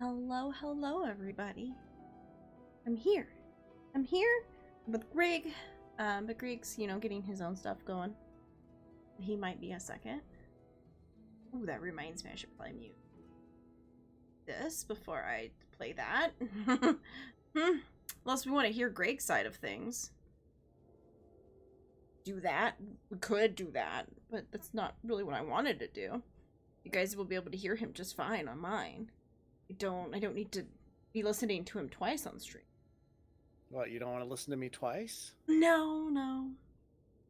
Hello, hello, everybody. I'm here. I'm here with Greg. But Greg's, getting his own stuff going. He might be a second. Ooh, that reminds me, I should probably mute this before I play that. Unless we want to hear Greg's side of things. Do that. We could do that, but that's not really what I wanted to do. You guys will be able to hear him just fine on mine. I don't need to be listening to him twice on stream. What, you don't want to listen to me twice? No.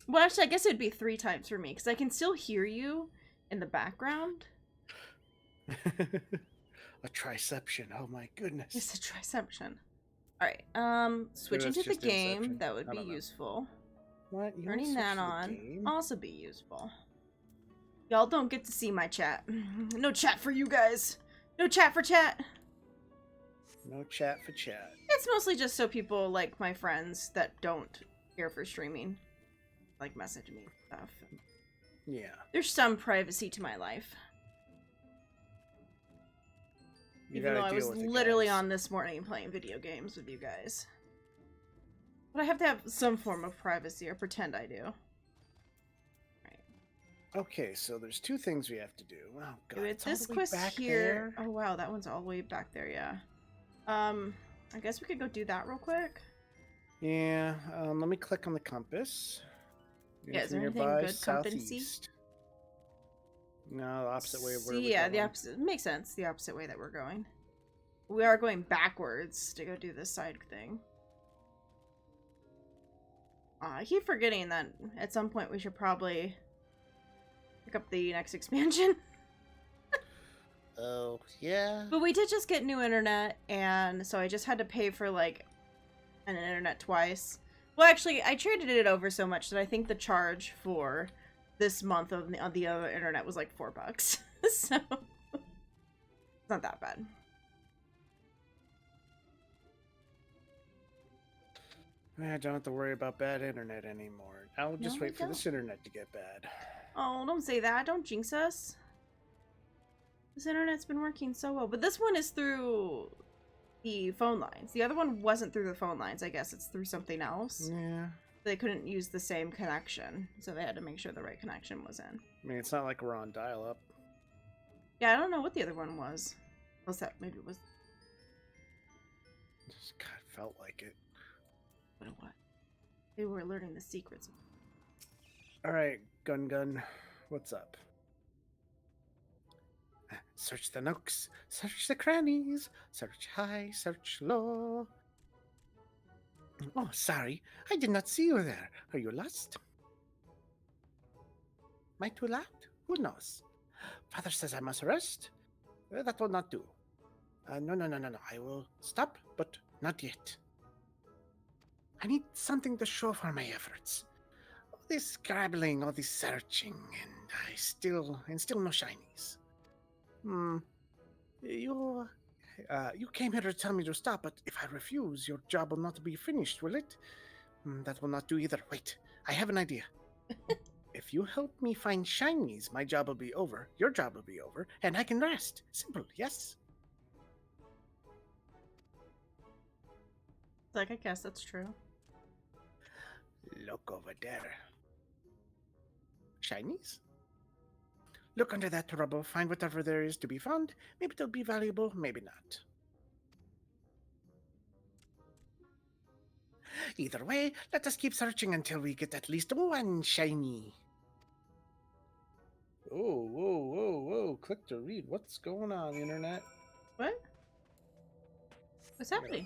Well, actually, I guess it'd be 3 times for me, because I can still hear you in the background. A triception, oh my goodness. It's a triception. Alright, switching to the game, inception. That would be useful. What? You Turning that on, also be useful. Y'all don't get to see my chat. No chat for you guys. No chat for chat. No chat for chat. It's mostly just so people, like my friends that don't care for streaming, like message me and stuff. Yeah. There's some privacy to my life. Even though I was literally on this morning playing video games with you guys. But I have to have some form of privacy, or pretend I do. Okay, so there's 2 things we have to do. Oh god, it's this quest here. Oh wow, that one's all the way back there, yeah. I guess we could go do that real quick. Yeah, let me click on the compass. Yeah, is there anything good southeast. No, the opposite way of where we're going. Yeah, the opposite. Makes sense, the opposite way that we're going. We are going backwards to go do this side thing. I keep forgetting that at some point we should probably pick up the next expansion. Oh, yeah. But we did just get new internet, and so I just had to pay for, like, an internet twice. Well, actually, I traded it over so much that I think the charge for this month of the other internet was like $4. So, it's not that bad. I don't have to worry about bad internet anymore. I'll just wait for this internet to get bad. Oh, don't say that. Don't jinx us. This internet's been working so well. But this one is through the phone lines. The other one wasn't through the phone lines. I guess it's through something else. Yeah. They couldn't use the same connection, so they had to make sure the right connection was in. I mean, it's not like we're on dial-up. Yeah, I don't know what the other one was. What's that? Maybe it was... God, felt like it. What? They were learning the secrets. Alright, Gun. What's up? Search the nooks, search the crannies, search high, search low. Oh, sorry, I did not see you there. Are you lost? Am I too loud? Who knows? Father says I must rest. That will not do. No. I will stop, but not yet. I need something to show for my efforts. All this scrabbling, all this searching, and still no shinies. You came here to tell me to stop, but if I refuse, your job will not be finished, will it? That will not do either. Wait, I have an idea. If you help me find shinies, my job will be over, your job will be over, and I can rest. Simple, yes? Like, I guess that's true. Look over there. Shinies? Look under that rubble, find whatever there is to be found. Maybe they'll be valuable, maybe not. Either way, let us keep searching until we get at least one shiny. Whoa. Click to read. What's going on, internet? What? What's happening?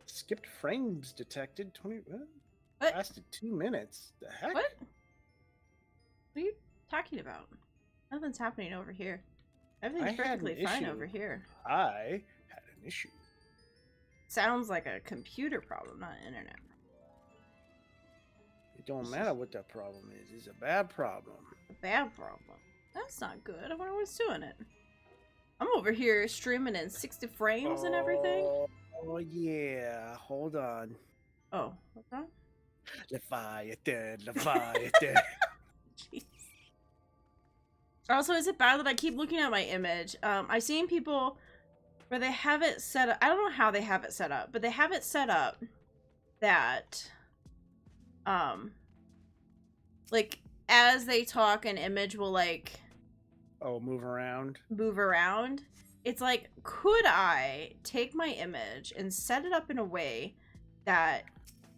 Skipped frames detected. 20... What? Lasted 2 minutes. The heck? What? What are you talking about? Nothing's happening over here. Everything's perfectly fine over here. I had an issue. Sounds like a computer problem, not internet. It don't matter what that problem is. It's a bad problem. A bad problem? That's not good. I wonder what's doing it. I'm over here streaming in 60 frames and everything. Oh, yeah. Hold on. Oh, what's wrong? Leviathan. Jeez. Also, is it bad that I keep looking at my image? I've seen people where they have it set up. I don't know how they have it set up, but they have it set up that, like, as they talk, an image will, like... Oh, move around? Move around. It's like, could I take my image and set it up in a way that...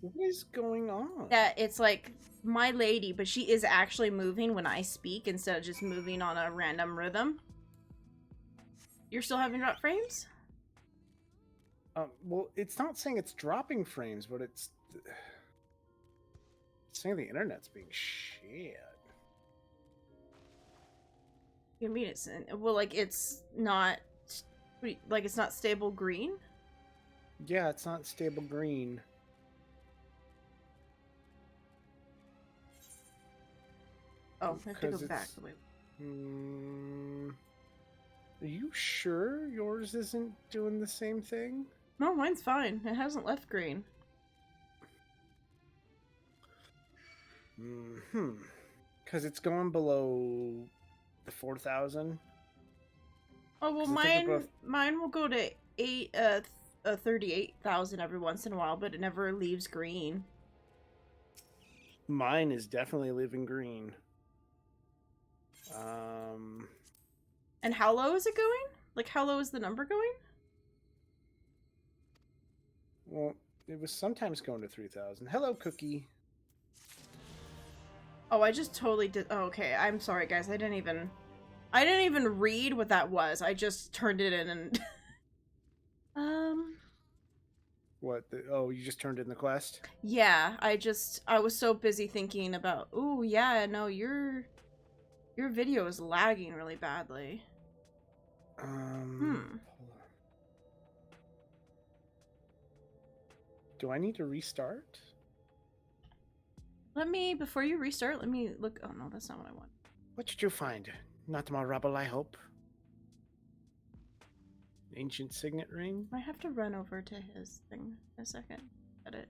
What is going on? That it's like my lady, but she is actually moving when I speak instead of just moving on a random rhythm. You're still having drop frames? Well, it's not saying it's dropping frames, but it's saying the internet's being shit. You mean it's well, like it's not stable green? Yeah, it's not stable green. Oh, I have to go back. Wait. Are you sure yours isn't doing the same thing? No, mine's fine. It hasn't left green. Because it's going below the 4,000. Oh well, mine will go to 38,000 every once in a while, but it never leaves green. Mine is definitely leaving green. And how low is it going? Like, how low is the number going? Well, it was sometimes going to 3,000. Hello, Cookie. Oh, I just totally did. Oh, okay, I'm sorry, guys. I didn't even read what that was. I just turned it in and... What? Oh, you just turned in the quest? Yeah, I was so busy thinking about, ooh, yeah, no, your video is lagging really badly. Do I need to restart? Before you restart, let me look. Oh, no, that's not what I want. What did you find? Not more rubble, I hope. Ancient signet ring? I have to run over to his thing in a second. Edit.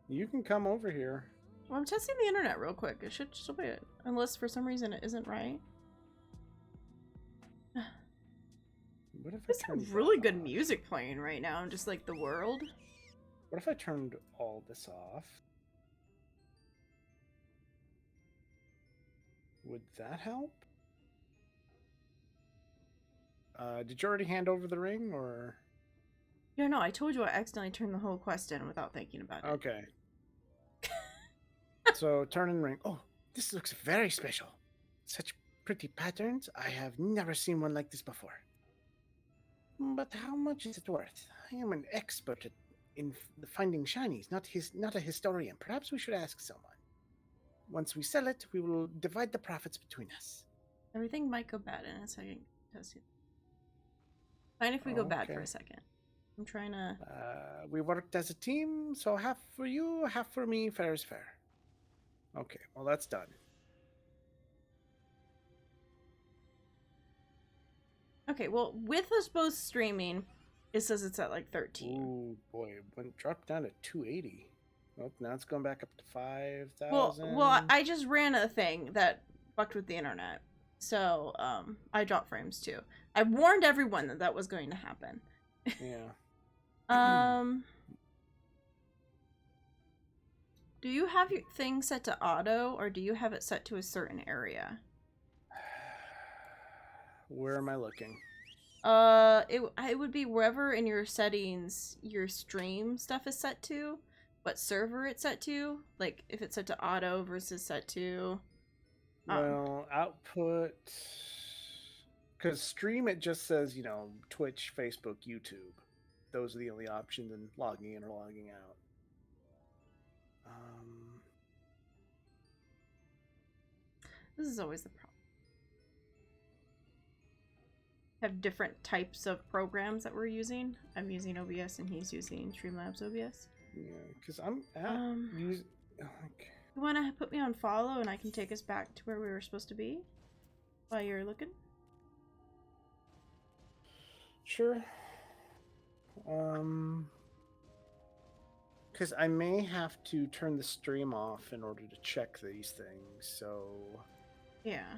You can come over here. Well, I'm testing the internet real quick. It should just wait. Unless for some reason it isn't right. What if There's some really good music playing right now, just like the world. What if I turned all this off? Would that help? Did you already hand over the ring, or? Yeah, no, I told you I accidentally turned the whole quest in without thinking about it. Okay. So, turn in ring. Oh, this looks very special. Such pretty patterns. I have never seen one like this before. But how much is it worth? I am an expert in finding shinies, not a historian. Perhaps we should ask someone. Once we sell it, we will divide the profits between us. Everything might go bad in a second. Fine if we go bad for a second. I'm trying to... we worked as a team, so half for you, half for me. Fair is fair. Okay, well, that's done. Okay, well, with us both streaming, it says it's at like 13. Ooh, boy, it dropped down to 280. Oh, now it's going back up to 5,000. Well, I just ran a thing that fucked with the internet. So, I dropped frames too. I warned everyone that was going to happen. Yeah. Do you have your thing set to auto, or do you have it set to a certain area? Where am I looking? It would be wherever in your settings your stream stuff is set to, what server it's set to. Like, if it's set to auto versus set to... Well, output... Because stream, it just says, Twitch, Facebook, YouTube. Those are the only options in logging in or logging out. This is always the problem. Have different types of programs that we're using. I'm using OBS and he's using Streamlabs OBS. Yeah, because I'm using... Okay. You want to put me on follow and I can take us back to where we were supposed to be while you're looking? Sure. Because I may have to turn the stream off in order to check these things, so... Yeah.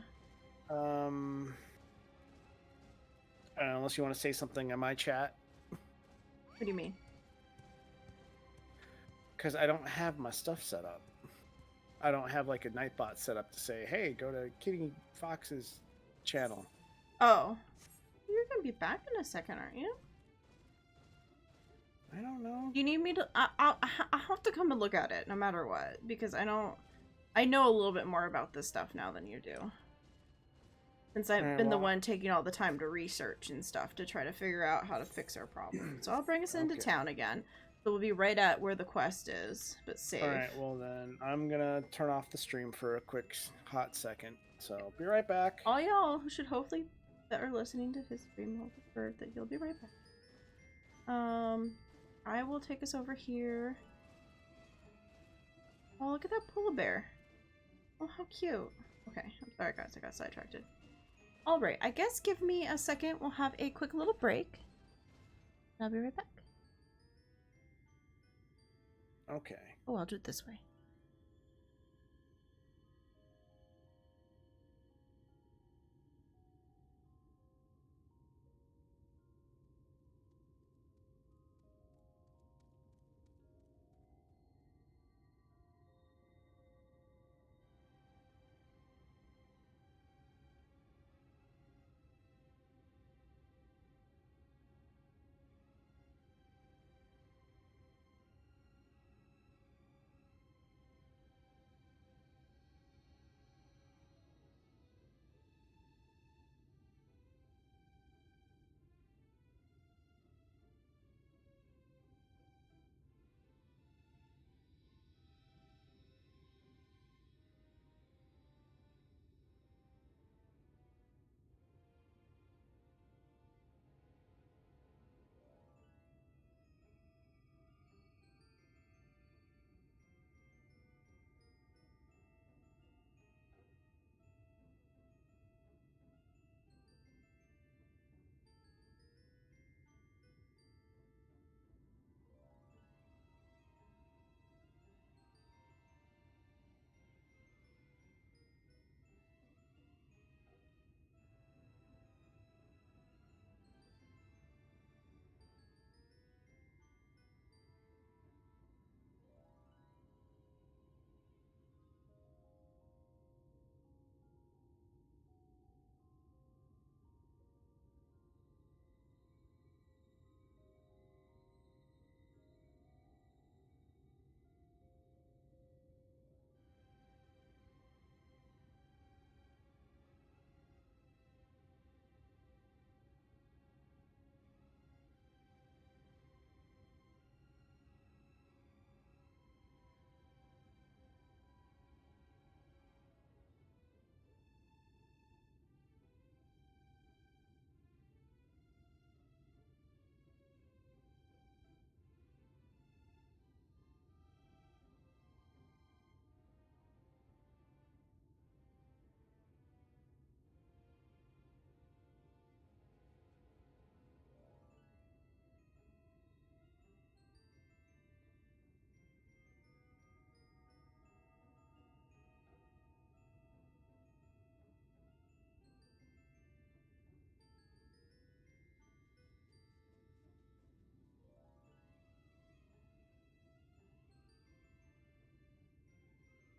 Unless you want to say something in my chat. What do you mean? Because I don't have my stuff set up. I don't have like a Nightbot set up to say, hey, go to Kinnie Fox's channel. Oh. You're gonna be back in a second, aren't you? I don't know. You need me to... I'll have to come and look at it, no matter what. Because I know a little bit more about this stuff now than you do. Since I've been the one taking all the time to research and stuff to try to figure out how to fix our problem. So I'll bring us into town again. So we'll be right at where the quest is, but safe. Alright, well then, I'm gonna turn off the stream for a quick hot second. So, be right back. All y'all who should hopefully that are listening to his stream will prefer that you'll be right back. I will take us over here. Oh, look at that polar bear. Oh, how cute. Okay, I'm sorry guys, I got sidetracked. Alright, I guess give me a second. We'll have a quick little break. I'll be right back. Okay. Oh, I'll do it this way.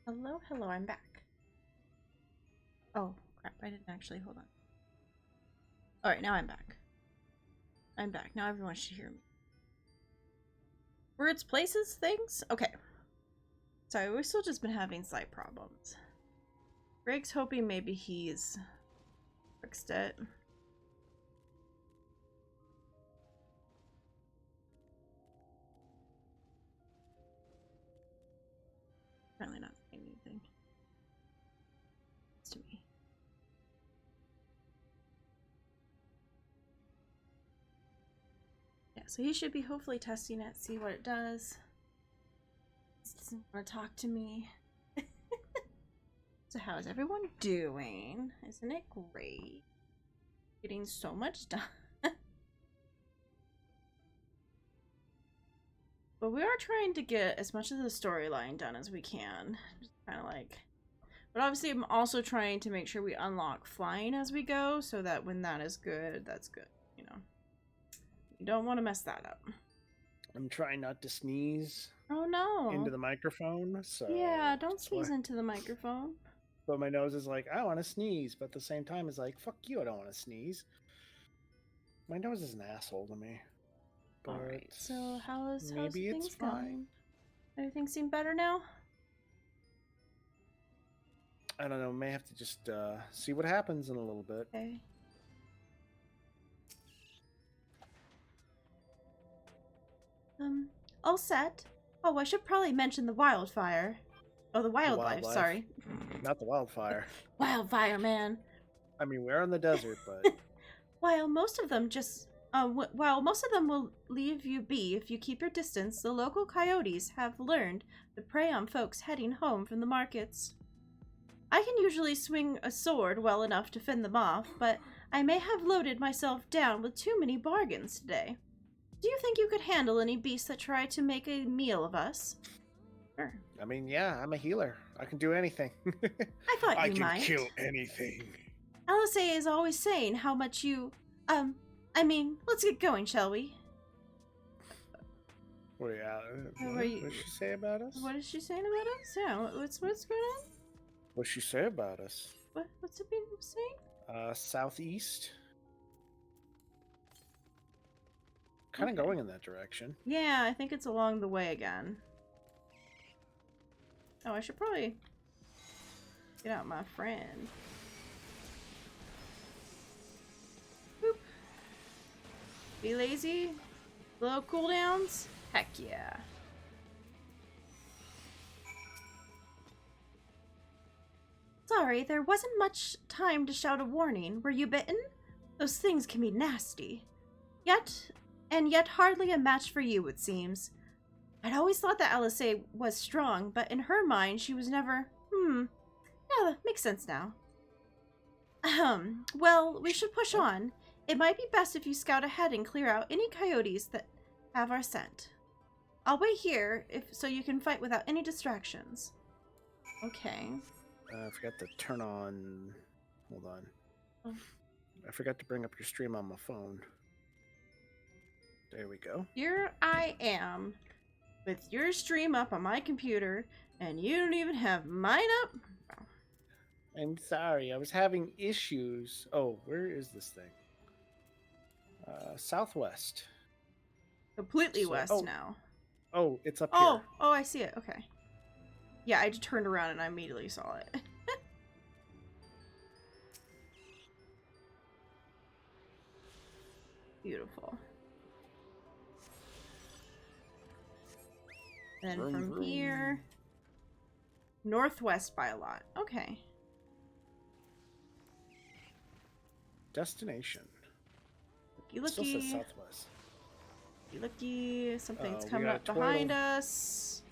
Hello, hello, I'm back. Oh, crap, I didn't actually, hold on. Alright, now I'm back. I'm back. Now everyone should hear me. Words, places, things? Okay. Sorry, we've still just been having slight problems. Greg's hoping maybe he's fixed it. Apparently not saying anything. It's to me. Yeah, so he should be hopefully testing it, see what it does. He doesn't want to talk to me. So how is everyone doing? Isn't it great? Getting so much done. But we are trying to get as much of the storyline done as we can. Just kind of like... But obviously I'm also trying to make sure we unlock flying as we go, so that when that is good, that's good. You don't want to mess that up. I'm trying not to sneeze Oh no. into the microphone, so Yeah, don't that's why. sneeze into the microphone. But my nose is like, I want to sneeze, but at the same time, it's like, fuck you, I don't want to sneeze. My nose is an asshole to me. But Alright, so how's maybe it's things fine. going? Everything seem better now? I don't know. May have to just see what happens in a little bit. Okay. All set. Oh, I should probably mention the wildfire. Oh, the wildlife, sorry. Not the wildfire. Wildfire, man. I mean, we're in the desert, but While most of them will leave you be if you keep your distance, the local coyotes have learned to prey on folks heading home from the markets. I can usually swing a sword well enough to fend them off, but I may have loaded myself down with too many bargains today. Do you think you could handle any beasts that try to make a meal of us? Sure. I mean, yeah, I'm a healer. I can do anything. I thought I you can might. kill anything. Alice is always saying how much you, let's get going, shall we? What did she say about us? What is she saying about us? Yeah, what's going on? What'd she say about us? What's it been saying? Southeast. Kind of Okay. going in that direction. Yeah, I think it's along the way again. Oh, I should probably get out my friend. Boop. Be lazy. Low cooldowns. Heck yeah. Sorry, there wasn't much time to shout a warning. Were you bitten? Those things can be nasty. Yet hardly a match for you, it seems. I'd always thought that Alice was strong, but in her mind, she was never... Yeah, that makes sense now. Well, we should push on. It might be best if you scout ahead and clear out any coyotes that have our scent. I'll wait here so you can fight without any distractions. Okay. I forgot to turn on... Hold on. Oh. I forgot to bring up your stream on my phone. There we go. Here I am, with your stream up on my computer, and you don't even have mine up? I'm sorry, I was having issues. Oh, where is this thing? Southwest. Completely west now. Oh, it's up here. Oh, I see it. Okay. Yeah, I just turned around and I immediately saw it. Beautiful. Then from here, northwest by a lot. Okay. Destination. Looky, Still says looky. southwest. Looky, something's We coming got up a behind turtle. us.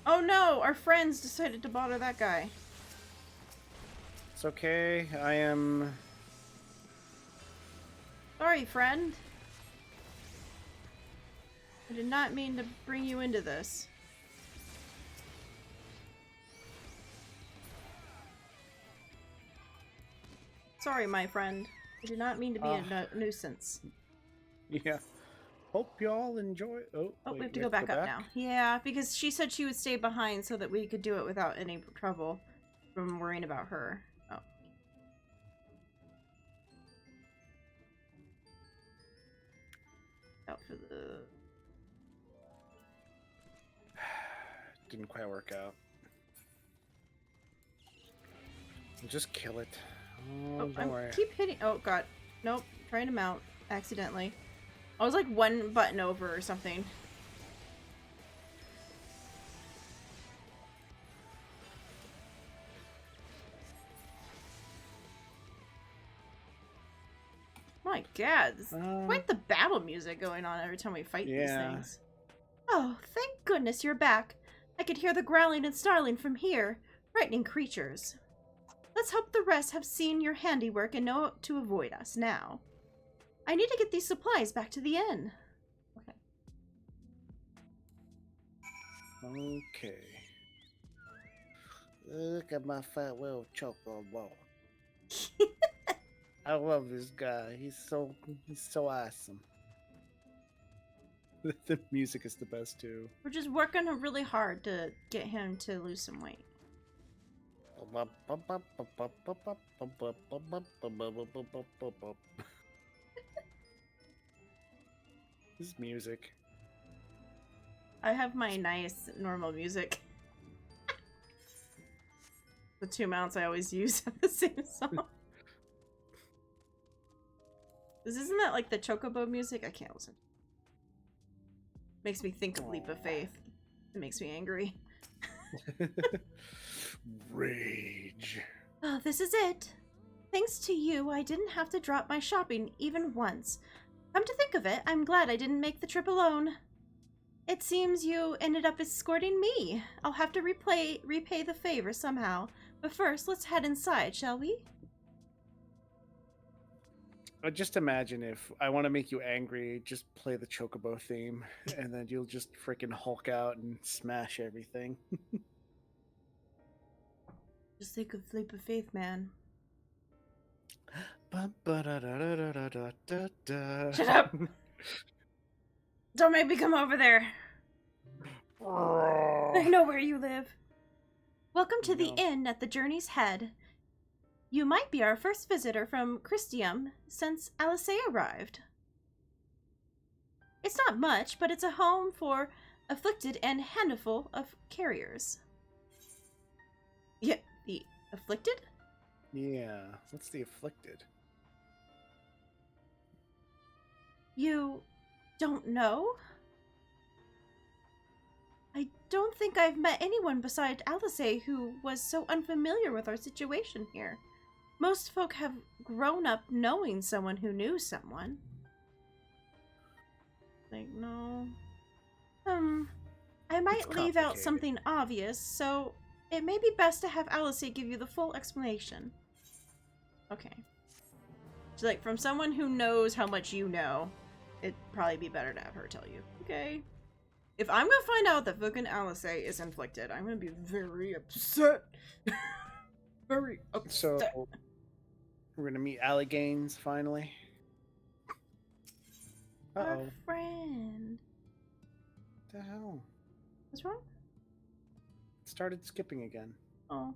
Oh no, our friends decided to bother that guy. It's okay. I am... Sorry, friend. I did not mean to bring you into this. Sorry, my friend. I did not mean to be a nuisance. Yeah. Hope y'all enjoy... Oh, wait, we have to go back up now. Yeah, because she said she would stay behind so that we could do it without any trouble from worrying about her. Oh. Out for the... Didn't quite work out. Just kill it. Oh, don't worry. Keep hitting... Oh, God. Nope. Trying to mount accidentally. I was like one button over or something. My God. This is quite the battle music going on every time we fight these things. Oh, thank goodness you're back. I could hear the growling and snarling from here. Frightening creatures. Let's hope the rest have seen your handiwork and know to avoid us now. I need to get these supplies back to the inn. Okay. Look at my fat little chocolate ball. I love this guy. He's so awesome. The music is the best too. We're just working really hard to get him to lose some weight. This is music. I have my nice normal music. The 2 mounts I always use at the same song. Isn't that like the Chocobo music? I can't listen. Makes me think of Leap of Faith. It makes me angry. Rage. Oh, this is it. Thanks to you, I didn't have to drop my shopping even once. Come to think of it, I'm glad I didn't make the trip alone. It seems you ended up escorting me. I'll have to repay the favor somehow. But first, let's head inside, shall we? Just imagine if I want to make you angry, just play the Chocobo theme, and then you'll just freaking Hulk out and smash everything. Just think of Leap of Faith, man. Shut up! Don't make me come over there. I know where you live. Welcome to the inn at the journey's head. You might be our first visitor from Christium since Alice arrived. It's not much, but it's a home for afflicted and handful of carriers. Yeah, the afflicted? Yeah, what's the afflicted? You don't know? I don't think I've met anyone beside Alice who was so unfamiliar with our situation here. Most folk have grown up knowing someone who knew someone. Like, no. I might leave out something obvious, so it may be best to have Alice give you the full explanation. Okay. So, like, from someone who knows how much you know, it'd probably be better to have her tell you. Okay. If I'm gonna find out that fucking Alice is inflicted, I'm gonna be very upset. Very upset. So, we're gonna meet Allegains finally. Our friend. What the hell? What's wrong? It started skipping again. Oh.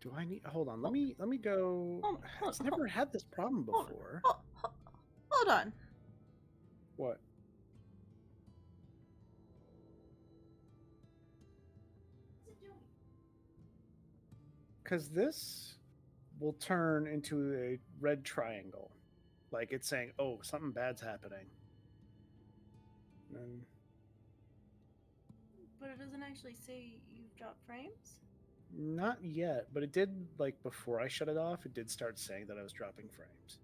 Do I need? Hold on. Let me go. It's never had this problem before. Hold on. What? Because this will turn into a red triangle. Like it's saying, oh, something bad's happening. And... But it doesn't actually say you've dropped frames? Not yet, but it did, like, before I shut it off, it did start saying that I was dropping frames.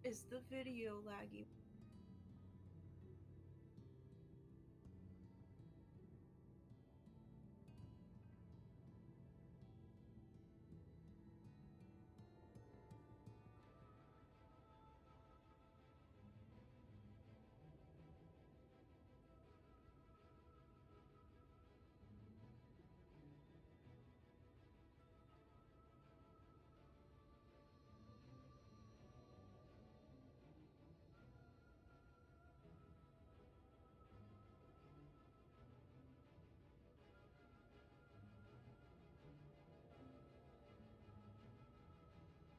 Is the video laggy?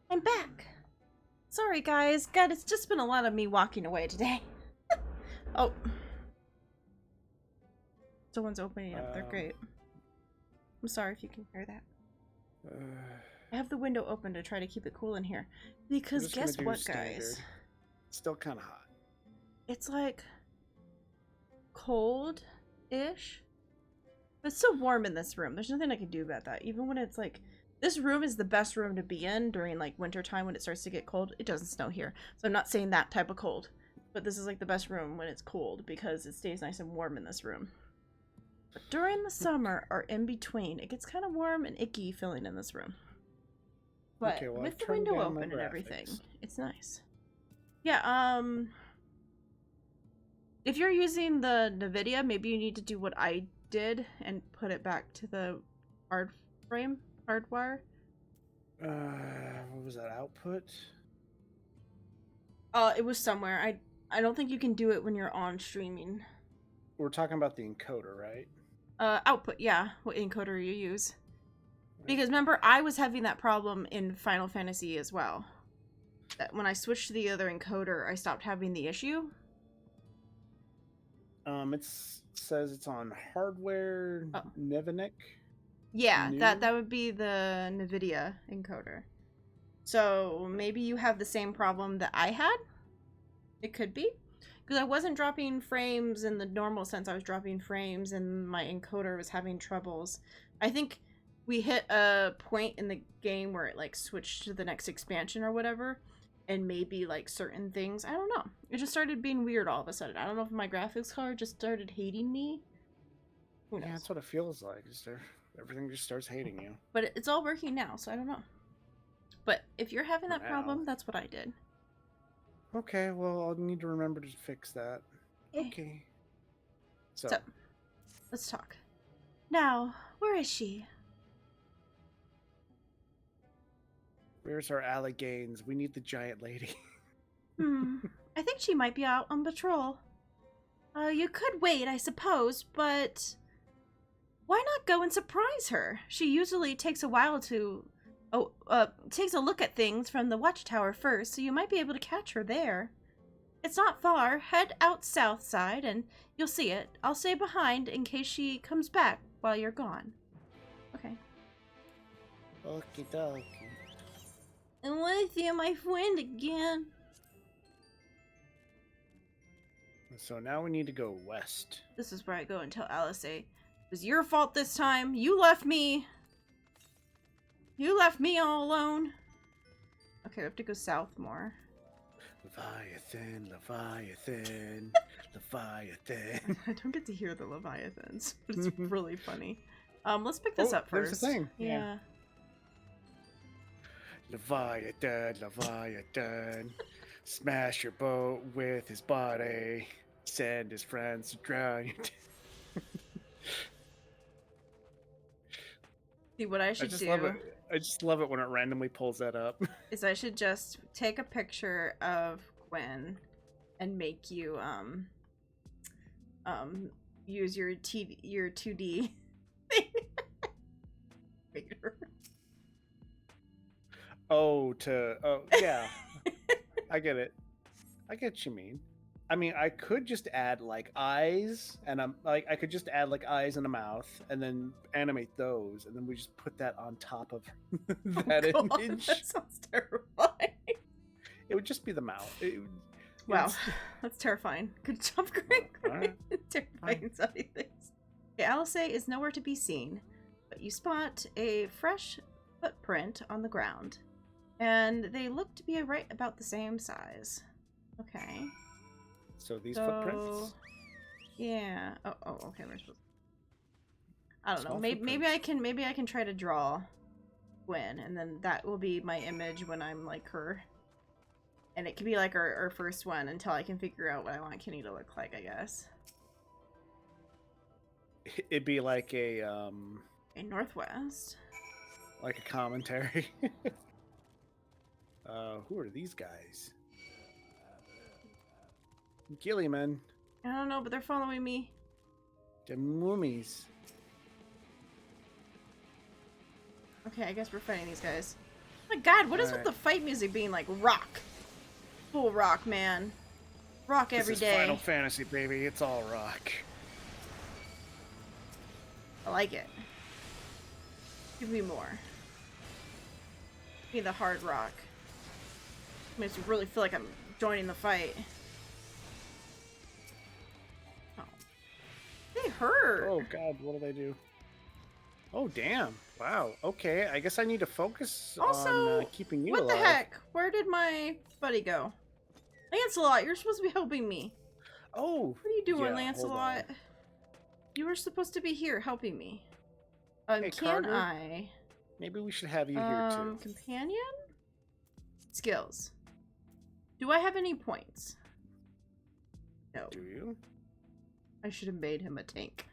I'm back. Sorry, guys. God, it's just been a lot of me walking away today. Oh. Someone's opening up. They're great. I'm sorry if you can hear that. I have the window open to try to keep it cool in here. Because guess what, guys? It's still kind of hot. It's like cold-ish. But it's so warm in this room. There's nothing I can do about that. Even when it's like... This room is the best room to be in during, like, winter time when it starts to get cold. It doesn't snow here, so I'm not saying that type of cold. But this is, like, the best room when it's cold because it stays nice and warm in this room. But during the summer or in between, it gets kind of warm and icky feeling in this room. But okay, well, with the window open and everything, it's nice. Yeah, if you're using the NVIDIA, maybe you need to do what I did and put it back to the hardwire. what was that, output? It was somewhere. I don't think you can do it when you're on streaming. We're talking about the encoder, right? Output, yeah. What encoder you use. Because remember, I was having that problem in Final Fantasy as well. That when I switched to the other encoder, I stopped having the issue. It says it's on hardware, Nevenik. Yeah, that would be the NVIDIA encoder. So maybe you have the same problem that I had? It could be. Because I wasn't dropping frames in the normal sense. I was dropping frames and my encoder was having troubles. I think we hit a point in the game where it like switched to the next expansion or whatever. And maybe like certain things. I don't know. It just started being weird all of a sudden. I don't know if my graphics card just started hating me. Who knows? Yeah, that's what it feels like. Everything just starts hating you. But it's all working now, so I don't know. But if you're having that problem, that's what I did. Okay, well, I'll need to remember to fix that. Okay. So, let's talk. Now, where is she? Where's our Allegains? We need the giant lady. I think she might be out on patrol. You could wait, I suppose, but why not go and surprise her? She usually takes a while to takes a look at things from the watchtower first, so you might be able to catch her there. It's not far. Head out south side and you'll see it. I'll stay behind in case she comes back while you're gone. Okay. Okie dokie. I'm with you, my friend, again. So now we need to go west. This is where I go and tell Alice, it was your fault this time. You left me. You left me all alone. Okay, we have to go south more. Leviathan, Leviathan, Leviathan. I don't get to hear the Leviathans, but it's really funny. Let's pick this up first. There's the thing. Yeah. Leviathan, Leviathan, smash your boat with his body, send his friends to drown you. See, what I should do... I just love it when it randomly pulls that up. Is I should just take a picture of Gwen and make you, use your 2D thing. Oh, yeah. I get it. I get what you mean. I mean, I could just add like eyes, and I could just add like eyes and a mouth, and then animate those, and then we just put that on top of that image. That sounds terrifying. It would just be the mouth. Wow, that's terrifying. Good job, Greg. Right. Terrifying sounding things. Okay, Alice is nowhere to be seen, but you spot a fresh footprint on the ground, and they look to be right about the same size. Okay. So these footprints? Yeah. Oh, okay. We're supposed. I don't know. Maybe I can try to draw Gwen, and then that will be my image when I'm like her. And it could be like our first one until I can figure out what I want Kinnie to look like, I guess. It'd be like a Northwest. Like a commentary. Who are these guys? Gilliman. I don't know, but they're following me. The mummies. Okay, I guess we're fighting these guys. Oh my god, what is with the fight music being like rock? Full rock, man. Rock every day. This is Final Fantasy, baby. It's all rock. I like it. Give me more. Give me the hard rock. Makes me really feel like I'm joining the fight. Oh. They hurt. Oh god, what do they do? Oh damn. Wow. Okay, I guess I need to focus on keeping you alive. What the heck? Where did my buddy go? Lancelot, you're supposed to be helping me. Oh. What are you doing, Lancelot? You were supposed to be here helping me. Hey, can Carter? I? Maybe we should have you here too. Companion? Skills. Do I have any points? No. Do you? I should have made him a tank.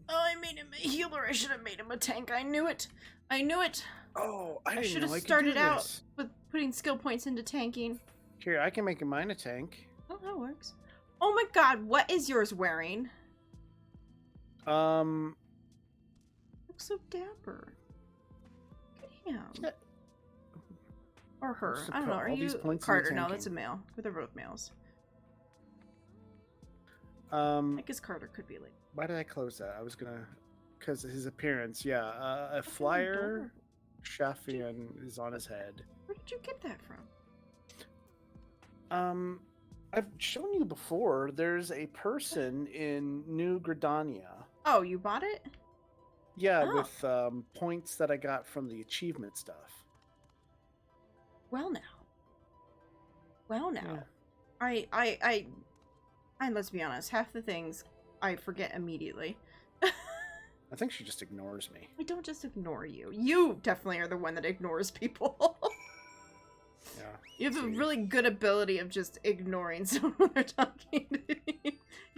Oh, I made him a healer. I should have made him a tank. I knew it. I knew it. Oh, I I didn't should know have I could started do out this. with putting skill points into tanking. Here, I can make mine a tank. Oh, that works. Oh my god, what is yours wearing? Um, Looks so dapper. Look at him. yeah. Or her. Supposed to I don't put know. Are all these you points into Carter? No, that's a tanking. male. They're both males. I guess Carter could be like. Why did I close that? I was gonna, because his appearance. Yeah, a Open the flyer door. Shafian is on his head. Where did you get that from? I've shown you before. There's a person in New Gridania. Oh, you bought it? Yeah, Oh. with points that I got from the achievement stuff. Well now. Well now. Yeah. And let's be honest, half the things I forget immediately. I think she just ignores me. I don't just ignore you. You definitely are the one that ignores people. Yeah. You have a See. really good ability of just ignoring someone when they're talking to you.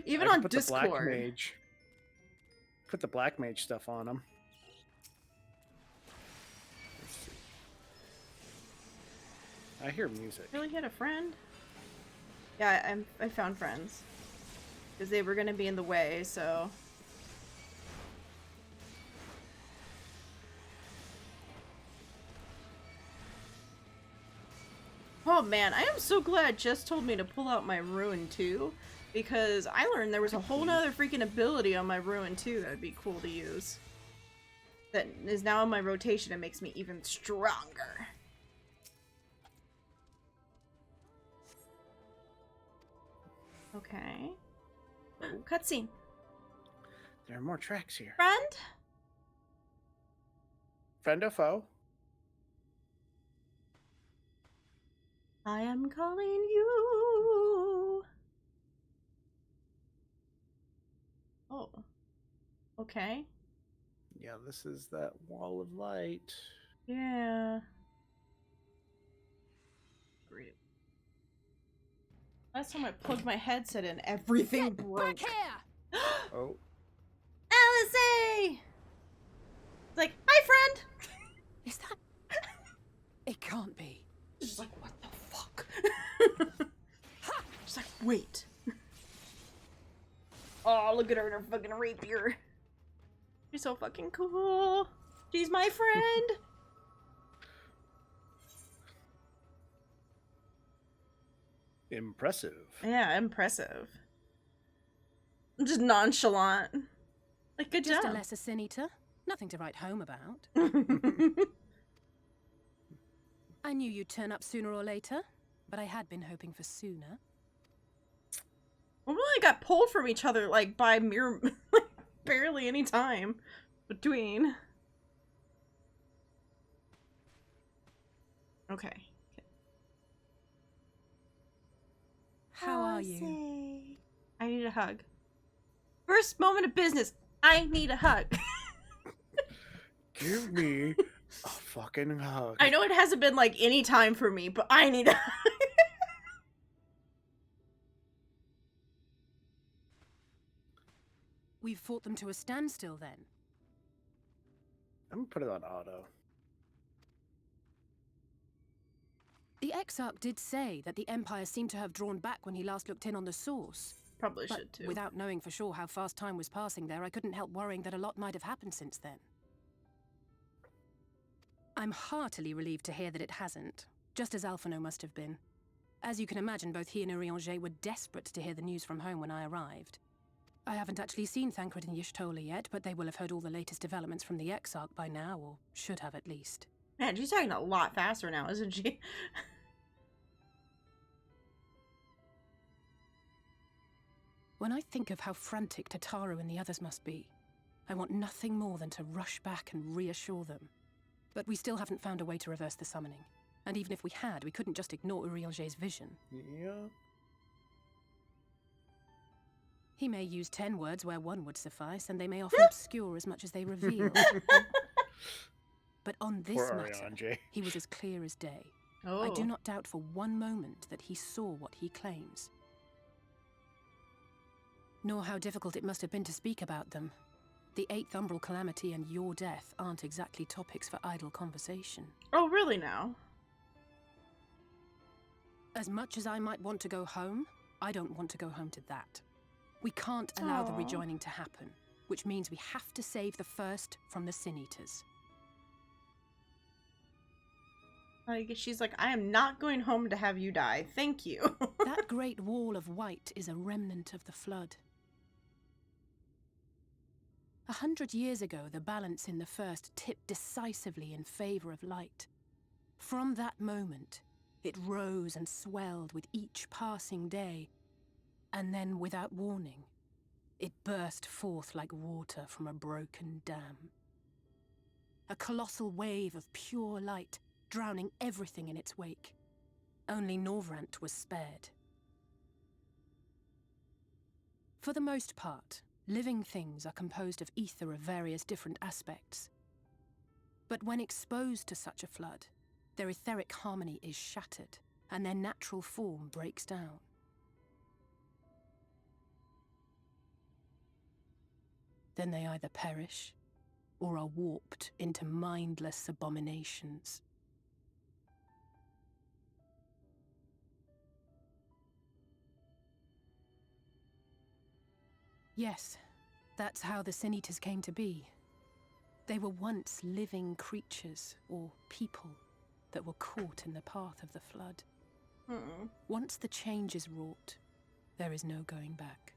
Even I on put Discord. The black mage. Put the black mage stuff on him. Let's see. I hear music. Really hit a friend? Yeah, I found friends. Because they were going to be in the way, so... Oh man, I am so glad Jess told me to pull out my Ruin 2. Because I learned there was a whole nother freaking ability on my Ruin 2 that would be cool to use. That is now in my rotation and makes me even stronger. Okay. Ooh, cutscene. There are more tracks here. Friend? Friend or foe? I am calling you. Oh. Okay. Yeah, this is that wall of light. Yeah. Great. Last time I plugged my headset in, everything broke. Back here! Oh. Alice! It's like, hi, friend! Is that... It can't be. She's like, what the fuck? She's like, wait. Oh, look at her in her fucking rapier. She's so fucking cool. She's my friend. Impressive. Yeah, impressive. Just nonchalant. Like, good Just a job. lesser sin eater. Nothing to write home about. I knew you'd turn up sooner or later, but I had been hoping for sooner. We really got pulled from each other, like, by mere, like, barely any time between. Okay. How are you? I need a hug. First moment of business. I need a hug. Give me a fucking hug. I know it hasn't been, like, any time for me, but I need a hug. We've fought them to a standstill then. I'm gonna put it on auto. The Exarch did say that the Empire seemed to have drawn back when he last looked in on the source. Probably But should, too. without knowing for sure how fast time was passing there, I couldn't help worrying that a lot might have happened since then. I'm heartily relieved to hear that it hasn't, just as Alphino must have been. As you can imagine, both he and Urianger were desperate to hear the news from home when I arrived. I haven't actually seen Thancred and Y'shtola yet, but they will have heard all the latest developments from the Exarch by now, or should have at least. Man, she's talking a lot faster now, isn't she? When I think of how frantic Tataru and the others must be, I want nothing more than to rush back and reassure them. But we still haven't found a way to reverse the summoning. And even if we had, we couldn't just ignore Urianger's vision. Yeah. He may use 10 words where one would suffice, and they may often obscure as much as they reveal. But on this Poor matter, Urianger. he was as clear as day. Oh. I do not doubt for one moment that he saw what he claims. Nor how difficult it must have been to speak about them. The 8th Umbral Calamity and your death aren't exactly topics for idle conversation. Oh, really now? As much as I might want to go home, I don't want to go home to that. We can't allow the Aw. rejoining to happen, which means we have to save the first from the Sin Eaters. Like, she's like, I am not going home to have you die. Thank you. That great wall of white is a remnant of the flood. 100 years ago, the balance in the first tipped decisively in favor of light. From that moment, it rose and swelled with each passing day, and then, without warning, it burst forth like water from a broken dam. A colossal wave of pure light, drowning everything in its wake. Only Norvrant was spared. For the most part, living things are composed of ether of various different aspects. But when exposed to such a flood, their etheric harmony is shattered, and their natural form breaks down. Then they either perish, or are warped into mindless abominations. Yes, that's how the Sin Eaters came to be. They were once living creatures, or people, that were caught in the path of the flood. Once the change is wrought, there is no going back.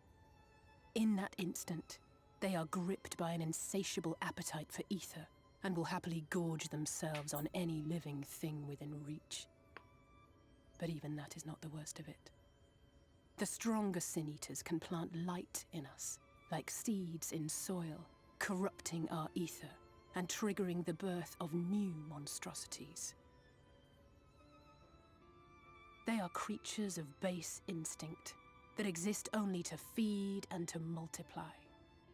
In that instant, they are gripped by an insatiable appetite for ether, and will happily gorge themselves on any living thing within reach. But even that is not the worst of it. The stronger Sin Eaters can plant light in us, like seeds in soil, corrupting our ether and triggering the birth of new monstrosities. They are creatures of base instinct that exist only to feed and to multiply.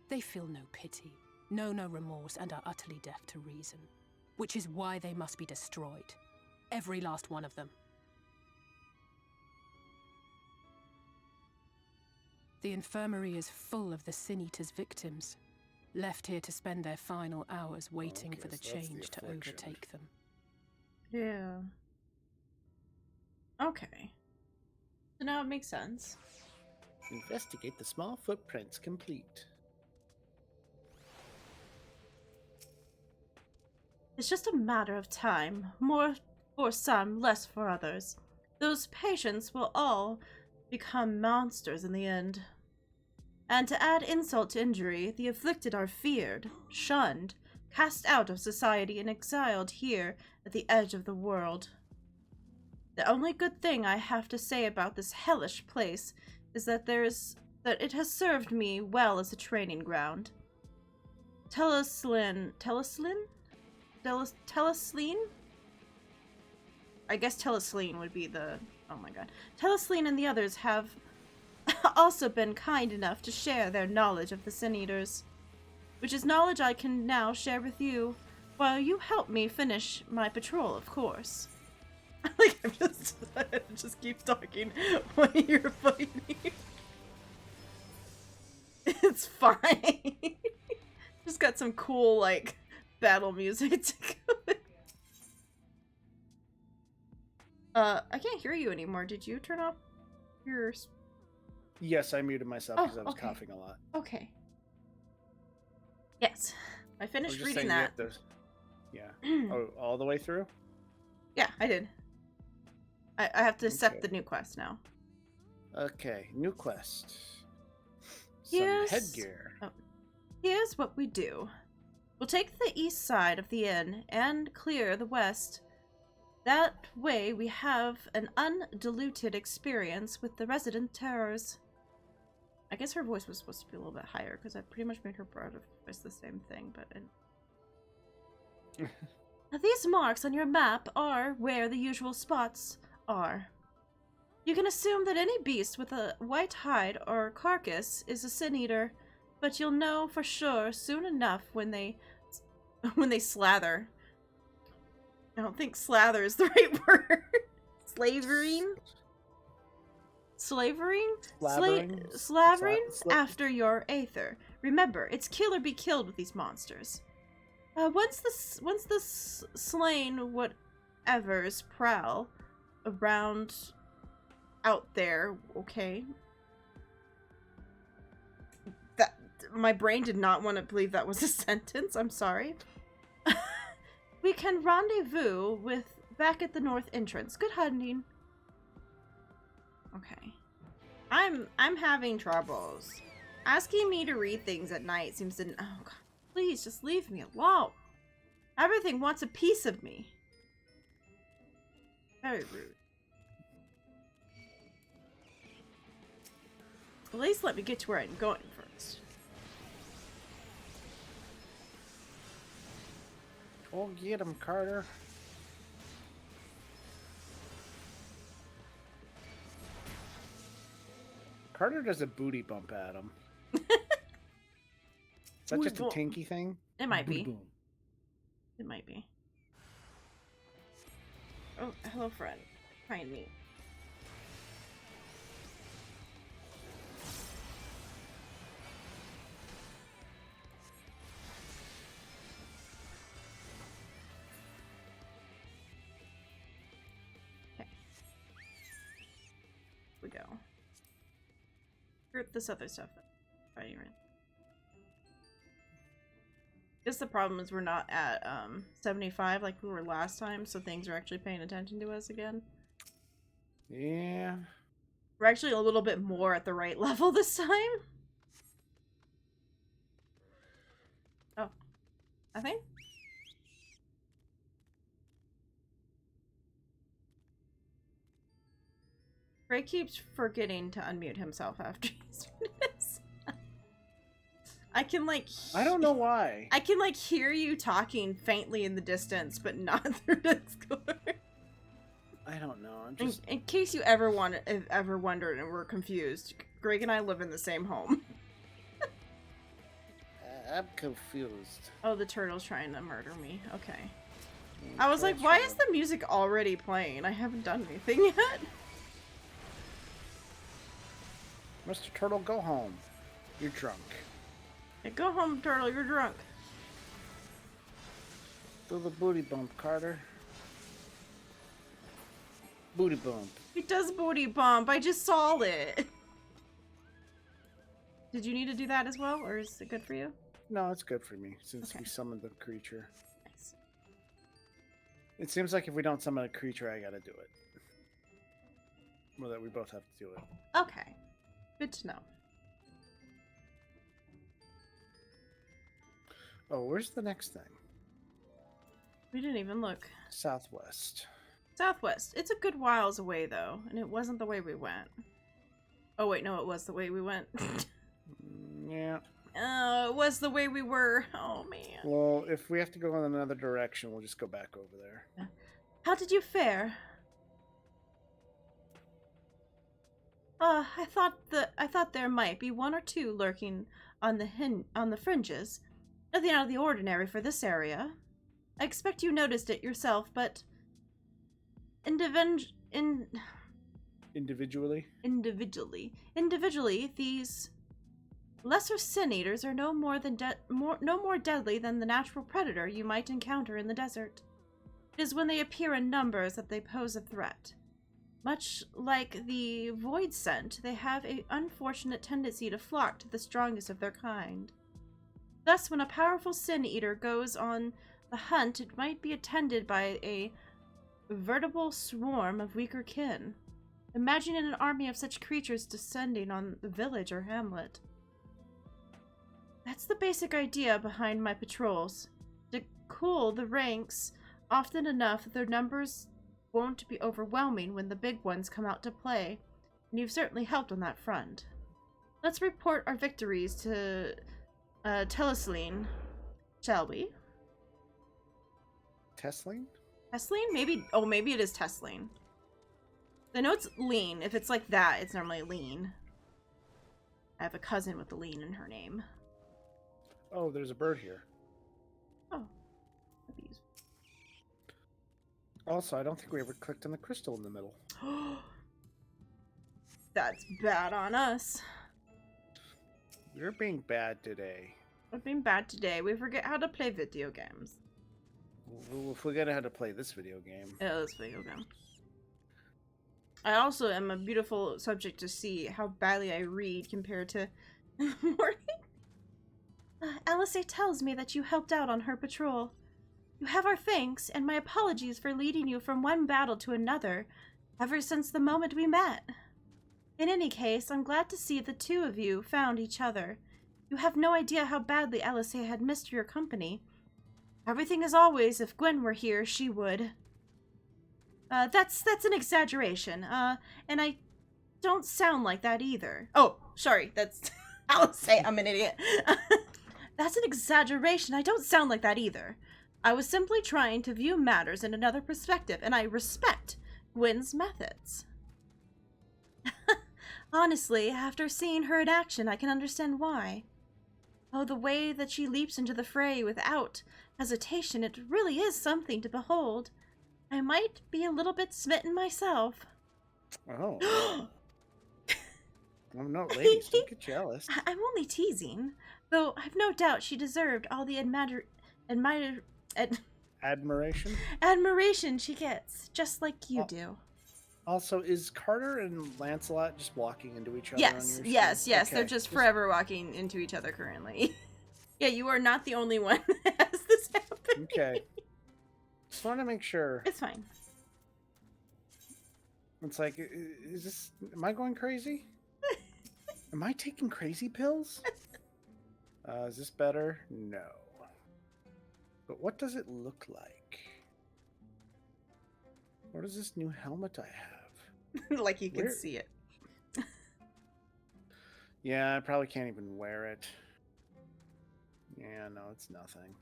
They feel no pity, know no remorse, and are utterly deaf to reason, which is why they must be destroyed. Every last one of them. The infirmary is full of the Sin Eaters' victims, left here to spend their final hours waiting for the so that's the change to affliction. overtake them. Yeah. Okay. So now it makes sense. Investigate the small footprints complete. It's just a matter of time. More for some, less for others. Those patients will all become monsters in the end. And to add insult to injury, the afflicted are feared, shunned, cast out of society and exiled here at the edge of the world. The only good thing I have to say about this hellish place is that it has served me well as a training ground. Telesleen? I guess Telesleen would be the... Oh my god. Telesleen and the others have also been kind enough to share their knowledge of the Sin Eaters, which is knowledge I can now share with you, while you help me finish my patrol, of course. Like, I just keep talking while you're fighting. It's fine. Just got some cool, like, battle music to go with. I can't hear you anymore. Did you turn off your... Yes, I muted myself because I was okay. coughing a lot. Okay. Yes. I I was finished just reading saying you that. have to- Yeah. Oh, all the way through? Yeah, I did. I have to accept Okay. the new quest now. Okay, new quest. Some Yes. headgear. Here's what we do. We'll take the east side of the inn and clear the west. That way we have an undiluted experience with the resident terrors. I guess her voice was supposed to be a little bit higher because I pretty much made her brother voice the same thing, but... Now, these marks on your map are where the usual spots are. You can assume that any beast with a white hide or carcass is a Sin Eater, but you'll know for sure soon enough when they slather. I don't think slather is the right word. Slavering? Slavering? Slavering? Slavering Sla- after your aether. Remember, it's kill or be killed with these monsters. Once the slain whatever's prowl around out there, okay? That my brain did not want to believe that was a sentence. I'm sorry. We can rendezvous with back at the north entrance. Good hunting. Okay. I'm having troubles. Asking me to read things at night seems to... Oh, God. Please, just leave me alone. Everything wants a piece of me. Very rude. At least let me get to where I'm going first. Oh, get him, Carter. Carter does a booty bump at him. Is that just a tinky thing? It might be. Boom. It might be. Oh, hello, friend. Find me. Okay. Here we go. Group this other stuff. Fighting right. Guess the problem is we're not at 75 like we were last time, so things are actually paying attention to us again. Yeah. We're actually a little bit more at the right level this time. Oh. I think? Ray keeps forgetting to unmute himself after he's finished. I can like... I don't know why. I can like hear you talking faintly in the distance, but not through Discord. I don't know. I'm just... In case you ever wondered and were confused, Greg and I live in the same home. I'm confused. Oh, the turtle's trying to murder me. Okay. I was like, why is the music already playing? I haven't done anything yet. Mr. Turtle, go home. You're drunk. Hey, go home, turtle. You're drunk. Do the booty bump, Carter. Booty bump. He does booty bump. I just saw it. Did you need to do that as well, or is it good for you? No, it's good for me, since Okay. we summoned the creature. Nice. It seems like if we don't summon a creature, I gotta do it. Well, that we both have to do it. Okay. Good to know. Oh, where's the next thing? We didn't even look. Southwest. Southwest. It's a good whiles away, though, and it wasn't the way we went. Oh, wait, no, it was the way we went. Yeah. It was the way we were. Oh, man. Well, if we have to go in another direction, we'll just go back over there. How did you fare? I thought there might be one or two lurking on the fringes. Nothing out of the ordinary for this area. I expect you noticed it yourself, but individually, these lesser sin eaters are no more deadly than the natural predator you might encounter in the desert. It is when they appear in numbers that they pose a threat. Much like the void scent, they have an unfortunate tendency to flock to the strongest of their kind. Thus, when a powerful sin eater goes on the hunt, it might be attended by a veritable swarm of weaker kin. Imagine an army of such creatures descending on the village or hamlet. That's the basic idea behind my patrols. To cool the ranks often enough that their numbers won't be overwhelming when the big ones come out to play, and you've certainly helped on that front. Let's report our victories to Telesline, shall we? Tesling? Tesline? Maybe it is Tesline. I know it's lean. If it's like that, it's normally lean. I have a cousin with a lean in her name. Oh, there's a bird here. Oh. That'd be useful. Also, I don't think we ever clicked on the crystal in the middle. That's bad on us. You're being bad today. We're being bad today. We forget how to play video games. We'll forget how to play this video game. Yeah, this video game. I also am a beautiful subject to see how badly I read compared to Morning. Alice tells me that you helped out on her patrol. You have our thanks and my apologies for leading you from one battle to another ever since the moment we met. In any case, I'm glad to see the two of you found each other. You have no idea how badly Alice had missed your company. Everything as always, if Gwen were here, she would. That's an exaggeration, and I don't sound like that either. Oh, sorry, that's... Alice, I'm an idiot. That's an exaggeration, I don't sound like that either. I was simply trying to view matters in another perspective, and I respect Gwen's methods. Honestly, after seeing her in action, I can understand why. Oh, the way that she leaps into the fray without hesitation, it really is something to behold. I might be a little bit smitten myself. Oh. I'm not, ladies, don't get jealous. I'm only teasing, though I've no doubt she deserved all the admiration she gets, just like you do. Also, is Carter and Lancelot just walking into each other? Yes, on your yes, screen? yes. Okay. They're just forever walking into each other currently. Yeah, you are not the only one that has this happen. Okay. Just want to make sure. It's fine. It's like, am I going crazy? Am I taking crazy pills? Is this better? No. But what does it look like? What is this new helmet I have? Like you can see it. Yeah, I probably can't even wear it. Yeah, no, it's nothing.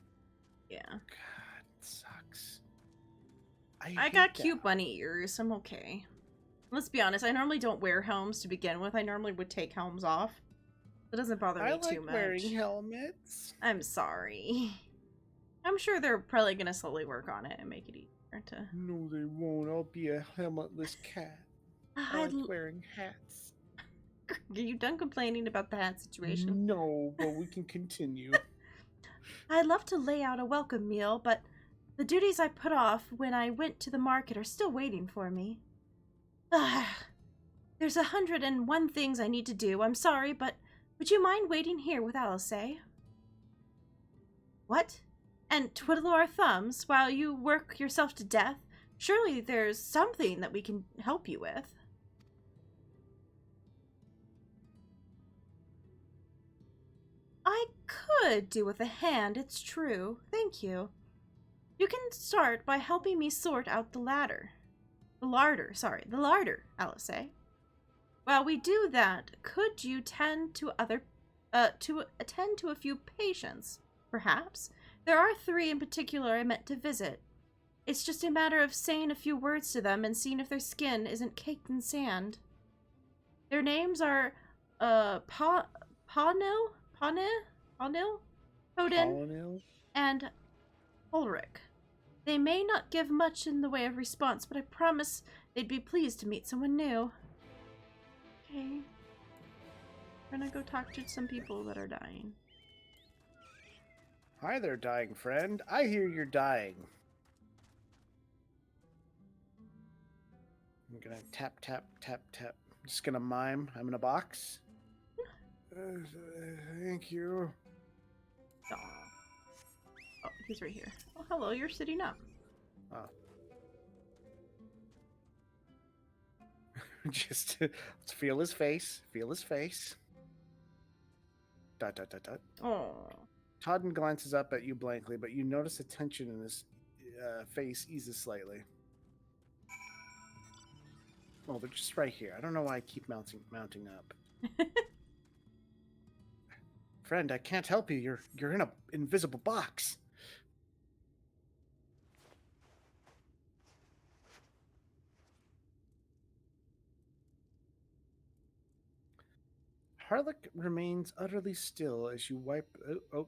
Yeah. God, it sucks. I got cute bunny ears. I'm okay. Let's be honest, I normally don't wear helms to begin with. I normally would take helms off. It doesn't bother me too much. I like wearing helmets. I'm sorry. I'm sure they're probably going to slowly work on it and make it easier to... No, they won't. I'll be a helmetless cat. I like wearing hats. Are you done complaining about the hat situation? No, but we can continue. I'd love to lay out a welcome meal, but the duties I put off when I went to the market are still waiting for me. There's 101 things I need to do. I'm sorry, but would you mind waiting here with Alice? What? And twiddle our thumbs while you work yourself to death? Surely there's something that we can help you with. I could do with a hand, it's true. Thank you. You can start by helping me sort out the larder, Alice. While we do that, could you attend to a few patients, perhaps? There are 3 in particular I meant to visit. It's just a matter of saying a few words to them and seeing if their skin isn't caked in sand. Their names are, Pawnil, Odin, and Ulrich. They may not give much in the way of response, but I promise they'd be pleased to meet someone new. Okay. We're gonna go talk to some people that are dying. Hi there, dying friend. I hear you're dying. I'm gonna tap, tap, tap, tap. I'm just gonna mime. I'm in a box. Thank you. Oh. Oh, he's right here. Oh, hello, you're sitting up. Oh. Just let's feel his face. Feel his face. Dot, dot, dot, dot. Oh. Todd glances up at you blankly, but you notice the tension in his face eases slightly. Oh, they're just right here. I don't know why I keep mounting up. Friend, I can't help you. You're in an invisible box. Harlock remains utterly still as you wipe...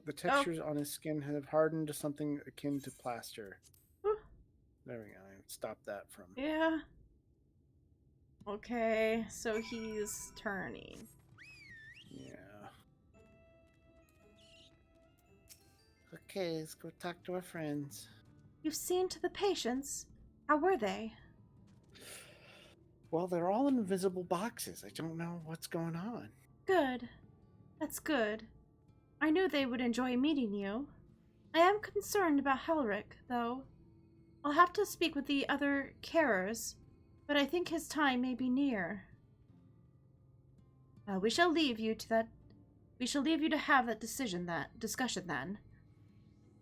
the textures on his skin have hardened to something akin to plaster. There we go. I stopped that from... Yeah. Okay, so he's turning. Yeah. Okay, let's go talk to our friends. You've seen to the patients? How were they? Well, they're all in invisible boxes. I don't know what's going on. Good. That's good. I knew they would enjoy meeting you. I am concerned about Helric, though. I'll have to speak with the other carers, but I think his time may be near. We shall leave you to that. We shall leave you to have that discussion then.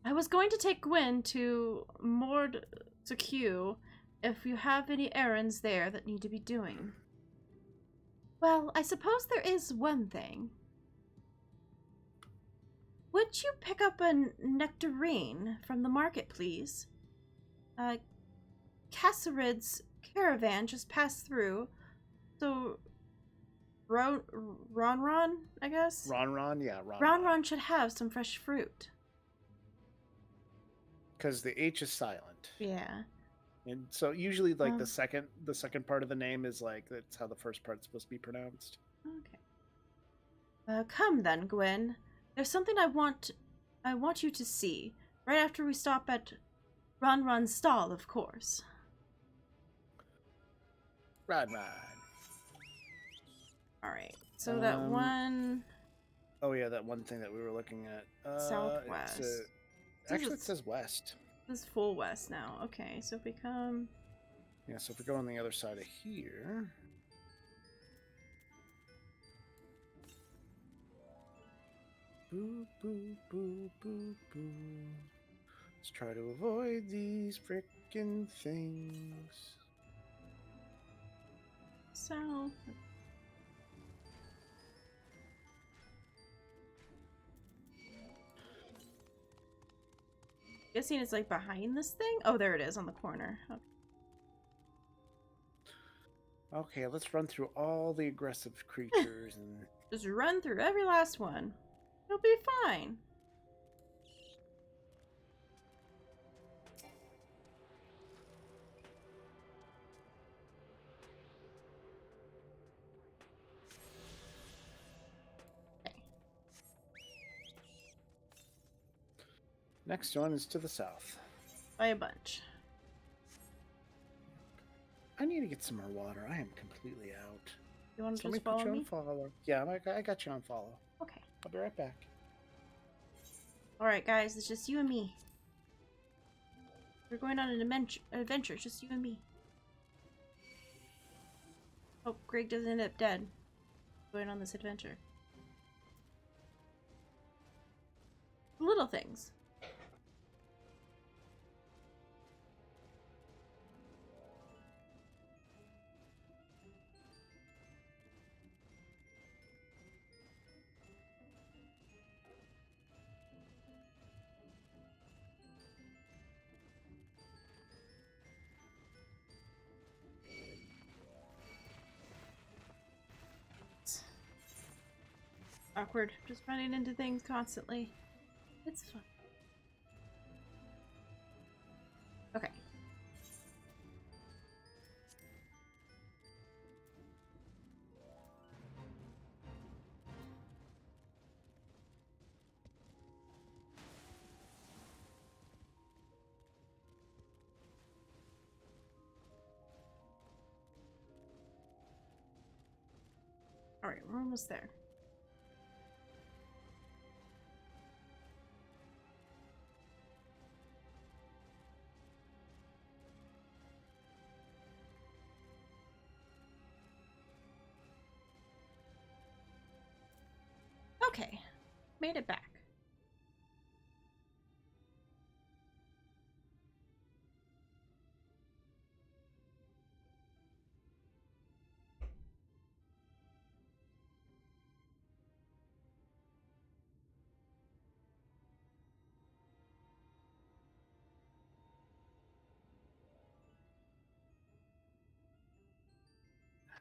I was going to take Gwyn to Mord to Q if you have any errands there that need to be doing. Well, I suppose there is one thing. Would you pick up a nectarine from the market, please? Cassarid's caravan just passed through, so Ron, I guess? Ron, yeah, Ron should have some fresh fruit. Because the H is silent. Yeah. And so usually like the second part of the name is like that's how the first part's supposed to be pronounced. Okay. Come then, Gwyn. There's something I want you to see. Right after we stop at Ron's stall, of course. Ron. Alright. So that one Oh yeah, that one thing that we were looking at. southwest. Actually it says west. This is full west now. Okay, so if we come... Yeah, so if we go on the other side of here... Boo, boo, boo, boo, boo. Let's try to avoid these frickin' things. South. Guessing it's like behind this thing? Oh, there it is on the corner. Okay. Okay, let's run through all the aggressive creatures and... Just run through every last one. It'll be fine. Okay. Next one is to the south. By a bunch. I need to get some more water. I am completely out. You want to So let me just put follow you me? on follow. Yeah, I got you on follow. Okay. I'll be right back. Alright, guys, it's just you and me. We're going on an adventure. It's just you and me. Hope Greg doesn't end up dead going on this adventure. Little things. Awkward. Just running into things constantly. It's fun. Okay. Alright, we're almost there. Okay, made it back.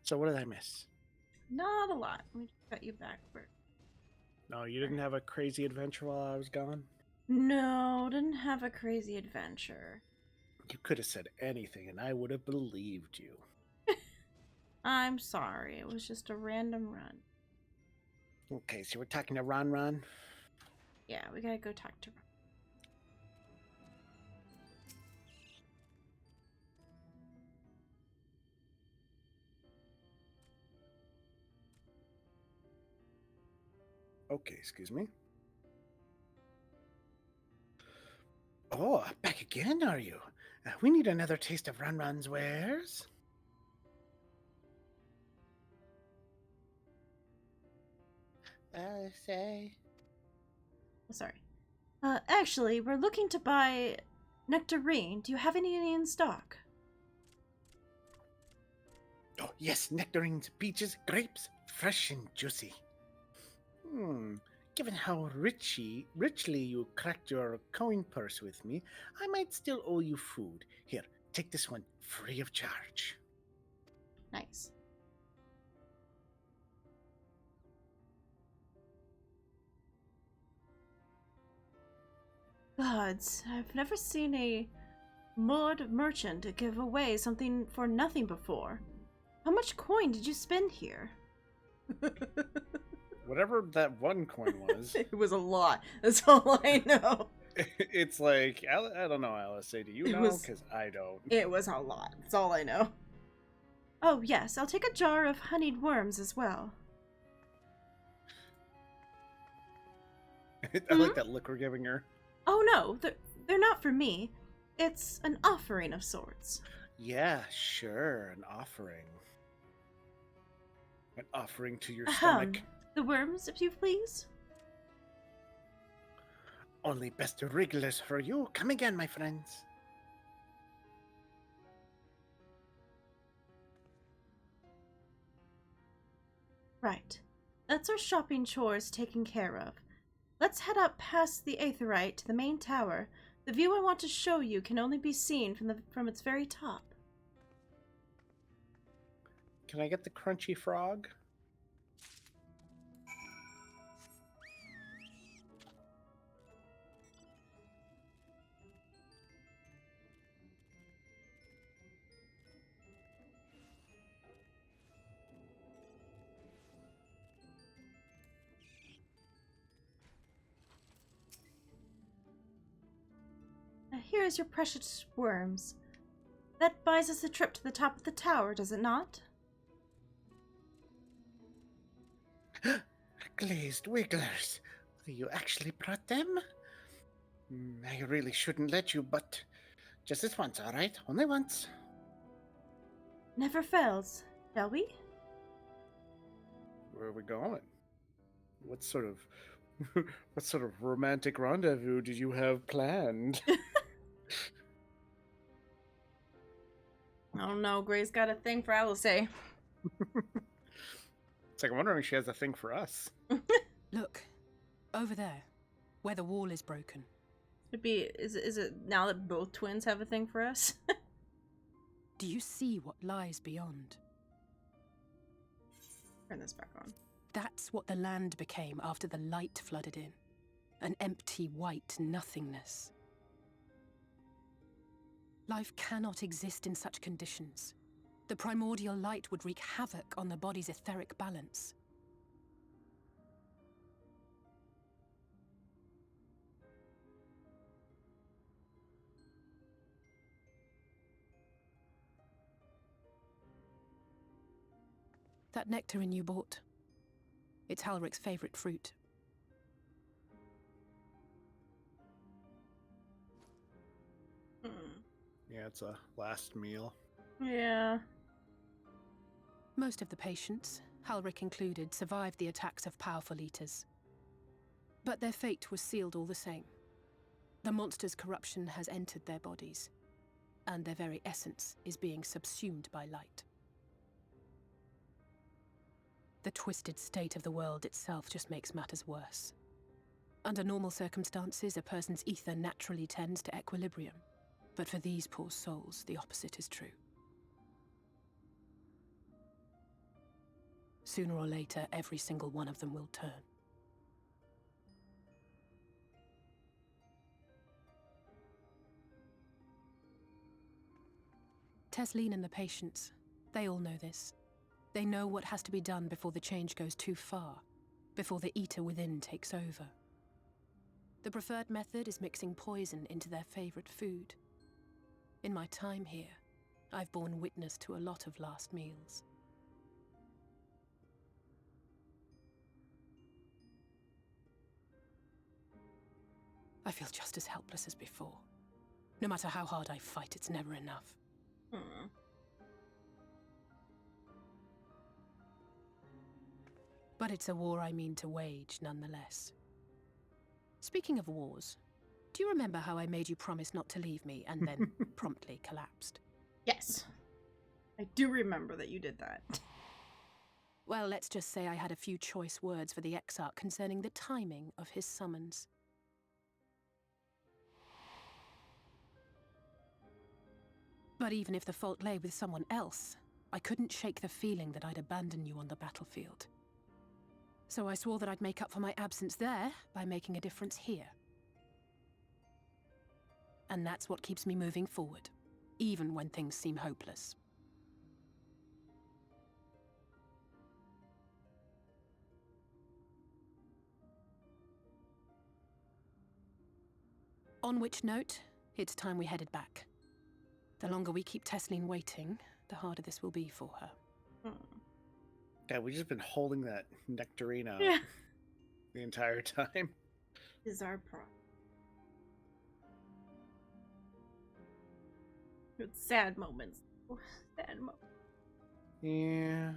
So what did I miss? Not a lot. Let me just cut you backward. No, you didn't have a crazy adventure while I was gone? No, didn't have a crazy adventure. You could have said anything and I would have believed you. I'm sorry. It was just a random run. Okay, so we're talking to Ron. Yeah, we gotta go talk to Ron. Okay, excuse me. Oh, back again, are you? We need another taste of Ron's wares. Say. Sorry. Actually, we're looking to buy nectarine. Do you have any in stock? Oh, yes, nectarines, peaches, grapes, fresh and juicy. Given how richly you cracked your coin purse with me, I might still owe you food. Here, take this one, free of charge. Nice. Gods, I've never seen a mod merchant give away something for nothing before. How much coin did you spend here? Whatever that one coin was. It was a lot. That's all I know. It's like, I don't know, Alice. Say, do you know? Because I don't. It was a lot. That's all I know. Oh, yes. I'll take a jar of honeyed worms as well. I like that look we're giving her. Oh, no. They're not for me. It's an offering of sorts. Yeah, sure. An offering. An offering to your Ahem. stomach. The worms, if you please. Only best regulars for you. Come again, my friends. Right. That's our shopping chores taken care of. Let's head up past the Aetherite to the main tower. The view I want to show you can only be seen from its very top. Can I get the crunchy frog? Now here is your precious worms. That buys us a trip to the top of the tower, does it not? Glazed wigglers. You actually brought them? I really shouldn't let you, but just this once, all right? Only once. Never fails, shall we? Where are we going? What sort of romantic rendezvous did you have planned? I don't know. Gray's got a thing for Alice. It's like I'm wondering if she has a thing for us. Look, over there, where the wall is broken. Is it now that both twins have a thing for us? Do you see what lies beyond? Turn this back on. That's what the land became after the light flooded in. An empty white nothingness. Life cannot exist in such conditions. The primordial light would wreak havoc on the body's etheric balance. That nectarine you bought. It's Halric's favorite fruit. Yeah, it's a last meal. Yeah. Most of the patients, Halric included, survived the attacks of powerful eaters. But their fate was sealed all the same. The monster's corruption has entered their bodies, and their very essence is being subsumed by light. The twisted state of the world itself just makes matters worse. Under normal circumstances, a person's ether naturally tends to equilibrium. But for these poor souls, the opposite is true. Sooner or later, every single one of them will turn. Tesleen and the patients, they all know this. They know what has to be done before the change goes too far, before the eater within takes over. The preferred method is mixing poison into their favorite food. In my time here, I've borne witness to a lot of last meals. I feel just as helpless as before. No matter how hard I fight, it's never enough. But it's a war I mean to wage, nonetheless. Speaking of wars, do you remember how I made you promise not to leave me and then promptly collapsed? Yes. I do remember that you did that. Well, let's just say I had a few choice words for the Exarch concerning the timing of his summons. But even if the fault lay with someone else, I couldn't shake the feeling that I'd abandon you on the battlefield. So I swore that I'd make up for my absence there by making a difference here. And that's what keeps me moving forward, even when things seem hopeless. On which note, it's time we headed back. The longer we keep Tesleen waiting, the harder this will be for her. Yeah, we've just been holding that nectarine out Yeah. the entire time. Is our problem. It's sad moments. Sad moments. Yeah.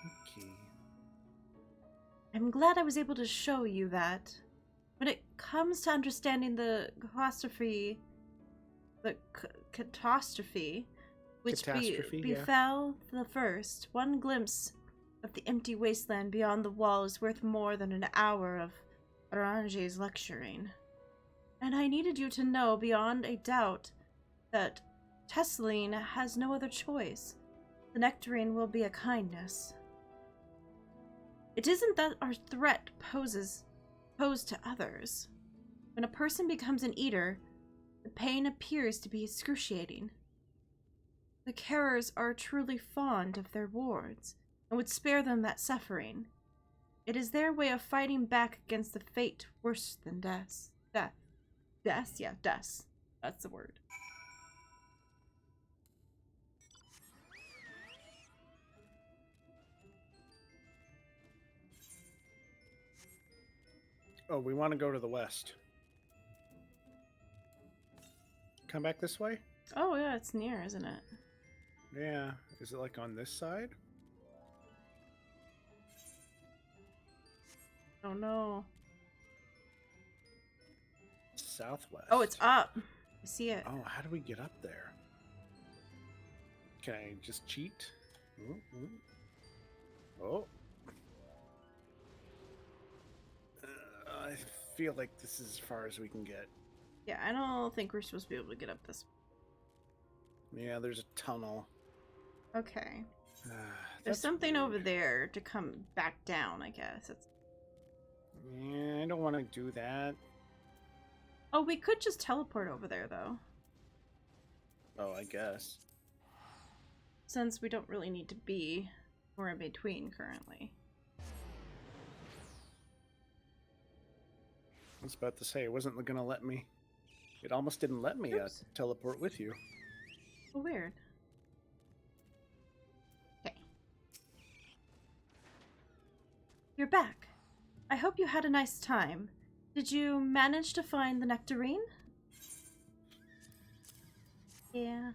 Okay. I'm glad I was able to show you that. When it comes to understanding the catastrophe which befell the first, one glimpse of the empty wasteland beyond the wall is worth more than an hour of Orange's lecturing. And I needed you to know beyond a doubt that Tesleen has no other choice. The nectarine will be a kindness. It isn't that our threat posed to others. When a person becomes an eater, the pain appears to be excruciating. The carers are truly fond of their wards, and would spare them that suffering. It is their way of fighting back against the fate worse than death. Death. Yeah, death. That's the word. Oh, we want to go to the west. Come back this way? Oh yeah, it's near, isn't it? Yeah. Is it like on this side? Oh no. Southwest. Oh, it's up. I see it. Oh, how do we get up there? Can I just cheat? Oh. I feel like this is as far as we can get. Yeah, I don't think we're supposed to be able to get up this. Yeah, there's a tunnel. Okay. There's That's something weird. over there to come back down, I guess. Yeah, I don't want to do that. Oh, we could just teleport over there, though. Oh, I guess. Since we don't really need to be or in between currently. I was about to say, it wasn't going to let me. It almost didn't let me Oops. teleport with you. Oh, weird. Okay. You're back. I hope you had a nice time. Did you manage to find the nectarine? Yeah.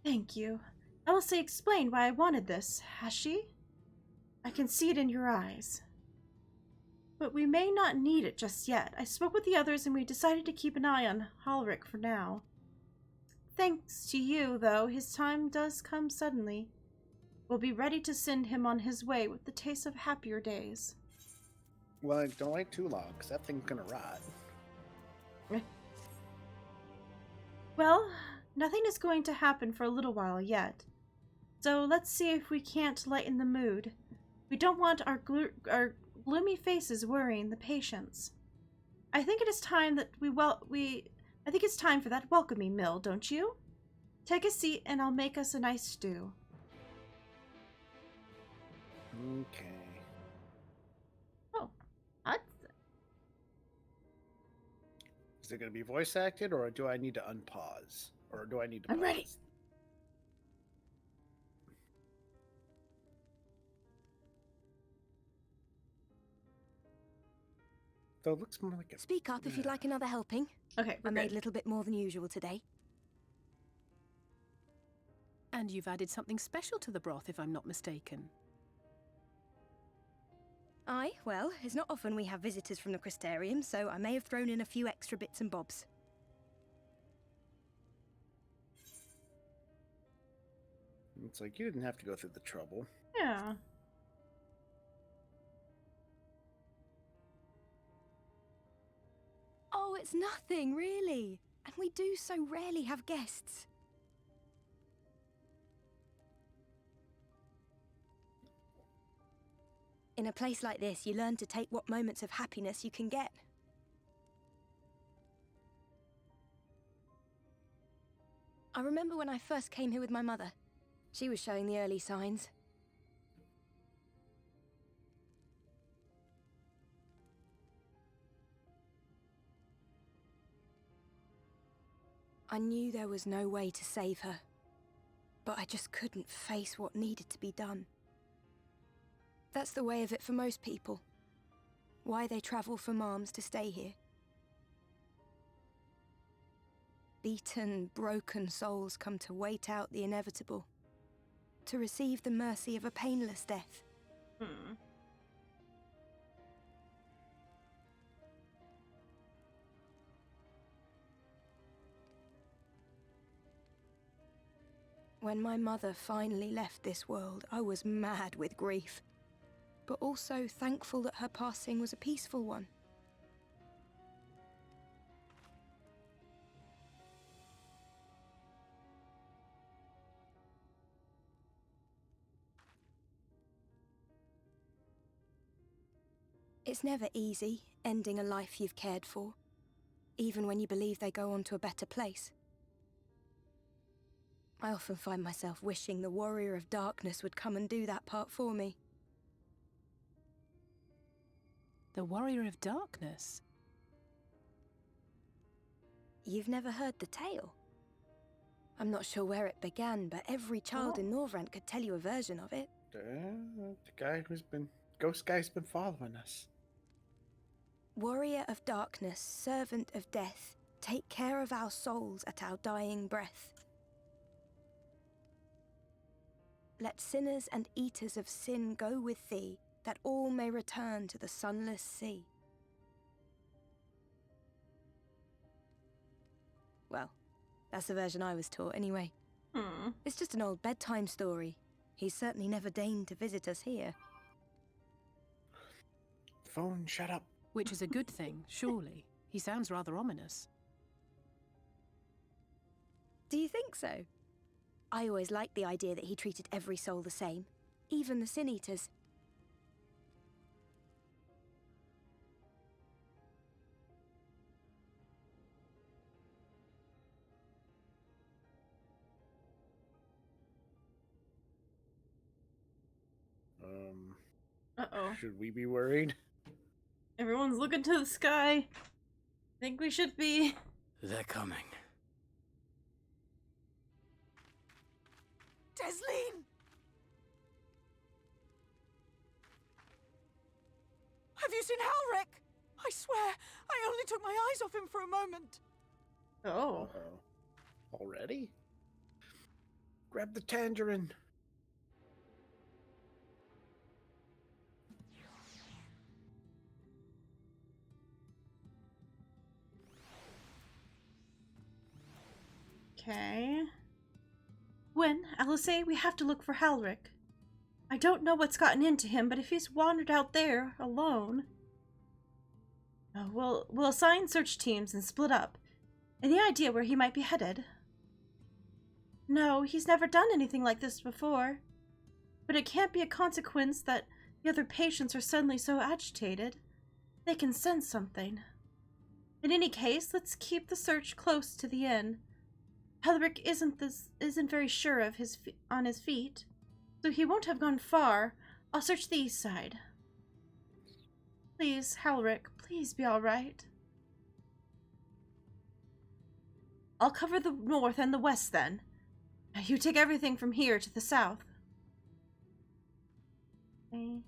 Thank you. Elsie explained why I wanted this, has she? I can see it in your eyes. But we may not need it just yet. I spoke with the others and we decided to keep an eye on Halric for now. Thanks to you, though, his time does come suddenly. We'll be ready to send him on his way with the taste of happier days. Well, don't wait too long, because that thing's going to rot. Well, nothing is going to happen for a little while yet. So let's see if we can't lighten the mood. We don't want our gloomy faces worrying the patients. I think it is time that I think it's time for that welcoming meal, don't you? Take a seat and I'll make us a nice stew. Okay. Oh, that's... Is it going to be voice acted, or do I need to unpause? Or do I need to I'm pause? ready. Though it looks more like a... Speak up if you'd like another helping. Okay, we're I made good. a little bit more than usual today. And you've added something special to the broth, if I'm not mistaken. Aye, well, it's not often we have visitors from the Crystarium, so I may have thrown in a few extra bits and bobs. It's like you didn't have to go through the trouble. Yeah. Oh, it's nothing, really. And we do so rarely have guests. In a place like this, you learn to take what moments of happiness you can get. I remember when I first came here with my mother. She was showing the early signs. I knew there was no way to save her, but I just couldn't face what needed to be done. That's the way of it for most people. Why they travel from arms to stay here. Beaten, broken souls come to wait out the inevitable, to receive the mercy of a painless death. Hmm. When my mother finally left this world, I was mad with grief, but also thankful that her passing was a peaceful one. It's never easy, ending a life you've cared for, even when you believe they go on to a better place. I often find myself wishing the Warrior of Darkness would come and do that part for me. The Warrior of Darkness? You've never heard the tale? I'm not sure where it began, but every child in Norvrant could tell you a version of it. The guy who's been... Ghost guy's been following us. Warrior of Darkness, servant of death, take care of our souls at our dying breath. Let sinners and eaters of sin go with thee, that all may return to the sunless sea. Well, that's the version I was taught anyway. Hmm. It's just an old bedtime story. He's certainly never deigned to visit us here. Phone, shut up. Which is a good thing, surely. He sounds rather ominous. Do you think so? I always liked the idea that he treated every soul the same, even the Sin Eaters. Uh-oh. Should we be worried? Everyone's looking to the sky. Think we should be. They're coming. Desleen! Have you seen Halric? I swear, I only took my eyes off him for a moment. Oh. Uh-oh. Already? Grab the tangerine. Okay. When, Alice, we have to look for Halric. I don't know what's gotten into him, but if he's wandered out there alone... we'll assign search teams and split up. Any idea where he might be headed? No, he's never done anything like this before. But it can't be a consequence that the other patients are suddenly so agitated. They can sense something. In any case, let's keep the search close to the inn. Helric isn't very sure of on his feet, so he won't have gone far. I'll search the east side. Please, Helric, please be all right. I'll cover the north and the west then. You take everything from here to the south. Okay.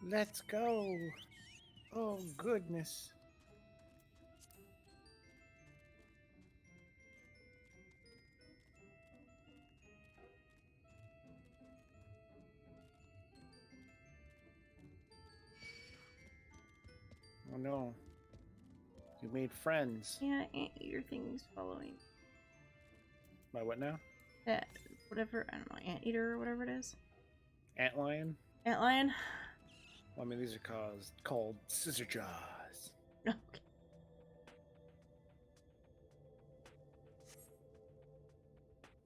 Let's go. Oh, goodness. Oh, no. You made friends. Yeah, Anteater thing's following. By what now? Whatever, I don't know, Anteater or whatever it is. Antlion? Antlion? Well, I mean, these are called scissor jaws. Okay.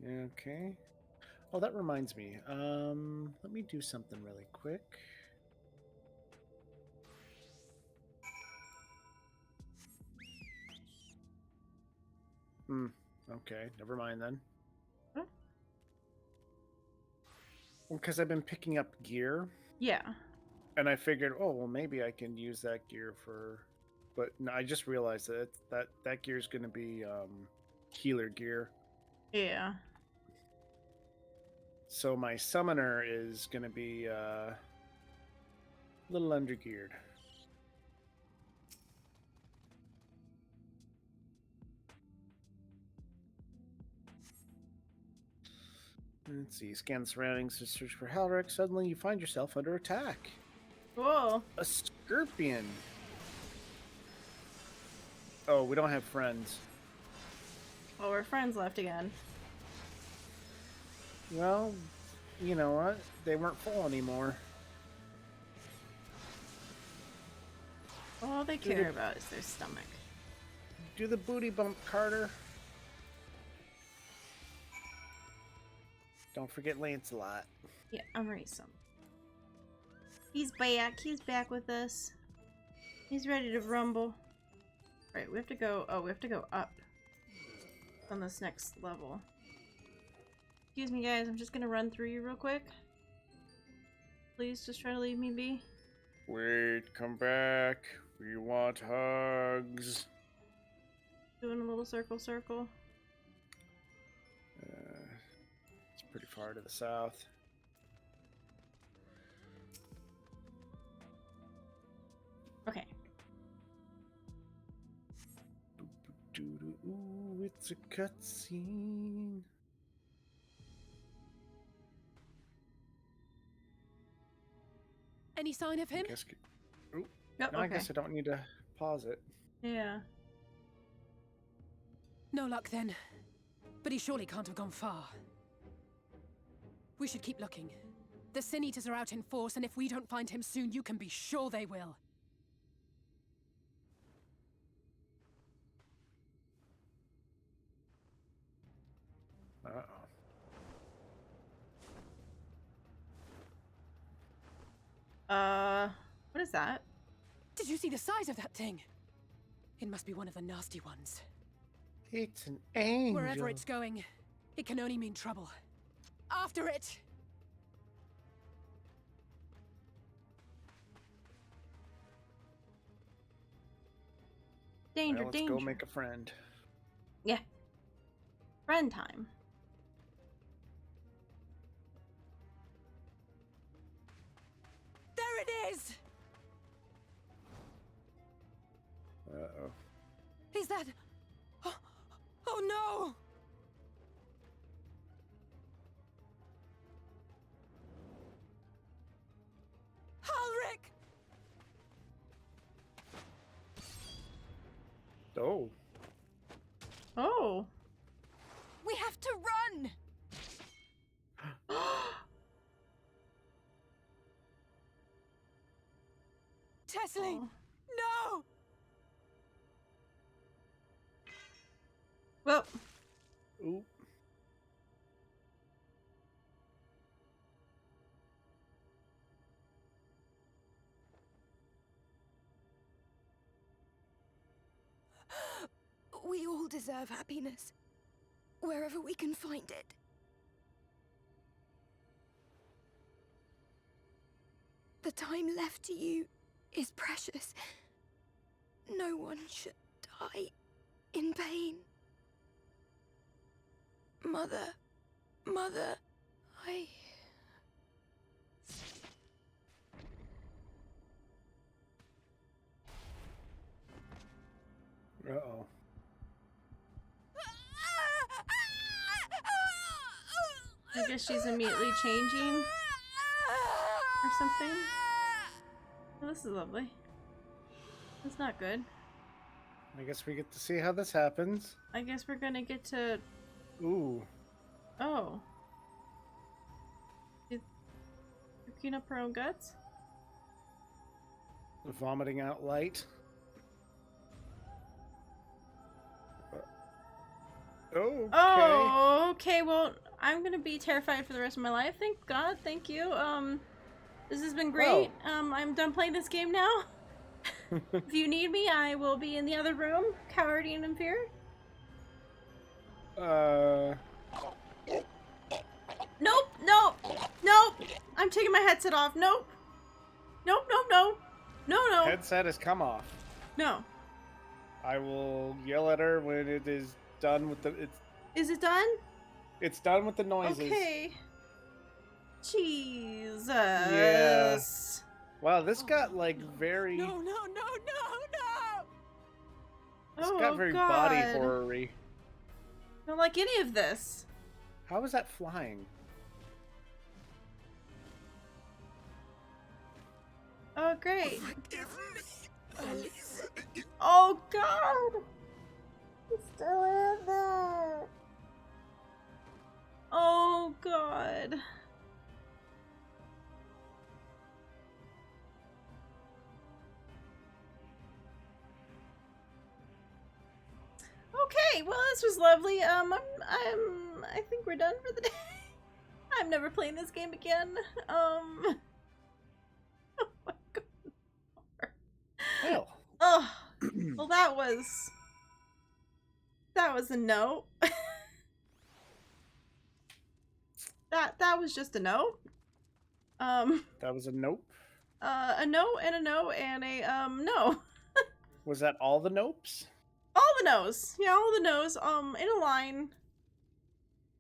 Okay. Oh, that reminds me. Let me do something really quick. Okay, never mind then. Huh? Well, because I've been picking up gear, Yeah. and I figured, oh, well, maybe I can use that gear for... But no, I just realized that gear is going to be healer gear. Yeah. So my summoner is going to be a little undergeared. Let's see. Scan the surroundings to search for Halric. Suddenly you find yourself under attack. Cool. A scorpion. Oh, we don't have friends. Well, we're friends left again. Well, you know what? They weren't full anymore. All they care about is their stomach. Do the booty bump, Carter. Don't forget Lancelot. Yeah, I'm ready some. He's back. He's back with us. He's ready to rumble. Right, we have to go... Oh, we have to go up on this next level. Excuse me, guys. I'm just gonna run through you real quick. Please, just try to leave me be. Wait, come back. We want hugs. Doing a little circle. It's pretty far to the south. Okay. Ooh, it's a cutscene. Any sign of him? Yep, No, okay. I guess I don't need to pause it. Yeah. No luck then. But he surely can't have gone far. We should keep looking. The Sin Eaters are out in force, and if we don't find him soon, you can be sure they will. Uh-oh. What is that? Did you see the size of that thing? It must be one of the nasty ones. It's an angel. Wherever it's going, it can only mean trouble. After it! Danger, Well, let's danger. go make a friend. Yeah. Friend time. There it is! Uh-oh. Is that... Oh no! Halric! Oh. Oh. We have to run! Tesling! Oh. No! Well. Ooh. We all deserve happiness, wherever we can find it. The time left to you is precious. No one should die in pain. Mother, I... Uh-oh. I guess she's immediately changing or something. Oh, this is lovely. That's not good. I guess we get to see how this happens. I guess we're gonna get to... Ooh. Oh. She's puking up her own guts? Vomiting out light. Okay. Oh, okay, well, I'm gonna be terrified for the rest of my life. Thank God, thank you. This has been great. I'm done playing this game now. If you need me, I will be in the other room, cowering in fear. Nope, nope, nope. I'm taking my headset off. Nope. Nope, nope, no. No, no. Headset has come off. No. I will yell at her when it is done with the... Is it done? It's done with the noises. Okay. Jesus. Yeah. Wow, this got like very... No, no, no, no, no! This Oh, got very God. body horror-y. I don't like any of this. How is that flying? Oh, great. Forgive me, Alice. Oh, God. He's still in there. Oh, God. Okay, well, this was lovely. I think we're done for the day. I'm never playing this game again. Oh my God. Well. Oh, well, that was a note. that was just a note. That was a nope. A no and a no and a no. Was that all the nopes? All the no's. Yeah, all the no's. In a line.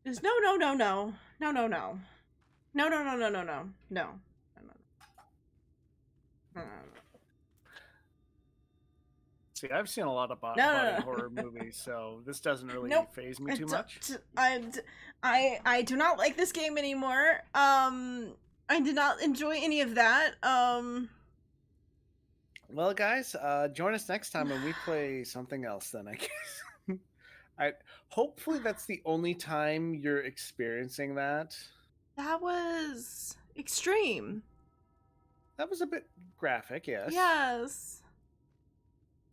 There's no, no, no, no. No, no, no. No, no, no, no, no, no. No. No. See, I've seen a lot of body horror movies, so this doesn't really faze me too much. I do not like this game anymore. I did not enjoy any of that. Well, guys, join us next time when we play something else. Then I guess. Hopefully that's the only time you're experiencing that. That was extreme. That was a bit graphic, yes. Yes.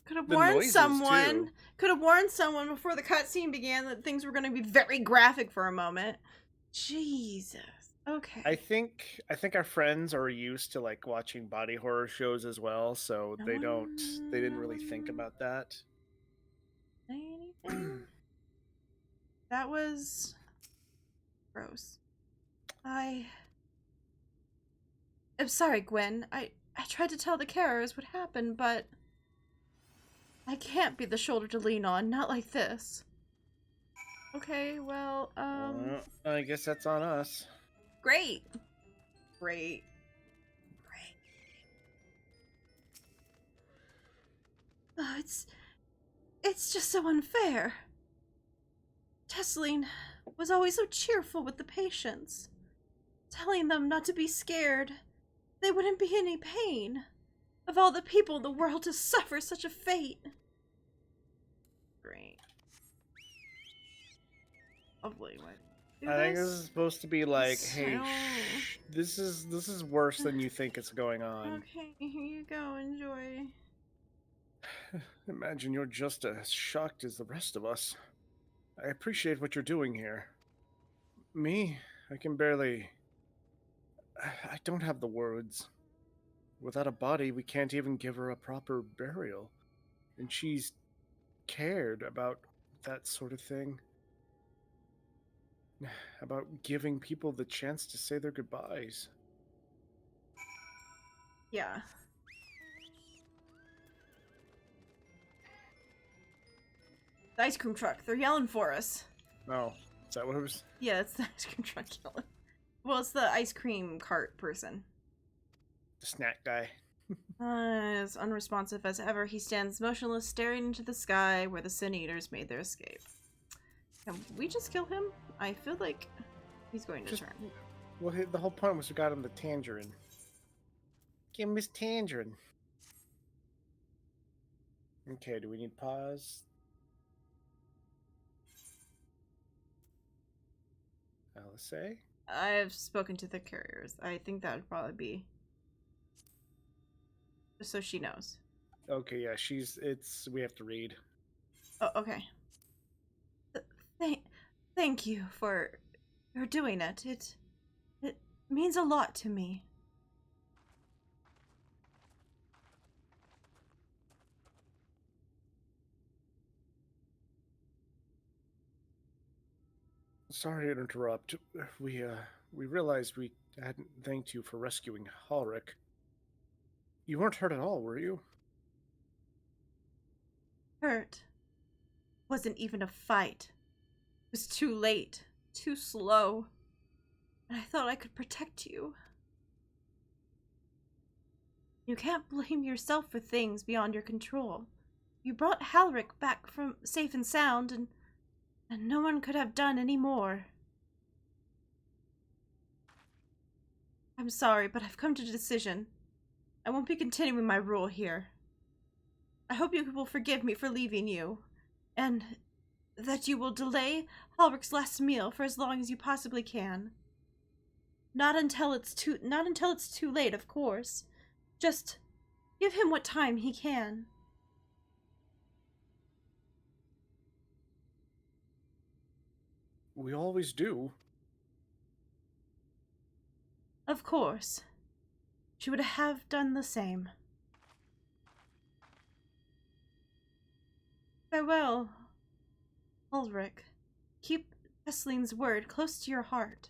Could have The warned noises, someone. too. Could have warned someone before the cutscene began that things were going to be very graphic for a moment. Jesus. Okay. I think our friends are used to like watching body horror shows as well, so they didn't really think about that. Anything? That was gross. I'm sorry, Gwen. I tried to tell the carers what happened, but I can't be the shoulder to lean on, not like this. Okay, well, Well, I guess that's on us. Great. Great. Oh, it's just so unfair. Tesseline was always so cheerful with the patients, telling them not to be scared. They wouldn't be in any pain. Of all the people in the world to suffer such a fate. Great. Lovely. I think this is supposed to be like, hey, this is worse than you think it's going on. Okay, here you go. Enjoy. Imagine you're just as shocked as the rest of us. I appreciate what you're doing here. Me, I can barely... I don't have the words. Without a body, we can't even give her a proper burial. And she's cared about that sort of thing. About giving people the chance to say their goodbyes. Yeah. The ice cream truck. They're yelling for us. Oh, is that what it was? Yeah, it's the ice cream truck yelling. Well, it's the ice cream cart person. The snack guy. As unresponsive as ever, he stands motionless, staring into the sky where the Sin Eaters made their escape. Can we just kill him? I feel like he's going to turn. Well, the whole point was we got him the tangerine. Give him his tangerine. Okay, do we need pause? LSA? I've spoken to the carriers. I think that would probably be... just so she knows. Okay, yeah, we have to read. Oh, okay. Thank you for doing it. It means a lot to me. Sorry to interrupt. We realized we hadn't thanked you for rescuing Halric. You weren't hurt at all, were you? Hurt. Wasn't even a fight. It was too late. Too slow. And I thought I could protect you. You can't blame yourself for things beyond your control. You brought Halric back from safe and sound, and no one could have done any more. I'm sorry, but I've come to a decision. I won't be continuing my rule here. I hope you will forgive me for leaving you, and that you will delay Halric's last meal for as long as you possibly can. Not until it's too late, of course. Just give him what time he can. We always do. Of course. She would have done the same. Farewell, Ulrich. Keep Esline's word close to your heart.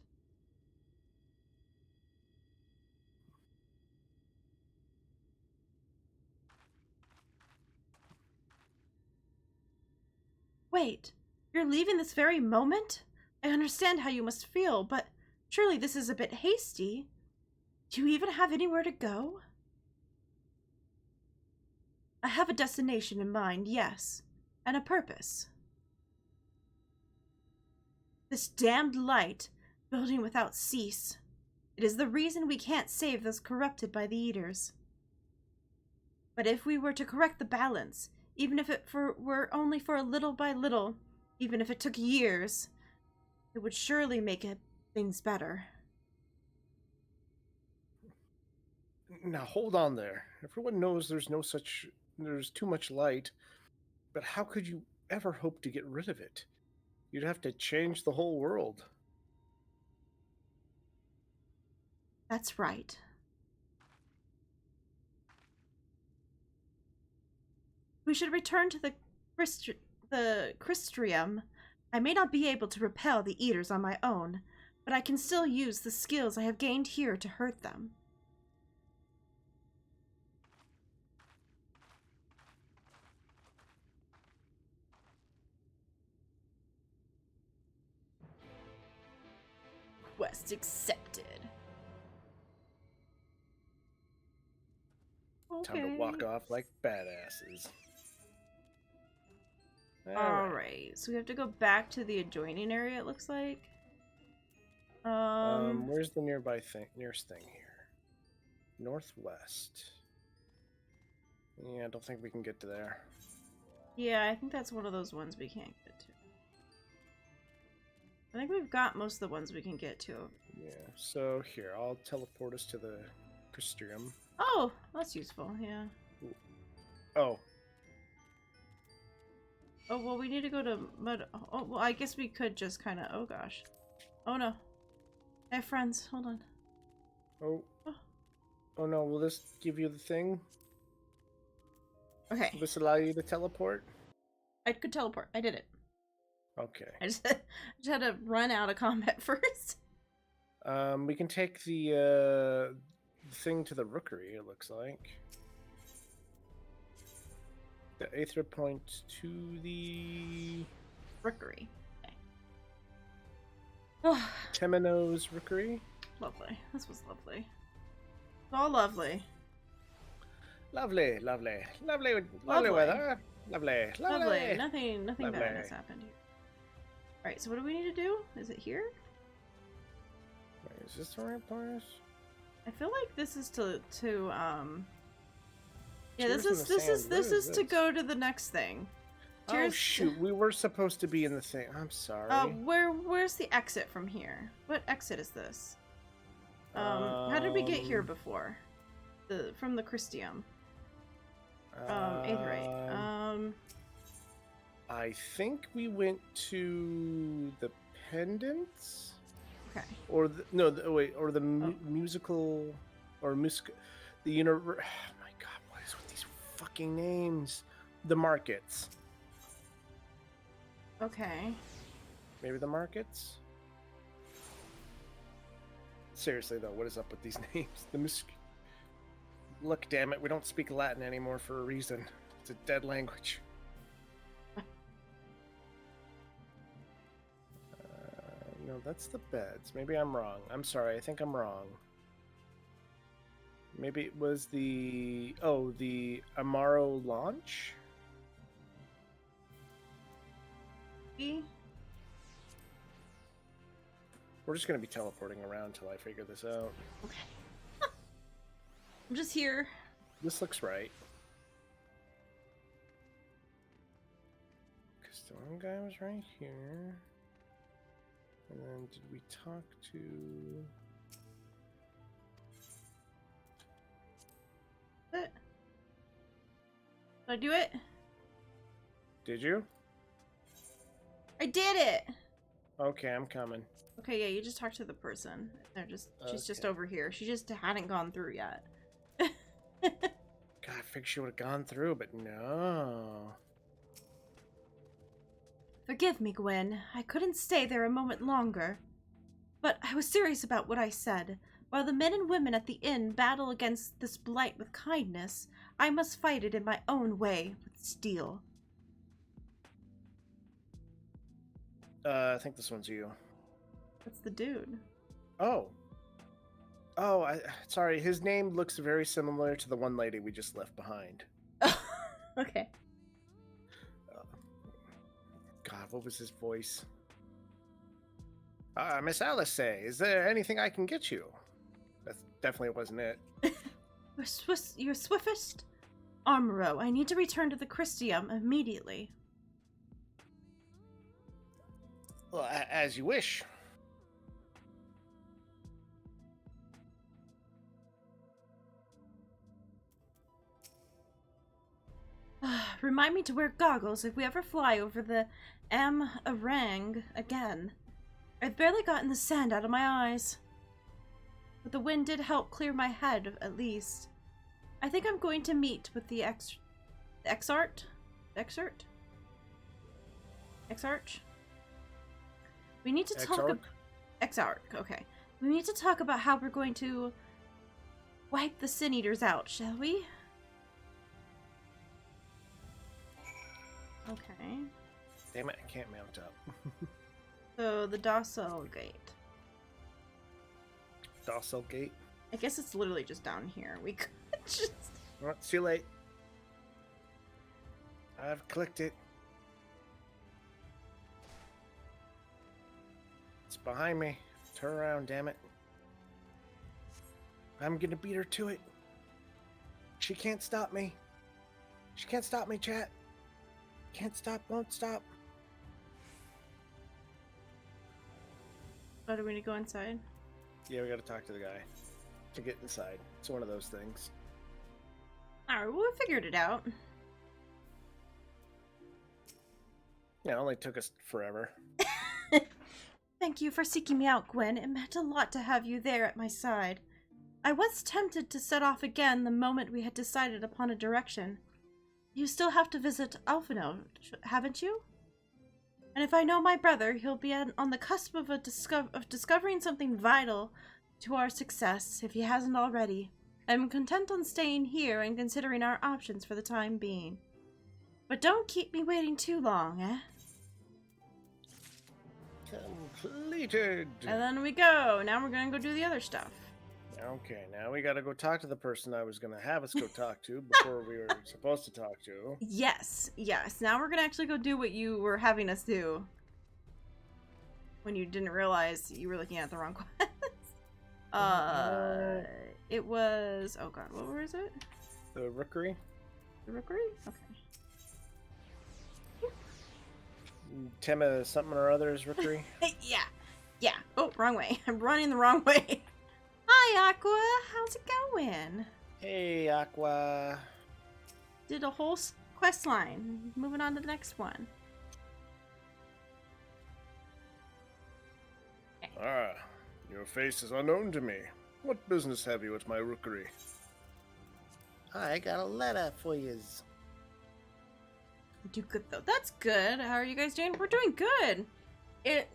Wait, you're leaving this very moment? I understand how you must feel, but surely this is a bit hasty. Do you even have anywhere to go? I have a destination in mind, yes, and a purpose. This damned light, building without cease. It is the reason we can't save those corrupted by the Eaters. But if we were to correct the balance, even if it were only for a little by little, even if it took years, it would surely make things better. Now hold on there. Everyone knows there's too much light, but how could you ever hope to get rid of it? You'd have to change the whole world. That's right. We should return to the Cristrium. I may not be able to repel the Eaters on my own, but I can still use the skills I have gained here to hurt them. Quest accepted. Time to walk off like badasses. Alright, so we have to go back to the adjoining area, it looks like. Where's the nearest thing here? Northwest. Yeah, I don't think we can get to there. Yeah, I think that's one of those ones we can't get to. I think we've got most of the ones we can get to. Yeah, so here, I'll teleport us to the Cristrium. Oh, that's useful, yeah. Oh. Oh, well, we need to go to Mud... Oh, well, I guess we could just kind of... Oh, gosh. Oh, no. Hey, friends, hold on. Oh. Oh, no, will this give you the thing? Okay. Will this allow you to teleport? I could teleport. I did it. Okay. I just had to run out of combat first. We can take the thing to the rookery, it looks like. The Aether point to the Rookery. Okay. Oh, Temino's rookery. lovely. This was lovely. All lovely. Lovely, lovely, lovely, lovely Lovely. weather. Lovely, lovely. Lovely. Nothing bad Lovely. has happened here. Alright, so what do we need to do? Is it here? Wait, is this the right place? I feel like this is to yeah, Tears this in is the this sand. is What this is is to this? go to the next thing. Oh Tears- shoot, we were supposed to be in the thing. I'm sorry. Where's the exit from here? What exit is this? How did we get here before? From the Christium. Aetherite. I think we went to the pendants, Okay. or the musical, or the universe. Oh my god, what is with these fucking names? The markets. Okay. Maybe the markets. Seriously though, what is up with these names? Look, damn it, we don't speak Latin anymore for a reason. It's a dead language. No, that's the beds. Maybe I'm wrong. I'm sorry, I think I'm wrong. Maybe it was the Amaro launch? E? We're just gonna be teleporting around till I figure this out. Okay. I'm just here. This looks right. Because the one guy was right here. And then did we talk to... What? Did I do it? Did you? I did it! Okay, I'm coming. Okay, yeah, you just talked to the person. She's just Okay. over here. She just hadn't gone through yet. God, I figured she would have gone through, but no. Forgive me, Gwen. I couldn't stay there a moment longer. But I was serious about what I said. While the men and women at the inn battle against this blight with kindness, I must fight it in my own way, with steel. I think this one's you. That's the dude. Oh. Sorry, his name looks very similar to the one lady we just left behind. Okay. God, what was his voice? Miss Alice, is there anything I can get you? That definitely wasn't it. Your swiftest? Armoro, I need to return to the Christium immediately. Well, as you wish. Remind me to wear goggles if we ever fly over the Arang again. I've barely gotten the sand out of my eyes. But the wind did help clear my head, at least. I think I'm going to meet with the Exarch? We need to talk Exarch, okay. We need to talk about how we're going to wipe the Sin Eaters out, shall we? Okay. Damn it, I can't mount up. So, the Docile Gate. Docile Gate? I guess it's literally just down here. We could just... Well, it's too late. I've clicked it. It's behind me. Turn around, damn it. I'm gonna beat her to it. She can't stop me. She can't stop me, chat. Can't stop, won't stop. Oh, do we need to go inside? Yeah, we gotta talk to the guy to get inside. It's one of those things. Alright, well, we figured it out. Yeah, it only took us forever. Thank you for seeking me out, Gwen. It meant a lot to have you there at my side. I was tempted to set off again the moment we had decided upon a direction. You still have to visit Alphino, haven't you? And if I know my brother, he'll be on the cusp of discovering something vital to our success, if he hasn't already. I'm content on staying here and considering our options for the time being. But don't keep me waiting too long, eh? Completed. And then we go. Now we're gonna go do the other stuff. Okay, now we gotta go talk to the person I was gonna have us go talk to before we were supposed to talk to. Yes, yes. Now we're gonna actually go do what you were having us do. When you didn't realize you were looking at the wrong quest. It was... Oh god, what was it? The Rookery? The Rookery? Okay. Tema something or other's Rookery? Yeah. Yeah. Oh, wrong way. I'm running the wrong way. Hi, Aqua. How's it going? Hey, Aqua. Did a whole quest line. Moving on to the next one. Okay. Ah, your face is unknown to me. What business have you at my Rookery? I got a letter for yous. Do good though. That's good. How are you guys doing? We're doing good. It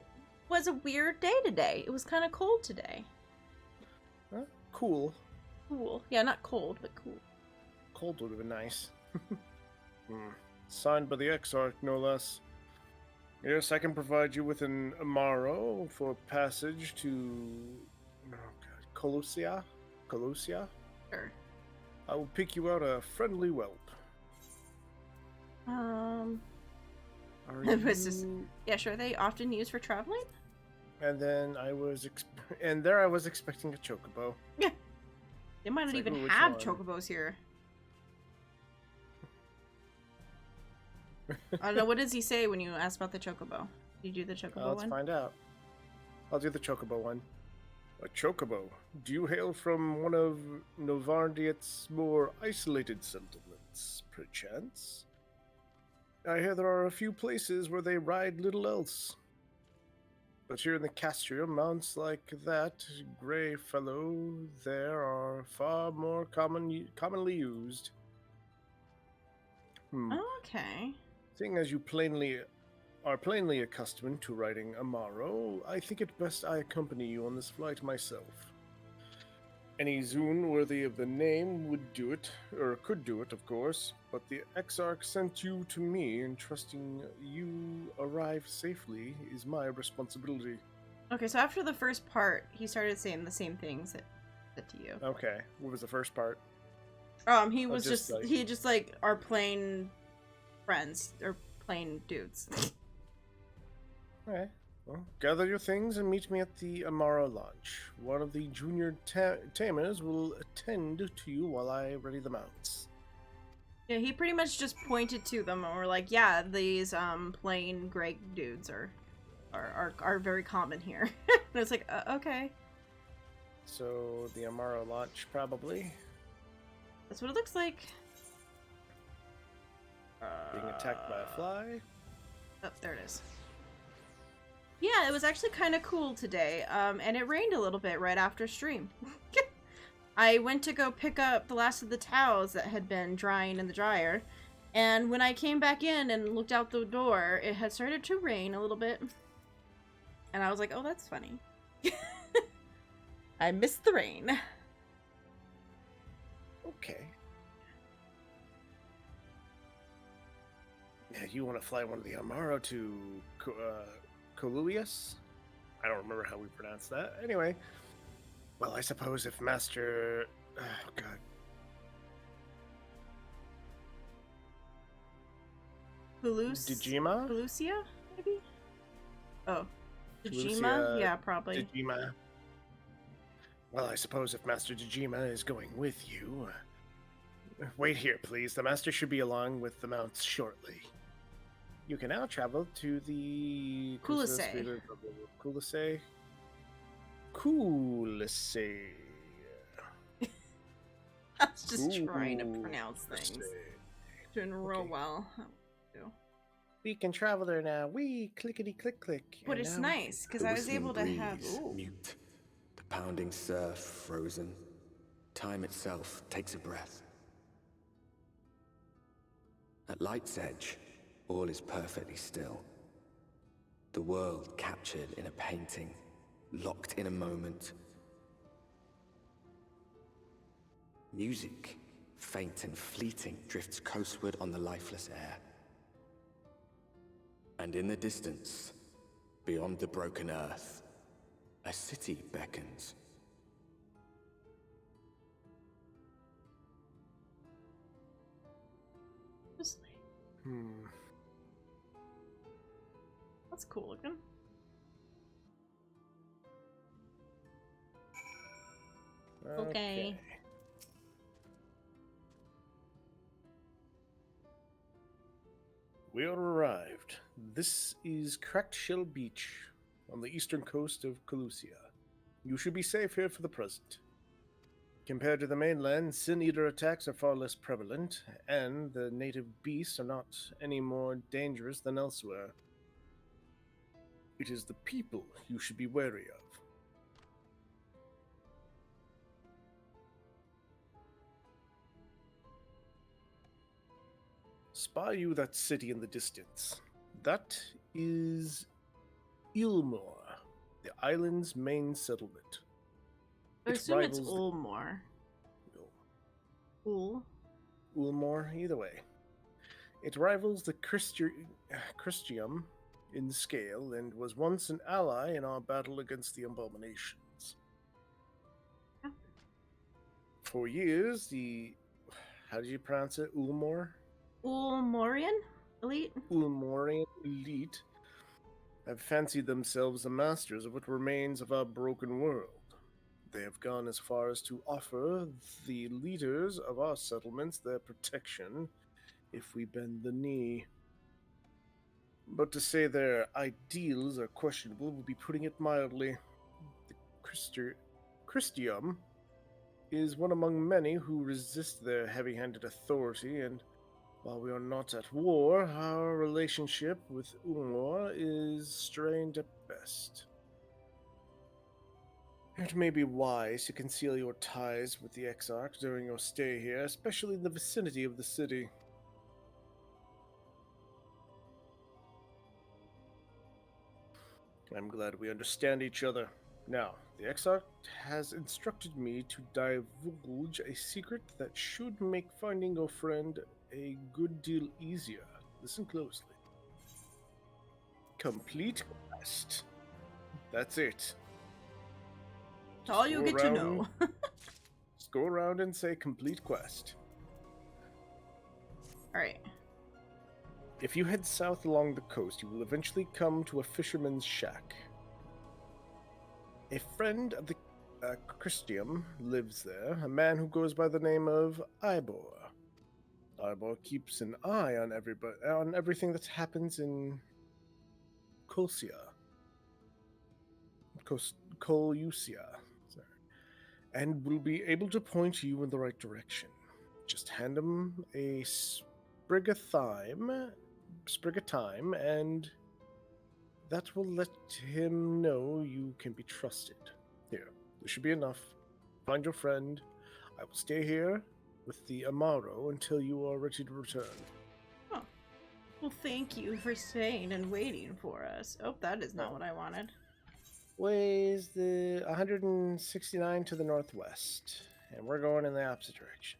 was a weird day today. It was kind of cold today. Huh? Cool. Cool. Yeah, not cold, but cool. Cold would have been nice. Signed by the Exarch, no less. Yes, I can provide you with an Amaro for passage to Colusia. Colusia? Sure. I will pick you out a friendly whelp. Was this... Yeah, sure. They often used for traveling? And then I was expecting a chocobo. Yeah. They might not It's like, even ooh, which have one? chocobos here. I don't know. What does he say when you ask about the chocobo? Do you do the chocobo Let's one? find out. I'll do the chocobo one. A chocobo. Do you hail from one of Novardiet's more isolated settlements, perchance? I hear there are a few places where they ride little else. But here in the Castria, mounts like that grey fellow there are far more commonly used. Okay. Seeing as you are plainly accustomed to riding Amaro, I think it best I accompany you on this flight myself. Any Zune worthy of the name would do it, or could do it, of course, but the Exarch sent you to me, and trusting you arrive safely is my responsibility. Okay, so after the first part, he started saying the same things that to you. Okay, what was the first part? He was just like our plain friends or plain dudes. Alright, well, gather your things and meet me at the Amaro launch. One of the junior tamers will attend to you while I ready the mounts. Yeah, he pretty much just pointed to them and were like, yeah, these plain gray dudes are very common here. And I was like, okay. So the Amaro launch probably. That's what it looks like. Being attacked by a fly. Oh, there it is. Yeah, it was actually kind of cool today, and it rained a little bit right after stream. I went to go pick up the last of the towels that had been drying in the dryer, and when I came back in and looked out the door, it had started to rain a little bit. And I was like, oh, that's funny. I missed the rain. Okay. Yeah, you want to fly one of the Amaro to Coluius? I don't remember how we pronounce that. Anyway, well, I suppose if Master... Oh, God. Dejima? Pelusia, maybe? Oh. Dejima? Pelusia, Yeah, probably. Dejima. Well, I suppose if Master Dejima is going with you... Wait here, please. The Master should be along with the mounts shortly. You can now travel to the... Kulisei. Kulisei? Kulisei. I was just trying to pronounce things. Doing real well. We can travel there now. We clickety click click. But it's nice because I was able to have. Mute. The pounding surf frozen. Time itself takes a breath. At light's edge, all is perfectly still. The world captured in a painting, locked in a moment. Music, faint and fleeting, drifts coastward on the lifeless air. And in the distance, beyond the broken earth, a city beckons. That's cool looking. Okay. We are arrived. This is Cracked Shell Beach on the eastern coast of Colusia. You should be safe here for the present. Compared to the mainland, Sin Eater attacks are far less prevalent, and the native beasts are not any more dangerous than elsewhere. It is the people you should be wary of. Spy you that city in the distance. That is Ilmor, the island's main settlement. I assume it's rivals Ulmor. Ulmor, either way. It rivals the Christium in scale and was once an ally in our battle against the abominations. Yeah. For years, the... how do you pronounce it? Ulmor? Ulmorian elite? Ulmorian elite have fancied themselves the masters of what remains of our broken world. They have gone as far as to offer the leaders of our settlements their protection if we bend the knee. But to say their ideals are questionable would be putting it mildly. The Christium is one among many who resist their heavy-handed authority, and while we are not at war, our relationship with Ulmor is strained at best. It may be wise to conceal your ties with the Exarch during your stay here, especially in the vicinity of the city. I'm glad we understand each other. Now, the Exarch has instructed me to divulge a secret that should make finding your friend a good deal easier. Listen closely. Complete quest. That's it. That's all you get to know. Just go around and say complete quest. Alright. If you head south along the coast, you will eventually come to a fisherman's shack. A friend of the Christium lives there, a man who goes by the name of Ivor. Ivor keeps an eye on everything that happens in Colusia. And will be able to point you in the right direction. Just hand him a sprig of thyme, and that will let him know you can be trusted. Here, this should be enough. Find your friend. I will stay here with the Amaro until you are ready to return. Oh. Well, thank you for staying and waiting for us. Oh, that is not what I wanted. Weighs the 169 to the northwest, and we're going in the opposite direction.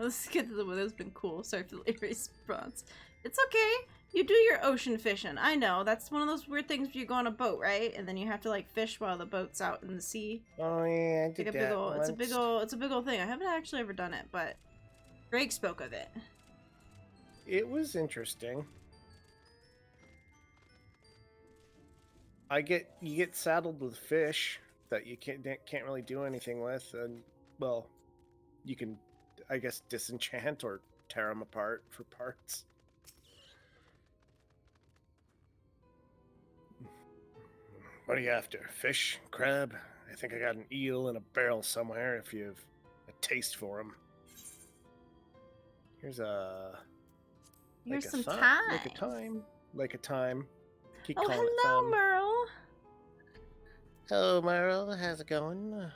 Let's get to the one that's been cool. Sorry for the late response. It's okay. You do your ocean fishing. I know. That's one of those weird things where you go on a boat, right? And then you have to like fish while the boat's out in the sea. Oh yeah, I did like that once. It's a big old thing. I haven't actually ever done it, but Greg spoke of it. It was interesting. You get saddled with fish that you can't really do anything with, and well, you can, I guess, disenchant or tear them apart for parts. What are you after? Fish? Crab? I think I got an eel in a barrel somewhere if you have a taste for them. Here's some time. time. Like a time. Keep Oh, calling it hello, time. Merle. Hello, Merle. How's it going?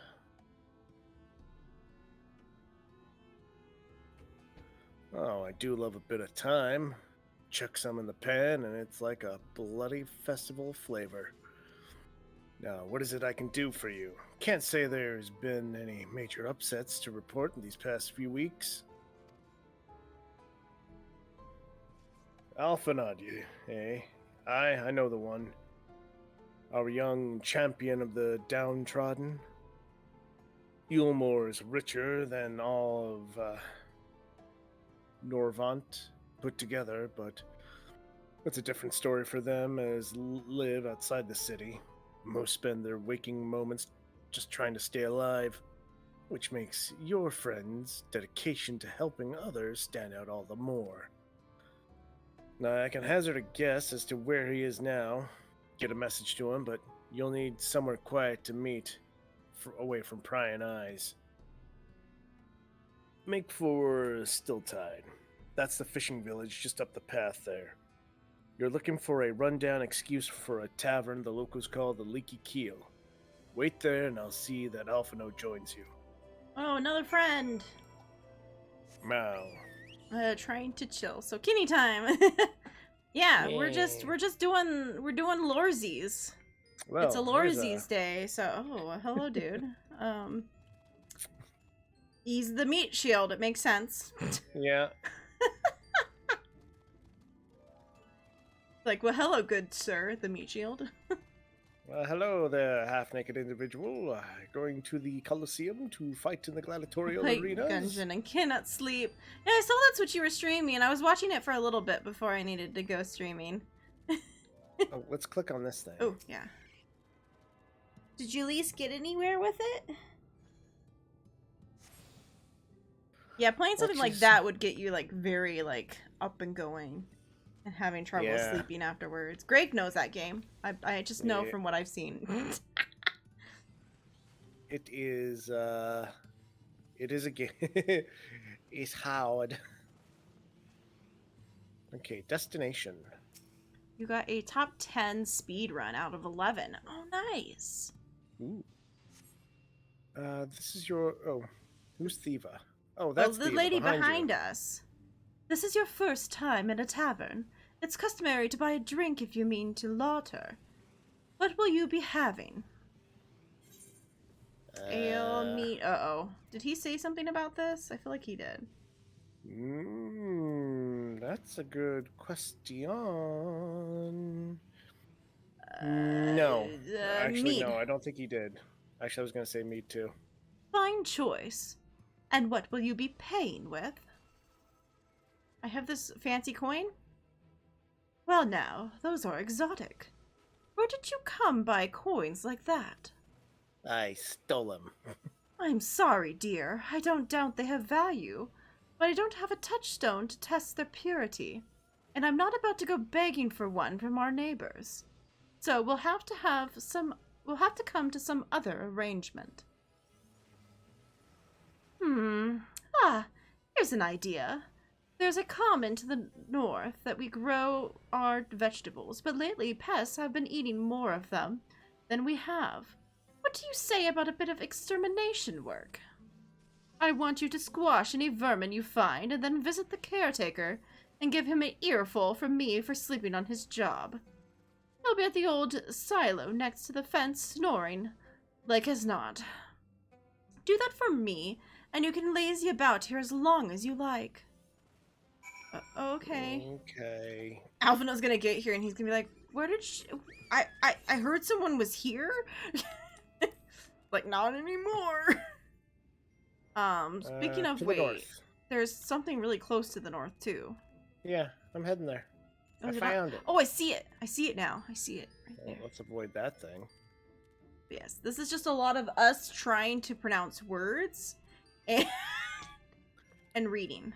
Oh, I do love a bit of time. Chuck some in the pan, and it's like a bloody festival of flavor. Now, what is it I can do for you? Can't say there's been any major upsets to report in these past few weeks. Alphanod, eh? I know the one. Our young champion of the downtrodden. Eulmore is richer than all of Norvant put together, but it's a different story for them as live outside the city. Most spend their waking moments just trying to stay alive, which makes your friend's dedication to helping others stand out all the more. Now, I can hazard a guess as to where he is now, get a message to him, but you'll need somewhere quiet to meet, away from prying eyes. Make for Stilltide. That's the fishing village just up the path there. You're looking for a rundown excuse for a tavern the locals call the Leaky Keel. Wait there and I'll see that Alphino joins you. Oh, another friend. Meow. Trying to chill. So Kinnie time. Yeah, we're doing loresies. Well, It's a loresies day, so hello dude. He's the meat shield, it makes sense. Yeah. Like, well, hello, good sir, the meat shield. Well, hello there, half-naked individual. Going to the Colosseum to fight in the gladiatorial arenas? Gungeon and cannot sleep. Yeah, I saw that's what you were streaming. I was watching it for a little bit before I needed to go streaming. Oh, let's click on this thing. Oh, yeah. Did you at least get anywhere with it? Yeah, playing something like that would get you, like, very, like, up and going. And having trouble sleeping afterwards. Greg knows that game. I just know from what I've seen. It is a game. It's hard. Okay, destination. You got a top 10 speed run out of 11. Oh, nice. Ooh. This is your... Oh, who's Thiva? Oh, that's the Thiva lady behind you. us. This is your first time in a tavern. It's customary to buy a drink if you mean to lauter. What will you be having? Ale, meat. Uh-oh. Did he say something about this? I feel like he did. That's a good question. No. Actually, meat. no, I don't think he did. Actually, I was going to say meat, too. Fine choice. And what will you be paying with? I have this fancy coin? Well now, those are exotic. Where did you come by coins like that? I stole them. I'm sorry, dear. I don't doubt they have value, but I don't have a touchstone to test their purity, and I'm not about to go begging for one from our neighbors. So we'll have to come to some other arrangement. Here's an idea. There's a common to the north that we grow our vegetables, but lately pests have been eating more of them than we have. What do you say about a bit of extermination work? I want you to squash any vermin you find and then visit the caretaker and give him an earful from me for sleeping on his job. He'll be at the old silo next to the fence snoring, like as not. Do that for me, and you can lazy about here as long as you like. Okay. Okay. Alphina's gonna get here and he's gonna be like, where did she... I heard someone was here? Like, not anymore. Speaking of, wait, there's something really close to the north, too. Yeah, I'm heading there. I found it. Oh, I see it. I see it now. I see it right there. Let's avoid that thing. Yes, this is just a lot of us trying to pronounce words and, and reading.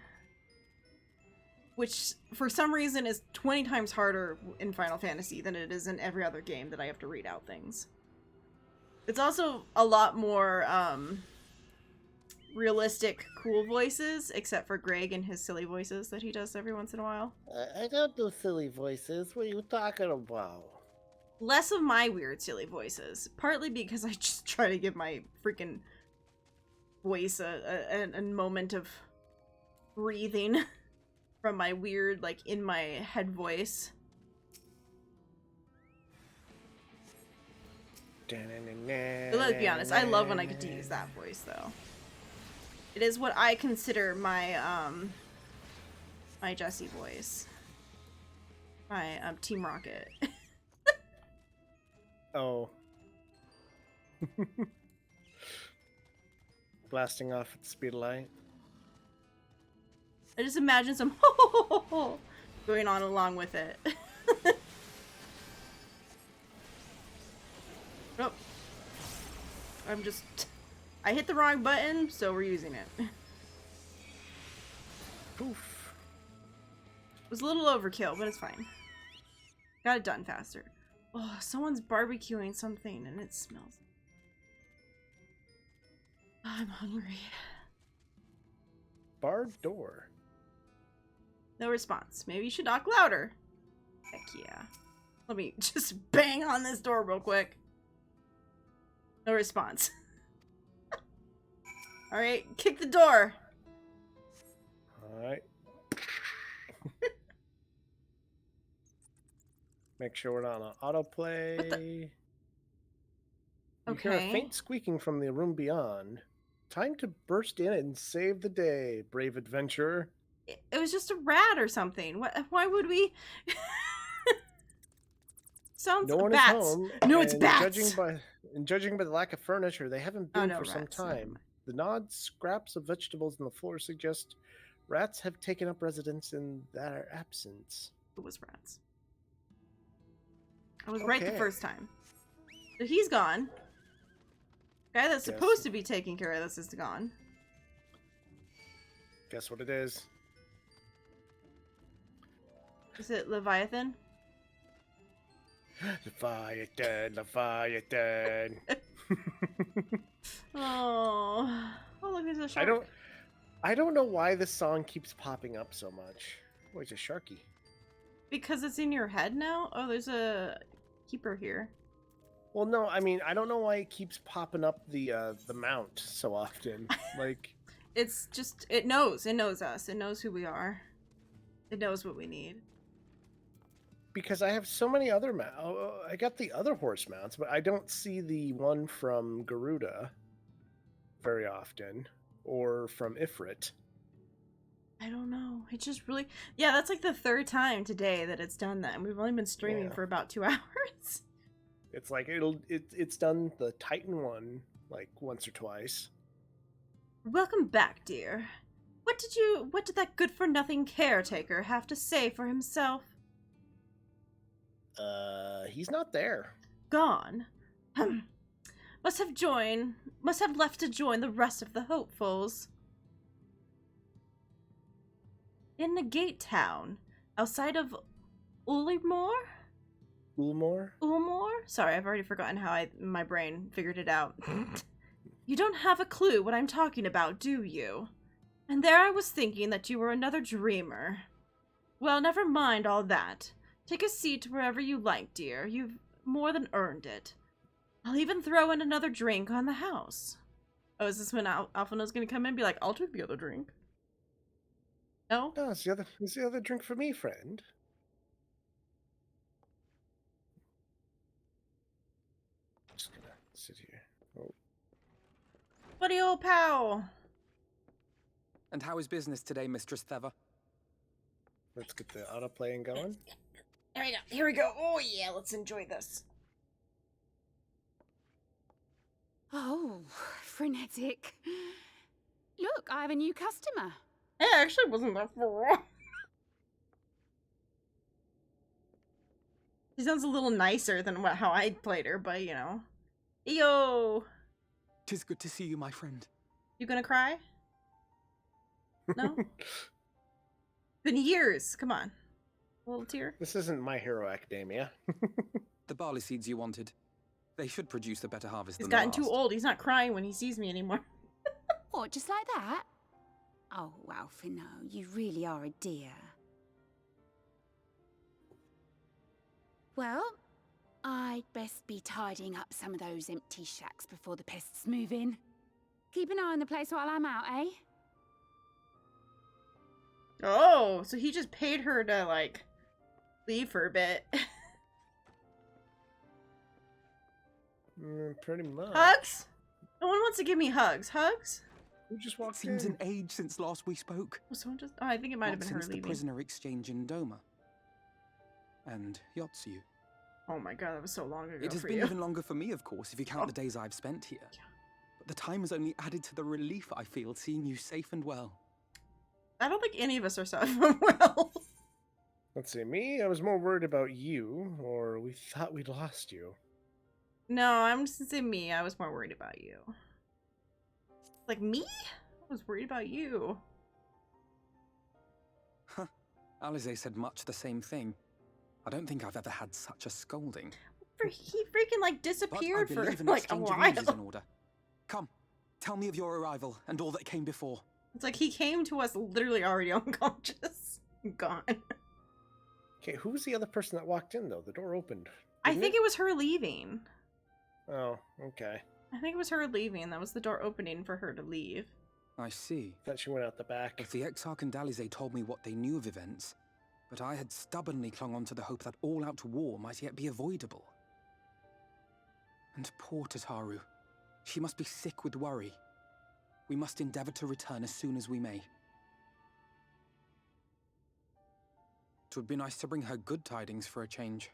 Which, for some reason, is 20 times harder in Final Fantasy than it is in every other game that I have to read out things. It's also a lot more, realistic, cool voices, except for Greg and his silly voices that he does every once in a while. I don't do silly voices. What are you talking about? Less of my weird, silly voices. Partly because I just try to give my freaking voice a moment of breathing. from my weird, like, in my head voice. But let's be honest, I love when I get to use that voice, though. It is what I consider my, my Jessie voice. My, Team Rocket. Oh. Blasting off at the speed of light. I just imagine some going on along with it. Oh. I hit the wrong button, so we're using it. Poof. It was a little overkill, but it's fine. Got it done faster. Oh, someone's barbecuing something and it smells. I'm hungry. Barred door. No response. Maybe you should knock louder. Heck yeah. Let me just bang on this door real quick. No response. Alright, kick the door. Alright. Make sure we're not on autoplay. You hear a faint squeaking from the room beyond. Time to burst in and save the day, brave adventurer. It was just a rat or something. Why would we? Sounds no one bats. is home. No, it's bats. Judging by the lack of furniture, they haven't been for some rats, time. The gnawed scraps of vegetables on the floor suggest rats have taken up residence in their absence. It was rats. I was right the first time. So he's gone. The guy that's supposed to be taking care of this is gone. Guess what it is? Is it Leviathan? Leviathan, Leviathan. Oh, look, there's a shark. I don't know why this song keeps popping up so much. Oh, it's a sharky. Because it's in your head now? Oh, there's a keeper here. Well, no, I mean, I don't know why it keeps popping up the mount so often. Like, it's just, it knows us. It knows who we are. It knows what we need. Because I have so many other I got the other horse mounts, but I don't see the one from Garuda very often, or from Ifrit. I don't know. It just really... Yeah, that's like the third time today that it's done that. And we've only been streaming for about 2 hours. It's like, it's done the Titan one, like, once or twice. Welcome back, dear. What did that good-for-nothing caretaker have to say for himself? He's not there. Gone. Must have left to join the rest of the hopefuls. In the gate town, outside of Ulmore? Ulmore? Sorry, I've already forgotten how my brain figured it out. You don't have a clue what I'm talking about, do you? And there I was thinking that you were another dreamer. Well, never mind all that. Take a seat wherever you like, dear. You've more than earned it. I'll even throw in another drink on the house. Oh, is this when Alphina's gonna come in and be like, I'll take the other drink? No? No, it's the other drink for me, friend. Just gonna sit here. Oh. Buddy old pal! And how is business today, Mistress Theva? Let's get the autoplaying going. There we go. Here we go. Oh yeah, let's enjoy this. Oh, frenetic. Look, I have a new customer. Hey, I actually wasn't there for a while. She sounds a little nicer than how I played her, but you know. Yo! 'Tis good to see you, my friend. You gonna cry? No? Been years. Come on. A little tear. This isn't My Hero Academia. The barley seeds you wanted. They should produce a better harvest He's than gotten the too last. old. He's not crying when he sees me anymore. What, just like that? Oh, Alphino, you really are a dear. Well, I'd best be tidying up some of those empty shacks before the pests move in. Keep an eye on the place while I'm out, eh? Oh, so he just paid her to, like, leave for a bit. Pretty much. Hugs? No one wants to give me hugs. Hugs? Who just It walked seems in? an age since last we spoke. Was someone just... Oh, I think it might have Not been her since the leaving. prisoner exchange in Doma. And Yotsu. Oh my god, that was so long ago It has for been you. even longer for me, of course, if you count the days I've spent here. But the time has only added to the relief I feel seeing you safe and well. I don't think any of us are so well. Let's see, me? I was more worried about you, or we thought we'd lost you. No, I'm just gonna say me. I was more worried about you. Like, me? I was worried about you. Huh. Alize said much the same thing. I don't think I've ever had such a scolding. He freaking, like, But I disappeared for, believe an like, a exchange of while. news is in order. Come, tell me of your arrival and all that came before. It's like he came to us literally already unconscious. Gone. Okay, who was the other person that walked in, though? The door opened. I didn't think it was her leaving. Oh, okay. I think it was her leaving. That was the door opening for her to leave. I see. Thought she went out the back. If the Exarch and Alize told me what they knew of events, but I had stubbornly clung on to the hope that all-out war might yet be avoidable. And poor Tataru. She must be sick with worry. We must endeavor to return as soon as we may. It would be nice to bring her good tidings for a change.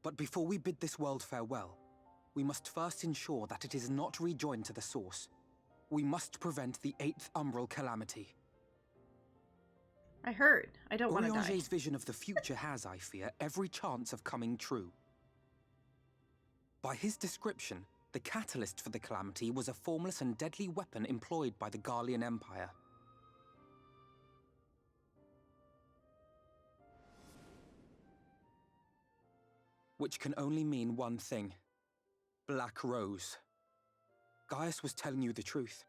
But before we bid this world farewell, we must first ensure that it is not rejoined to the source. We must prevent the 8th Umbral calamity. I heard. I don't want to die. Urianger's vision of the future has, I fear, every chance of coming true. By his description, the catalyst for the calamity was a formless and deadly weapon employed by the Garlean Empire. Which can only mean one thing. Black Rose. Gaius was telling you the truth.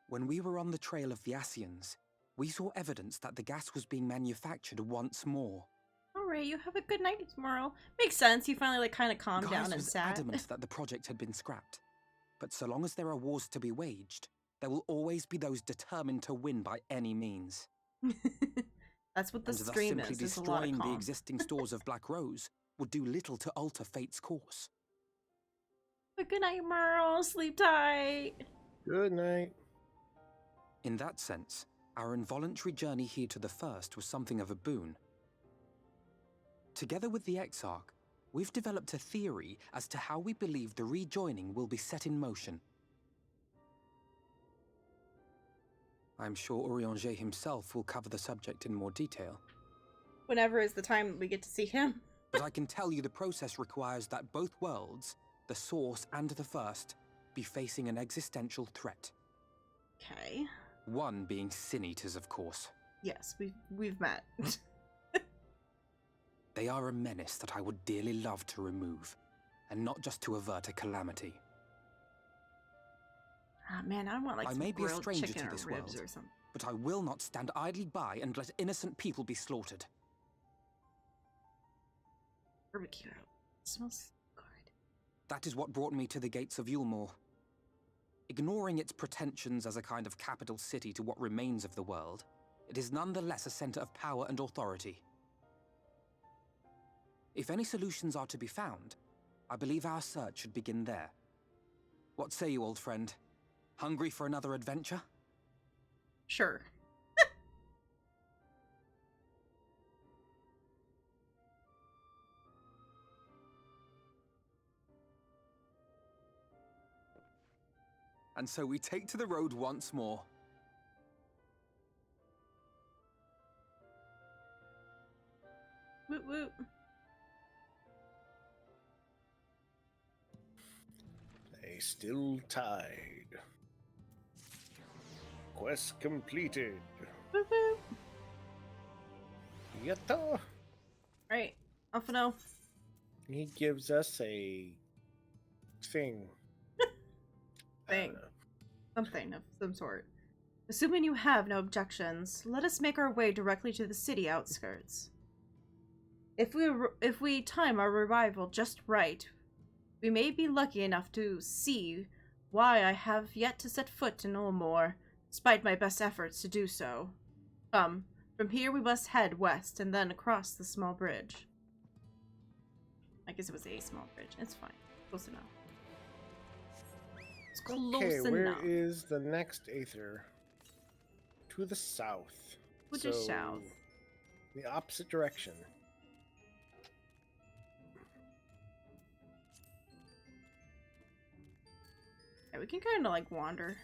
When we were on the trail of the Asians, we saw evidence that the gas was being manufactured once more. Alright, you have a good night tomorrow. Makes sense. You finally, like, kind of calmed Gaius down and was sat. adamant that the project had been scrapped. But so long as there are wars to be waged, there will always be those determined to win by any means. That's what the And thus stream simply is. There's a lot of destroying the calm. existing stores of Black Rose would do little to alter fate's course. But good night, Merle. Sleep tight. Good night. In that sense, our involuntary journey here to the First was something of a boon. Together with the Exarch, we've developed a theory as to how we believe the rejoining will be set in motion. I'm sure Urianger himself will cover the subject in more detail. Whenever is the time that we get to see him. But I can tell you the process requires that both worlds, the Source and the First, be facing an existential threat. Okay. One being Sin Eaters, of course. Yes, we've met. They are a menace that I would dearly love to remove, and not just to avert a calamity. Ah, man, I want like I some may be a grilled stranger chicken to or this ribs world, or something. but I will not stand idly by and let innocent people be slaughtered. Barbecue out. It smells good. That is what brought me to the gates of Yulmore. Ignoring its pretensions as a kind of capital city to what remains of the world, it is nonetheless a center of power and authority. If any solutions are to be found, I believe our search should begin there. What say you, old friend? Hungry for another adventure? Sure. And so we take to the road once more. Woot woot. A still tide. Quest completed. Woot woot. Yatta! Right. Alphino. He gives us a thing. Thing. Something of some sort. Assuming you have no objections, let us make our way directly to the city outskirts. If we time our arrival just right, we may be lucky enough to see why I have yet to set foot in Ulmore, despite my best efforts to do so. From here we must head west and then across the small bridge. I guess it was a small bridge. It's fine. Close enough. It's close Okay, where enough. is the next Aether? To the south. Which is south. The opposite direction. Yeah, we can kind of like wander.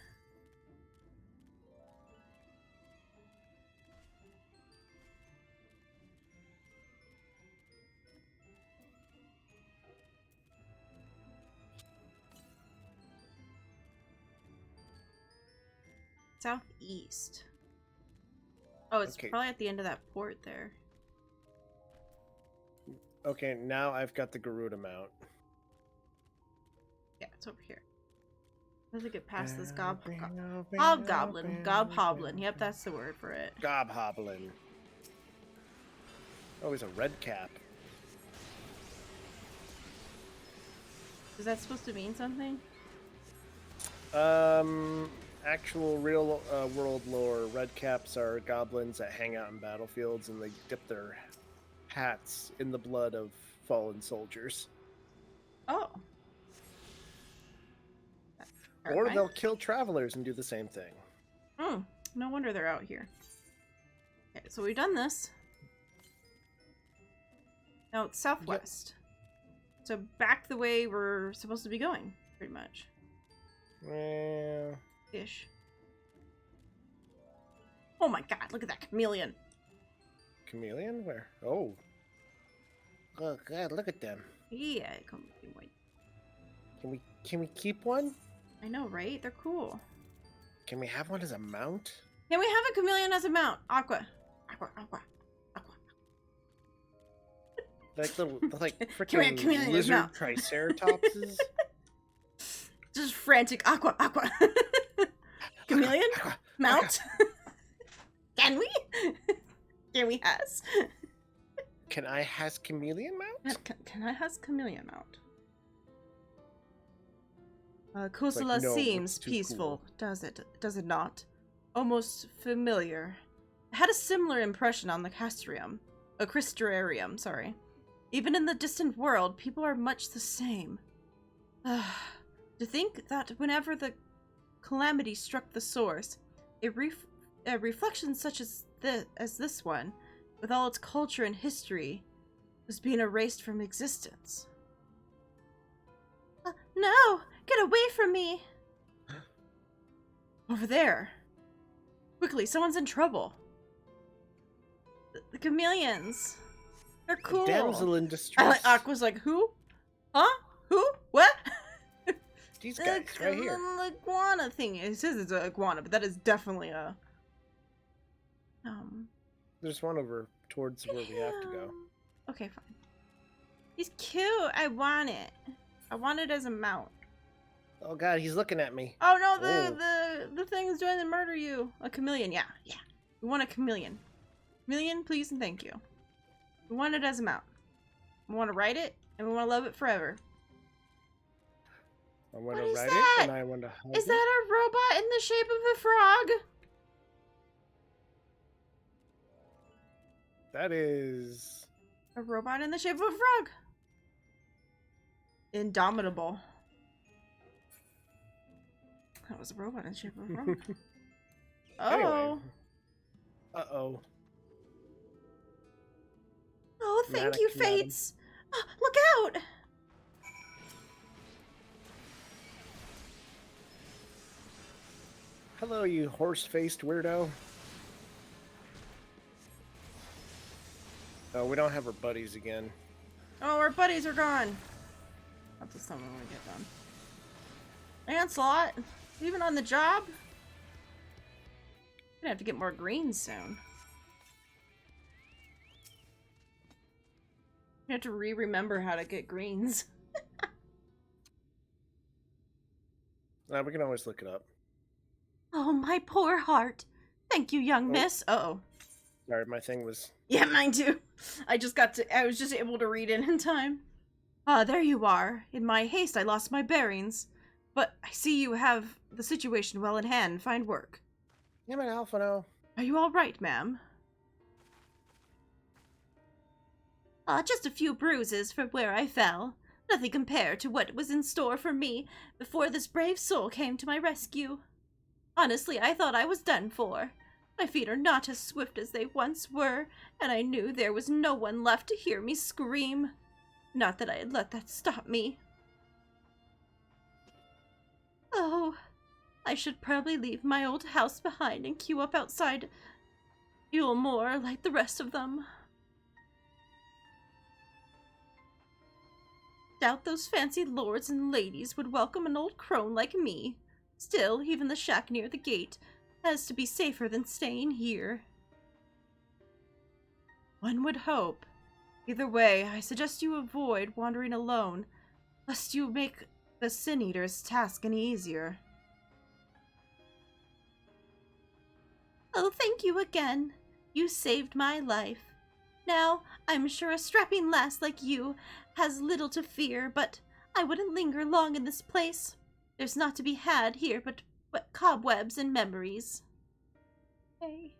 Southeast. Oh, it's Okay. probably at the end of that port there. Okay, now I've got the Garuda mount. Yeah, it's over here. Let's get past this hobgoblin. Gobhoblin. Yep, that's the word for it. Gobhoblin. Oh, he's a red cap. Is that supposed to mean something? Actual real world lore, red caps are goblins that hang out in battlefields and they dip their hats in the blood of fallen soldiers. Oh. Or Alright. they'll kill travelers and do the same thing. No wonder they're out here. Okay, so we've done this. Now it's southwest. So back the way we're supposed to be going, pretty much. Well, Ish. Oh my god, look at that chameleon. chameleon? Where? Oh. Oh god, look at them. Yeah, Can we keep one? I know, right? They're cool. Can we have one as a mount? Can we have a chameleon as a mount? Aqua. Like little, like Can we have freaking chameleon as a lizard mount? triceratopses? Just frantic aqua. Chameleon? Aqua, Mount? Can we? Can we has? Can I has chameleon mount? Can I has chameleon mount? Kosala no, seems it's too peaceful, cool. does it? Does it not? Almost familiar. I had a similar impression on the Crystarium, sorry. Even in the distant world, people are much the same. To think that whenever the calamity struck the source, a reflection such as this one, with all its culture and history, was being erased from existence. No! Get away from me! Over there. Quickly, someone's in trouble. The chameleons. They're cool. A damsel in I distress. like Aqua's like, who? Huh? Who? What? These guys right here. The iguana thing. It says it's an iguana, but that is definitely a... There's one over towards where we have to go. Okay, fine. He's cute. I want it. I want it as a mount. Oh god, he's looking at me. Oh no, Oh. the thing is trying to murder you. A chameleon, yeah. We want a chameleon. Chameleon, please and thank you. We want it as a mount. We want to ride it, and we want to love it forever. I want What to is ride that? it, and I want to hug Is it. that a robot in the shape of a frog? That is... A robot in the shape of a frog. Indomitable. That was a robot in the shape of a frog. Oh. Anyway. Uh-oh. Oh, thank you, Madam. Fates. Oh, look out! Hello, you horse-faced weirdo. Oh, we don't have our buddies again. Oh, our buddies are gone. That's just something when we get done. Lancelot, even on the job? Gonna have to get more greens soon. You have to remember how to get greens. We can always look it up. Oh, my poor heart. Thank you, young Oh. miss. Uh-oh. Sorry, my thing was... Yeah, mine too. I was just able to read it in time. Ah, there you are. In my haste, I lost my bearings. But I see you have the situation well in hand. Find work. Yeah, man, Alphino. Are you all right, ma'am? Just a few bruises from where I fell. Nothing compared to what was in store for me before this brave soul came to my rescue. Honestly, I thought I was done for. My feet are not as swift as they once were, and I knew there was no one left to hear me scream. Not that I had let that stop me. Oh, I should probably leave my old house behind and queue up outside Yulmore like the rest of them. Doubt those fancy lords and ladies would welcome an old crone like me. Still, even the shack near the gate has to be safer than staying here. One would hope. Either way, I suggest you avoid wandering alone, lest you make the Sin Eater's task any easier. Oh, thank you again. You saved my life. Now, I'm sure a strapping lass like you has little to fear, but I wouldn't linger long in this place. There's not to be had here but cobwebs and memories. Hey.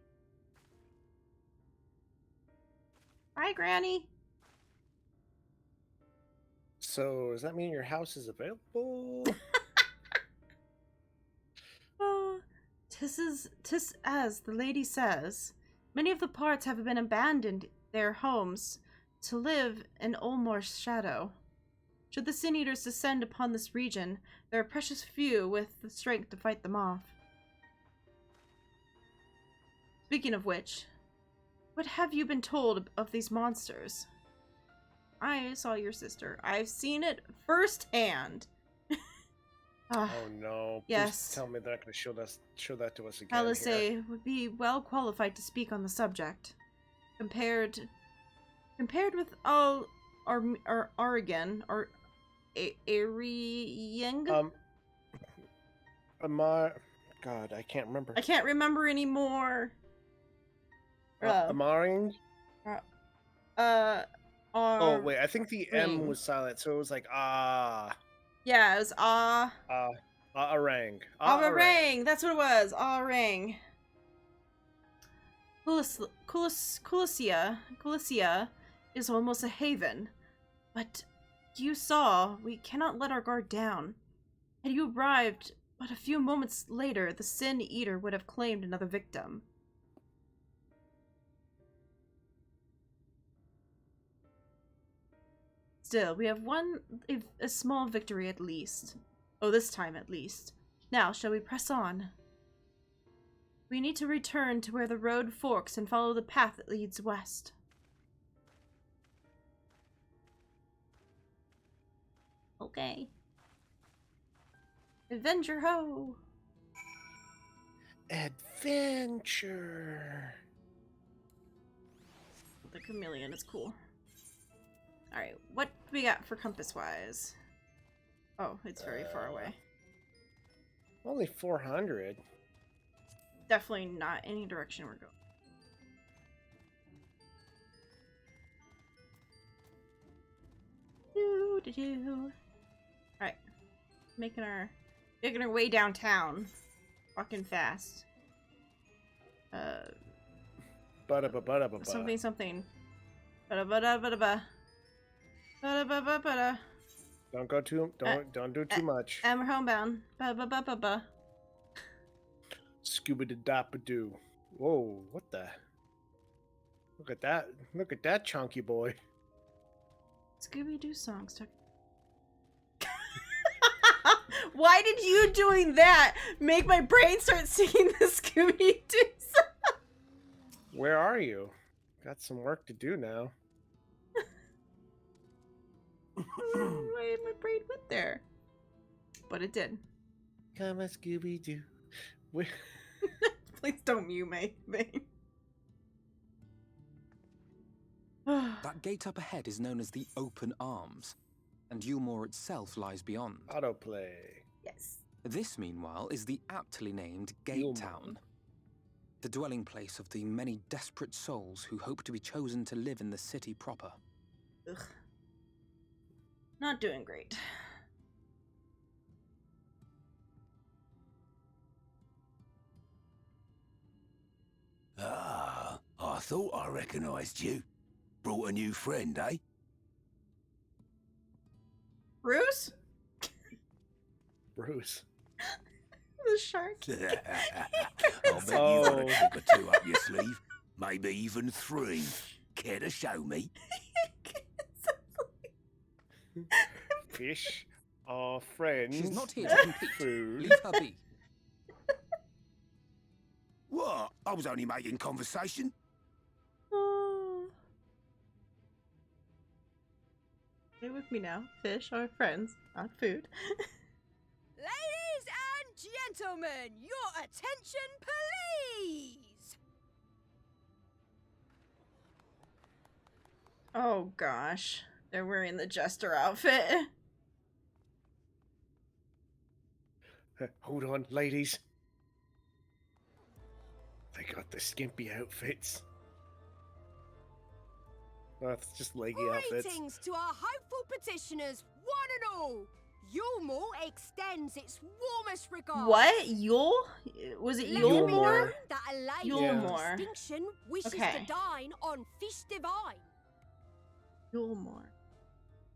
Bye, Granny. So, does that mean your house is available? Tis as the lady says. Many of the parts have been abandoned their homes to live in Ulmore's shadow. Should the Sin Eaters descend upon this region, there are precious few with the strength to fight them off. Speaking of which, what have you been told of these monsters? I saw your sister. I've seen it firsthand. Oh no. Yes. Please tell me they're not going to show that to us again. Palisade would be well qualified to speak on the subject. Compared with all Oregon or Arieng. Amar. God, I can't remember. I can't remember anymore. Amaring. Oh wait, I think the M ring. was silent, so it was like ah. Yeah, it was Arang. Arang. That's what it was. Arang. Kulicia is almost a haven, but you saw we cannot let our guard down. Had you arrived but a few moments later, the Sin Eater would have claimed another victim. Still, we have won a small victory at least. Oh, this time at least. Now, shall we press on? We need to return to where the road forks and follow the path that leads west. Okay. Adventure ho! Adventure. The chameleon is cool. Alright, what do we got for compass-wise? Oh, it's very far away. Only 400. Definitely not any direction we're going. Alright. Making our way downtown. Walking fast. Something. Don't do too much. And we're homebound. Scooby-da-dop-a-doo. Whoa, what the? Look at that. Look at that chunky boy. Scooby-Doo songs. Why did you doing that make my brain start singing the Scooby-Doo song? Where are you? Got some work to do now. Why did my brain went there? But it did. Come on, Scooby-Doo. Please don't mute my thing. That gate up ahead is known as the Open Arms, and Yulmore itself lies beyond. Autoplay. Yes. This, meanwhile, is the aptly named Gate Yulmore. Town, the dwelling place of the many desperate souls who hope to be chosen to live in the city proper. Ugh. not doing great. Ah, I thought I recognised you. Brought a new friend, eh? Bruce? Bruce. The shark. I'll bet you've got a trick or two up your sleeve. Maybe even 3. Care to show me? Fish are friends. She's not here to compete. Food. Leave her be. What? I was only making conversation. Oh. Stay with me now. Fish are friends, not food. Ladies and gentlemen, your attention, please! Oh gosh. They're wearing the jester outfit. Hold on, ladies. They got the skimpy outfits. Oh, it's just leggy outfits. Greetings to our hopeful petitioners, one and all! Yulmore extends its warmest regards. What? Yule? Was it Let it be Yulmore? known that a lady Yulmore. of distinction wishes Okay. to dine on fish divine. Yulmore.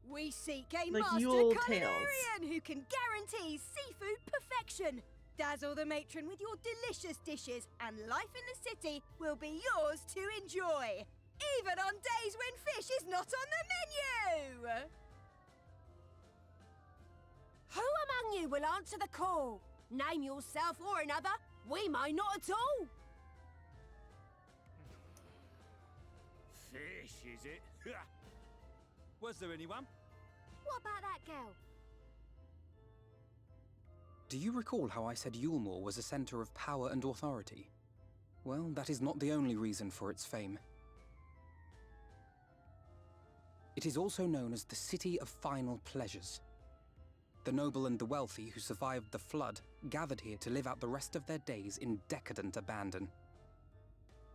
We seek a Like master Yule culinarian who can guarantee seafood perfection. Dazzle the matron with your delicious dishes, and life in the city will be yours to enjoy, even on days when fish is not on the menu. Who among you will answer the call? Name yourself or another. We may not at all. Fish, is it? Was there anyone? What about that girl? Do you recall how I said Yulmore was a center of power and authority? Well, that is not the only reason for its fame. It is also known as the City of Final Pleasures. The noble and the wealthy who survived the flood gathered here to live out the rest of their days in decadent abandon.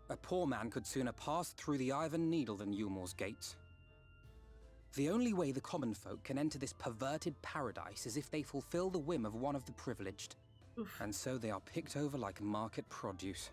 A poor man could sooner pass through the Iron Needle than Yulmore's gates. The only way the common folk can enter this perverted paradise is if they fulfill the whim of one of the privileged. Oof. And so they are picked over like market produce.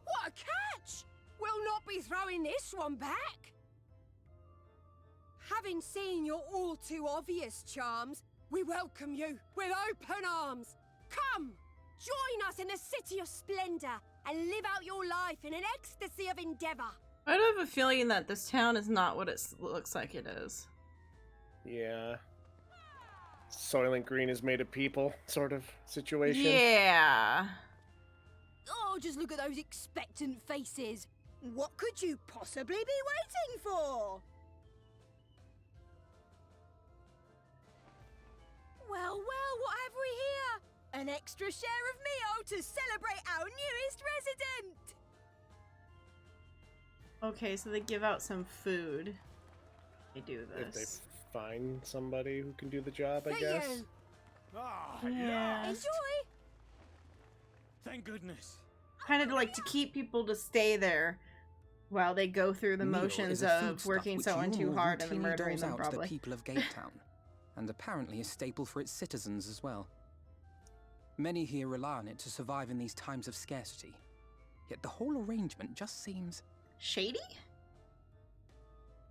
What a catch! We'll not be throwing this one back. Having seen your all too obvious charms, we welcome you with open arms. Come, join us in the City of Splendor and live out your life in an ecstasy of endeavor. I have a feeling that this town is not what it looks like it is. Yeah. Soylent Green is made of people, sort of situation. Yeah. Oh, just look at those expectant faces. What could you possibly be waiting for? Well, what have we here? An extra share of meal to celebrate our newest resident! Okay, so they give out some food. They do If they this. find somebody who can do the job, I Thank guess. you. Ah, Yeah. Enjoy! thank goodness. Kind of like to keep people to stay there while they go through the Meal motions is a of foodstuff working which someone too Yulmore hard and then routinely murdering doles them, out to probably. the people of Gate Town, and apparently a staple for its citizens as well. Many here rely on it to survive in these times of scarcity. Yet the whole arrangement just seems, Shady?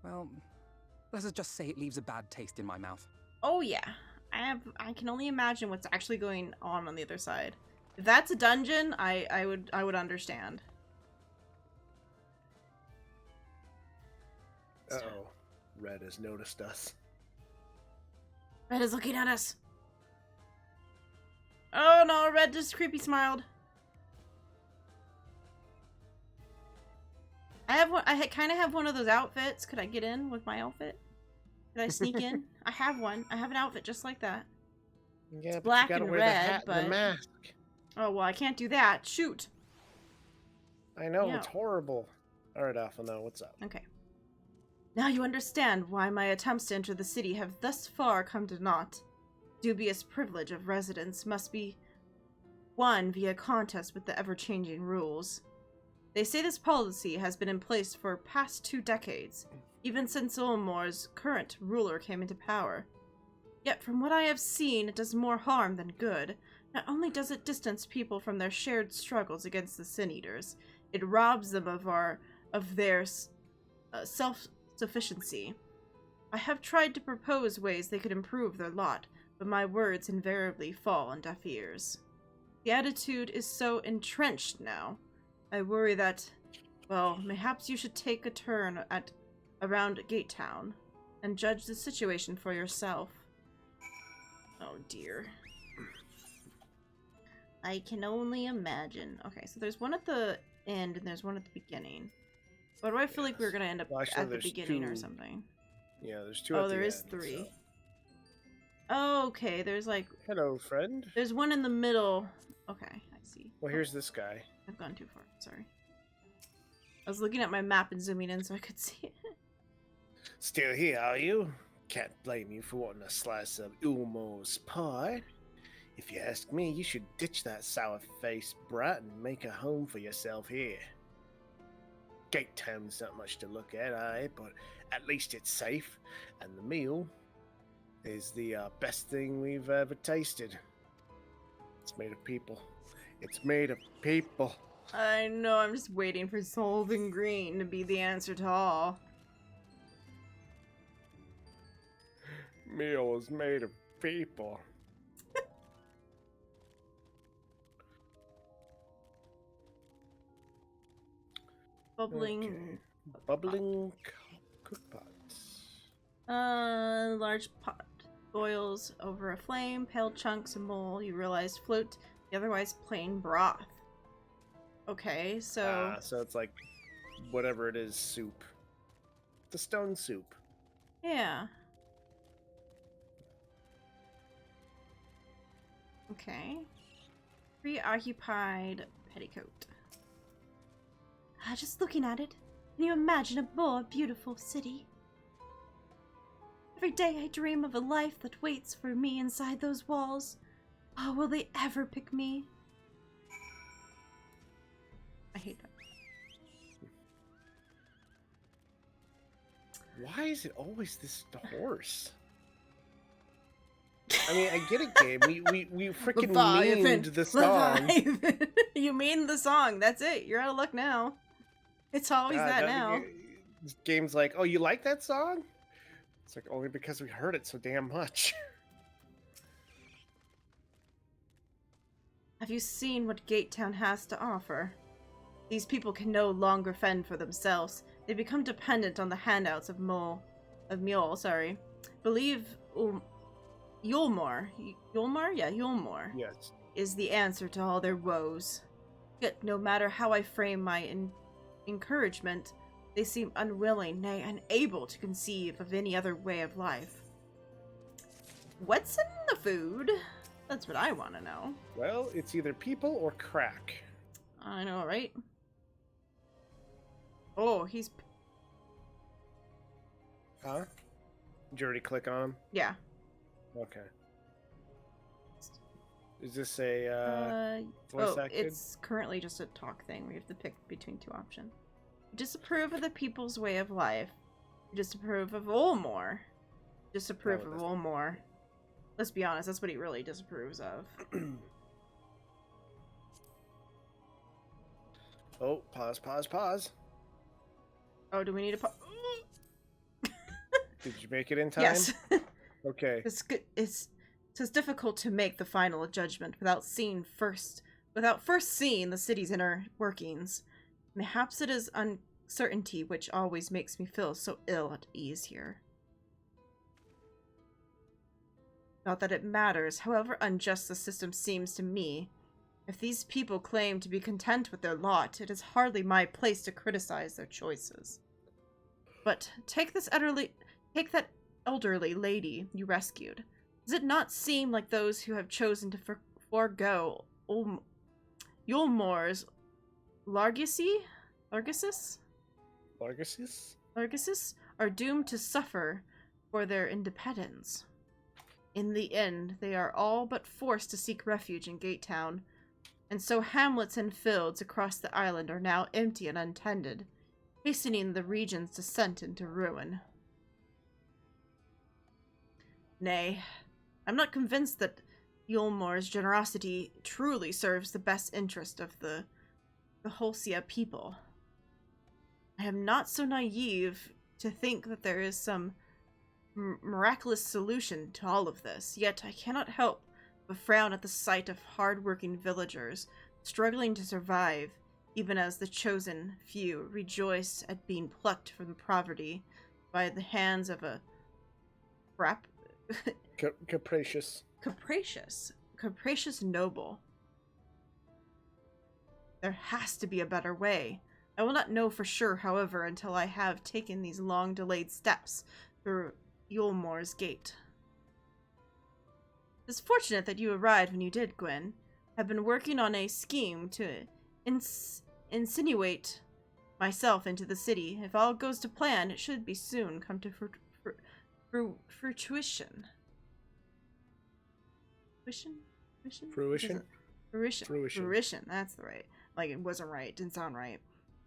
well, let us just say it leaves a bad taste in my mouth. Oh yeah. I can only imagine what's actually going on the other side. If that's a dungeon, I would understand. Uh-oh. Red has noticed us. Red is looking at us. Oh no, Red just creepy smiled. I kind of have one of those outfits. Could I get in with my outfit? Could I sneak in? I have one. I have an outfit just like that. Yeah, but black you gotta and wear red, the hat and but- the mask. Oh well, I can't do that. Shoot. I know, Yeah. it's horrible. Alright, Alpha, now what's up? Okay. Now you understand why my attempts to enter the city have thus far come to naught. Dubious privilege of residence must be won via contest with the ever-changing rules. They say this policy has been in place for past 2 decades, even since Ulmore's current ruler came into power. Yet from what I have seen, it does more harm than good. Not only does it distance people from their shared struggles against the Sin Eaters, it robs them of their self-sufficiency. I have tried to propose ways they could improve their lot, but my words invariably fall on deaf ears. The attitude is so entrenched now. I worry that, well, mayhaps you should take a turn around Gate Town and judge the situation for yourself. Oh dear. I can only imagine. Okay, so there's one at the end and there's one at the beginning. But do I feel like we're gonna end up at the beginning or something? Yeah, there's 2 Oh, at the there is end, 3. so. Oh, okay, there's like... Hello, friend. There's one in the middle. Okay, I see. Well, here's this guy. I've gone too far, sorry. I was looking at my map and zooming in so I could see it. Still here, are you? Can't blame you for wanting a slice of Ulmore's pie. If you ask me, you should ditch that sour-faced brat and make a home for yourself here. Gate Town's not much to look at, aye, but at least it's safe, and the meal is the best thing we've ever tasted. It's made of people. It's made of people. I know, I'm just waiting for Solving Green to be the answer to all. Meal is made of people. Bubbling. Okay. Bubbling cookpots. Large pot boils over a flame. Pale chunks of mole you realize float the otherwise plain broth. Okay, so... So it's like whatever it is, soup. The stone soup. Yeah. Okay. Preoccupied petticoat. Just looking at it, can you imagine a more beautiful city? Every day I dream of a life that waits for me inside those walls. Oh, will they ever pick me? I hate that. Why is it always this horse? I mean, I get it, Gabe. We freaking memed the song. You mean the song. That's it. You're out of luck now. It's always that now. This game's like, oh, you like that song? It's like, only because we heard it so damn much. Have you seen what Gate Town has to offer? These people can no longer fend for themselves. They become dependent on the handouts of Mule. Believe Yulmore. Yulmore? Yeah, Yulmore. Yes. Is the answer to all their woes. Yet no matter how I frame my encouragement, they seem unwilling, nay, unable to conceive of any other way of life. What's in the food? That's what I want to know. Well, it's either people or crack. I know, right? Oh, he's... Huh? Did you already click on him? Yeah. Okay. Is this a voice acted? It's currently just a talk thing. We have to pick between 2 options. You disapprove of the people's way of life. You disapprove of Ulmore. Disapprove of Ulmore. Let's be honest, that's what he really disapproves of. Oh, pause. Oh, do we need to pause? Did you make it in time? Yes. Okay. It's difficult to make the final judgment without first seeing the city's inner workings. Mayhaps it is uncertainty which always makes me feel so ill at ease here. Not that it matters, however unjust the system seems to me. If these people claim to be content with their lot, it is hardly my place to criticize their choices. But take that elderly lady you rescued. Does it not seem like those who have chosen to forego Yulmore's Largisis are doomed to suffer for their independence. In the end, they are all but forced to seek refuge in Gate Town, and so hamlets and fields across the island are now empty and untended, hastening the region's descent into ruin. Nay, I'm not convinced that Yulmore's generosity truly serves the best interest of the Holsia people. I am not so naive to think that there is some miraculous solution to all of this, yet I cannot help but frown at the sight of hard-working villagers struggling to survive, even as the chosen few rejoice at being plucked from poverty by the hands of a capricious noble. There has to be a better way. I will not know for sure, however, until I have taken these long-delayed steps through Yulmore's gate. It's fortunate that you arrived when you did, Gwen. I've been working on a scheme to insinuate myself into the city. If all goes to plan, it should be soon come to fruition. Fruition. That's the right. Like, it wasn't right. Didn't sound right.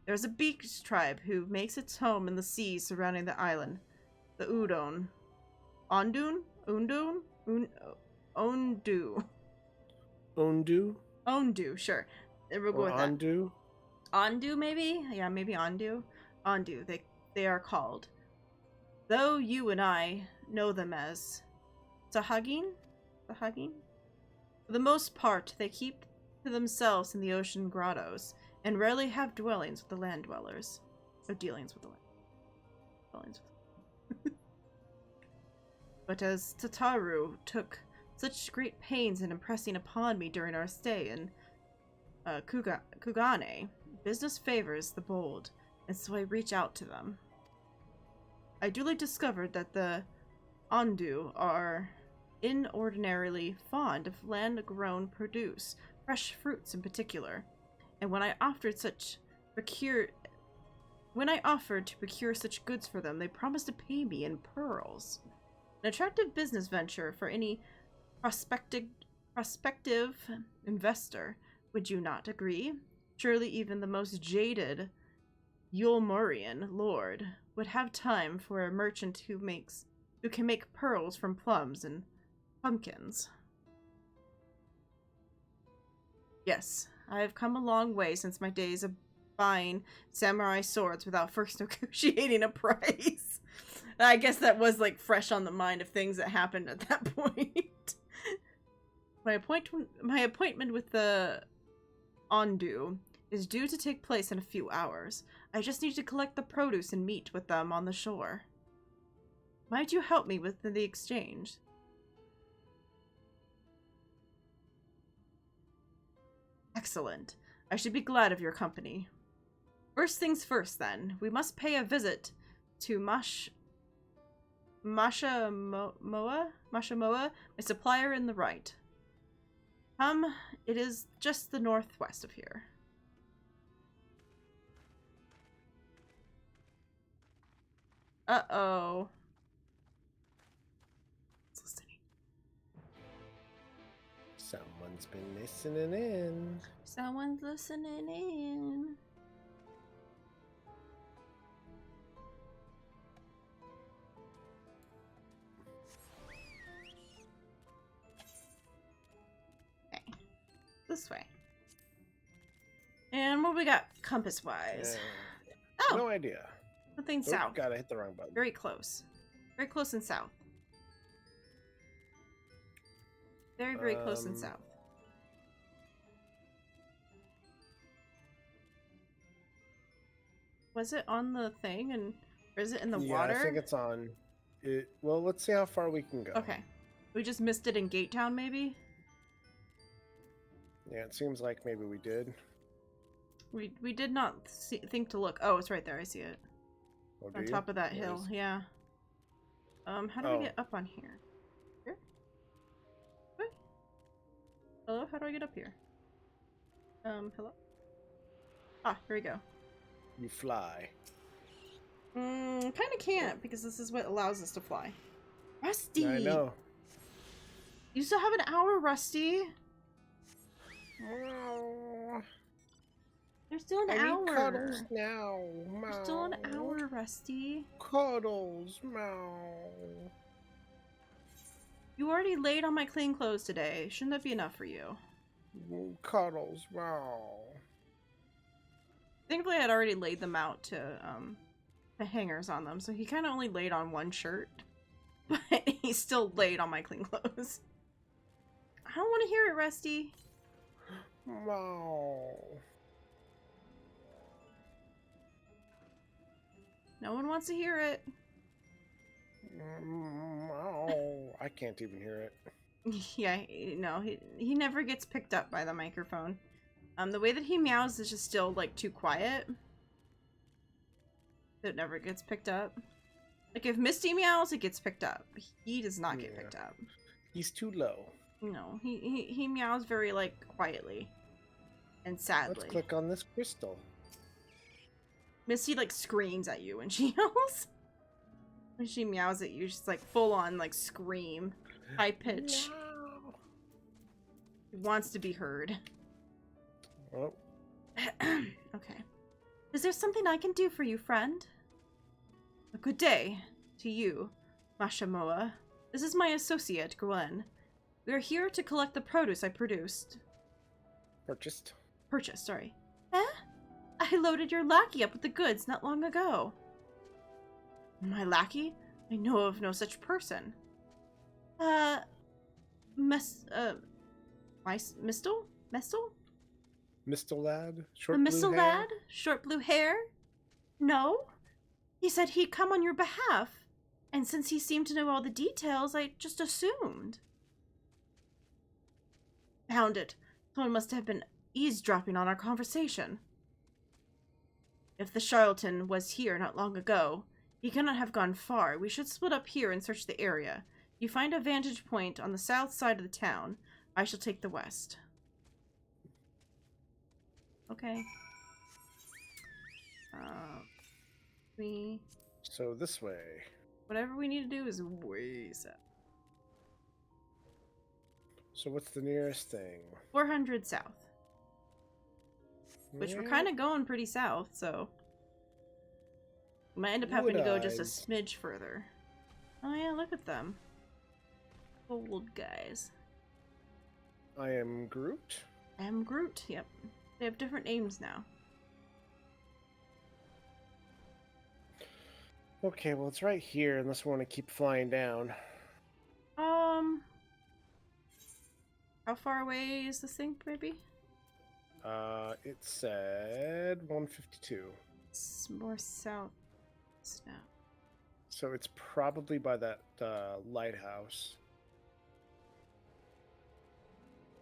There's a beach tribe who makes its home in the seas surrounding the island. The Udon. Ondun? Ondu. Ondu, sure. We'll go with that. Ondu? Ondu, maybe? Yeah, maybe Ondu. Ondu, they are called. Though you and I know them as Sahagin? For the most part, they keep to themselves in the ocean grottos, and rarely have dwellings with the land dwellers. Or dealings with the land dwellings. But as Tataru took such great pains in impressing upon me during our stay in Kugane, business favors the bold, and so I reach out to them. I duly discovered that the Ondu are inordinarily fond of land-grown produce, fresh fruits in particular, and when I offered to procure such goods for them, they promised to pay me in pearls. An attractive business venture for any prospective investor, would you not agree? Surely even the most jaded Yulmurian lord would have time for a merchant who can make pearls from plums and pumpkins. Yes, I have come a long way since my days of buying samurai swords without first negotiating a price. I guess that was like fresh on the mind of things that happened at that point. My appointment with the Ondu is due to take place in a few hours. I just need to collect the produce and meet with them on the shore. Might you help me with the exchange? Excellent. I should be glad of your company. First things first, then. We must pay a visit to Mashamoa, my supplier in the right. It is just the northwest of here. Uh-oh. It's listening. Someone's been listening in. Someone's listening in. Okay. This way. And what we got compass-wise? Oh! No idea. Nothing south. God, I hit the wrong button. Very close. Very close and south. Very, very close and south. Was it on the thing, or is it in the water? I think it's on. Well, let's see how far we can go. Okay. We just missed it in Gate Town, maybe? Yeah, it seems like maybe we did. We did not think to look. Oh, it's right there. I see it. Oh, On top of that hill, yeah. How do we get up on here? Here? What? Hello? How do I get up here? Hello? Ah, here we go. You fly. Kind of can't, because this is what allows us to fly. Rusty! I know. You still have an hour, Rusty. Meow. There's still an I hour. need cuddles now. There's still an hour, Rusty. Cuddles, meow. You already laid on my clean clothes today. Shouldn't that be enough for you? Cuddles, meow. Thankfully, I had already laid them out to the hangers on them, so he kind of only laid on one shirt, but he still laid on my clean clothes. I don't want to hear it, Rusty. Meow. No one wants to hear it. Meow. I can't even hear it. Yeah, no, he never gets picked up by the microphone. The way that he meows is just still, like, too quiet. It never gets picked up. Like, if Misty meows, it gets picked up. He does not get picked up. He's too low. No, he meows very, like, quietly. And sadly. Let's click on this crystal. Misty, like, screams at you when she yells. When she meows at you, she's, like, full-on, like, scream. High pitch. Meow. She wants to be heard. Oh. Okay. Is there something I can do for you, friend? A good day to you, Mashamoa. This is my associate, Gwen. We are here to collect the produce I produced. Purchased, sorry. Eh? I loaded your lackey up with the goods not long ago. My lackey? I know of no such person. Mistle? Mistle lad? The Short blue Mistle hair? lad? Short blue hair? No? He said he'd come on your behalf, and since he seemed to know all the details, I just assumed. Found it. Someone must have been eavesdropping on our conversation. If the charlatan was here not long ago, he cannot have gone far. We should split up here and search the area. You find a vantage point on the south side of the town. I shall take the west. Okay. So this way. Whatever we need to do is way south. So what's the nearest thing? 400 south. Which we're kind of going pretty south, so... We might end up having to go just a smidge further. Oh yeah, look at them. Old guys. I am Groot. I am Groot, yep. They have different names now. Okay, well it's right here unless we want to keep flying down. How far away is this thing, maybe? It said 152. It's more south now. So it's probably by that lighthouse.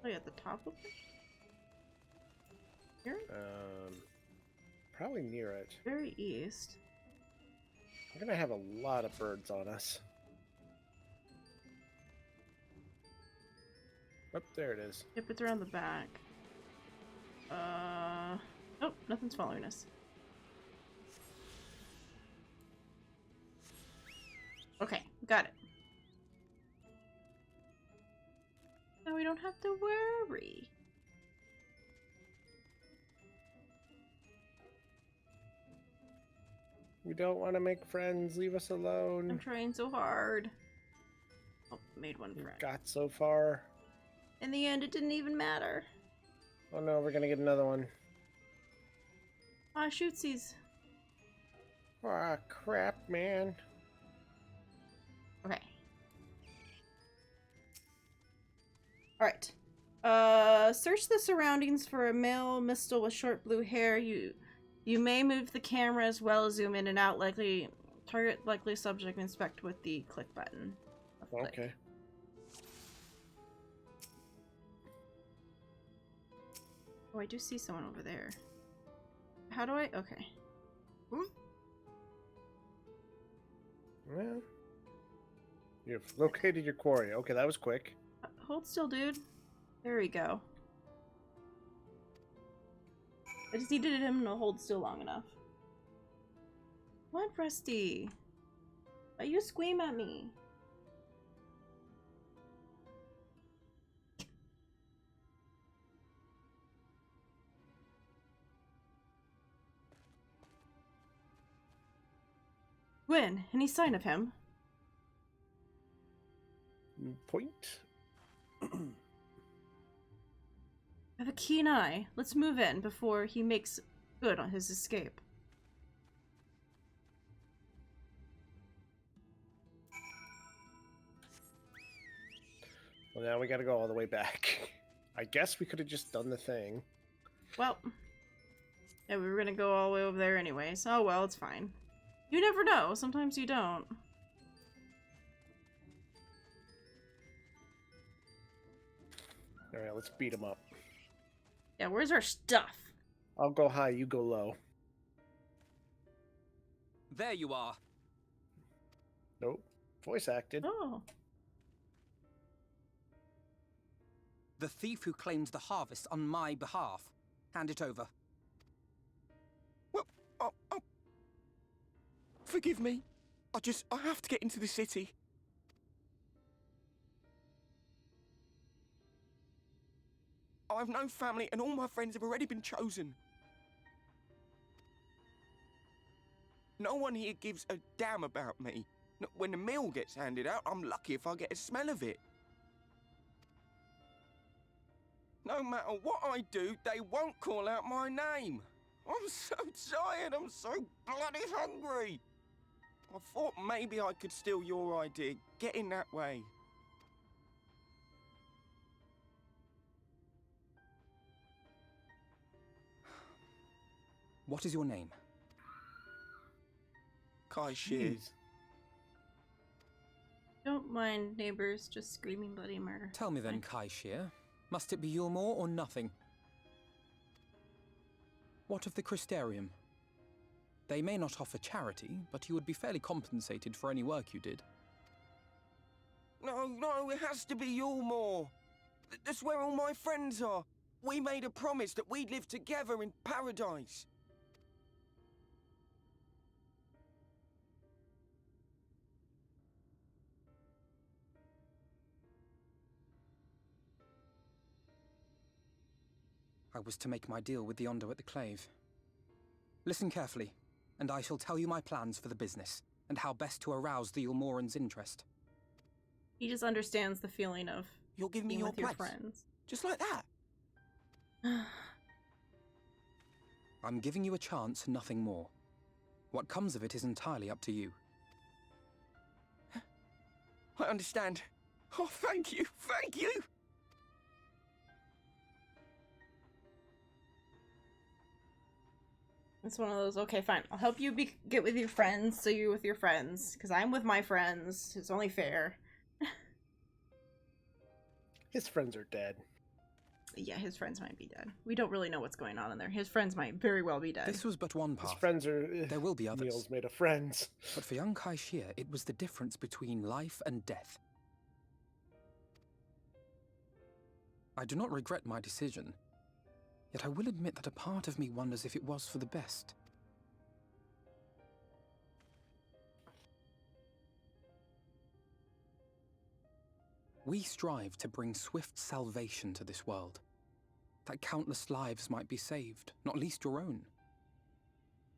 Oh, at the top of it? Here? Probably near it. Very east. We're gonna have a lot of birds on us. Oh, there it is. Yep, it's around the back. Oh, nothing's following us. Okay, got it. Now we don't have to worry. We don't want to make friends. Leave us alone. I'm trying so hard. Oh, made one friend. Got so far. In the end, it didn't even matter. Oh no, we're gonna get another one. Ah, shootsies. Ah, crap, man. Okay. Alright. Search the surroundings for a male mistle with short blue hair. You may move the camera as well as zoom in and out. Target likely subject, inspect with the click button. Click. Okay. Oh, I do see someone over there. How do I? Okay. Well, you've located your quarry. Okay, that was quick. Hold still, dude. There we go. I just needed him to hold still long enough. What, Rusty? Why you scream at me? Gwyn, any sign of him? Point. I have a keen eye. Let's move in before he makes good on his escape. Well, now we gotta go all the way back. I guess we could have just done the thing. Well, yeah, we were gonna go all the way over there anyways. Oh well, it's fine. You never know. Sometimes you don't. Alright, let's beat him up. Yeah, where's our stuff? I'll go high, you go low. There you are. Nope. Voice acted. Oh. The thief who claimed the harvest on my behalf. Hand it over. Well, forgive me. I have to get into the city. I've no family and all my friends have already been chosen. No one here gives a damn about me. When the meal gets handed out, I'm lucky if I get a smell of it. No matter what I do, they won't call out my name. I'm so tired, I'm so bloody hungry. I thought maybe I could steal your idea, get in that way. What is your name? Kai Shears. Don't mind neighbors just screaming bloody murder. Tell me then, Kai Shear. Must it be Yulmore or nothing? What of the Crystarium? They may not offer charity, but you would be fairly compensated for any work you did. No, it has to be Yulmore. That's where all my friends are. We made a promise that we'd live together in paradise. I was to make my deal with the Ondo at the Clave. Listen carefully, and I shall tell you my plans for the business, and how best to arouse the Yulmoran's interest. He just understands the feeling of You'll give me being your with your place. friends. Just like that. I'm giving you a chance, nothing more. What comes of it is entirely up to you. I understand. Oh, thank you, thank you! It's one of those, okay, fine, I'll help you get with your friends, so you're with your friends, because I'm with my friends. It's only fair. His friends are dead. Yeah, his friends might be dead. We don't really know what's going on in there. His friends might very well be dead. This was but one path. His friends are... There will be others. Neil's made of friends. But for young Kai Shear, it was the difference between life and death. I do not regret my decision. Yet I will admit that a part of me wonders if it was for the best. We strive to bring swift salvation to this world, that countless lives might be saved, not least your own.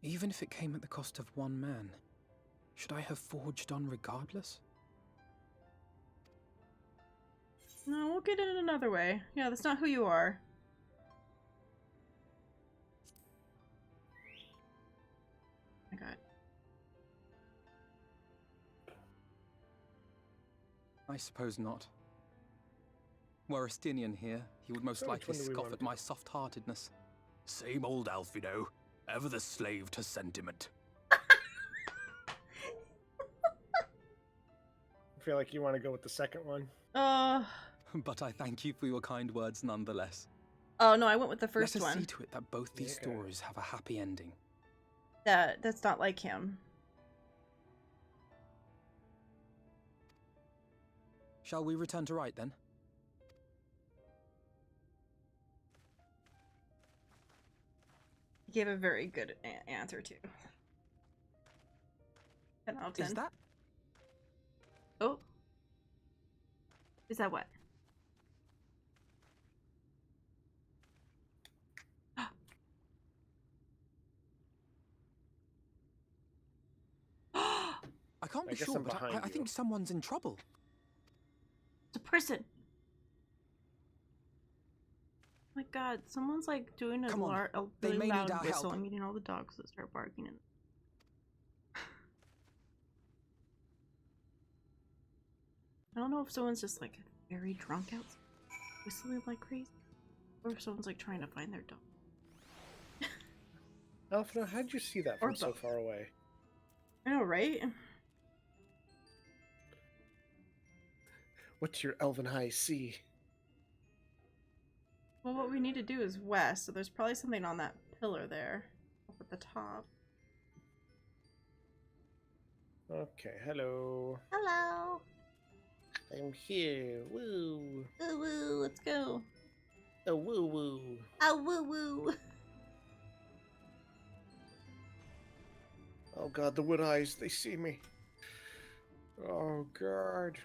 Even if it came at the cost of one man, should I have forged on regardless? No, we'll get it another way. Yeah, that's not who you are. Oh my god. I suppose not. Were Estinian here, he would most likely scoff at my soft-heartedness. Same old Alfino. Ever the slave to sentiment. I feel like you want to go with the second one. But I thank you for your kind words nonetheless. Oh no, I went with the first Let us one. see to it that both these stories have a happy ending. That's not like him. Shall we return to right then? He gave a very good answer too. 10 out of 10. Is that? Oh. Is that what? I can't be guess sure, I'm but behind I you. think someone's in trouble. It's a person. Oh my god, someone's like doing a, Come on, a they really may need loud our whistle help. and getting all the dogs to start barking. And I don't know if someone's just like very drunk out whistling like crazy, or if someone's like trying to find their dog. Alfred, how'd you see that Or from so both. far away? I know, right? What's your elven eye see? Well, what we need to do is west, so there's probably something on that pillar there, up at the top. Okay, hello. Hello! I'm here. Woo. Woo woo, let's go. Oh, woo woo. Oh, woo woo. Oh god, the wood eyes, they see me. Oh god.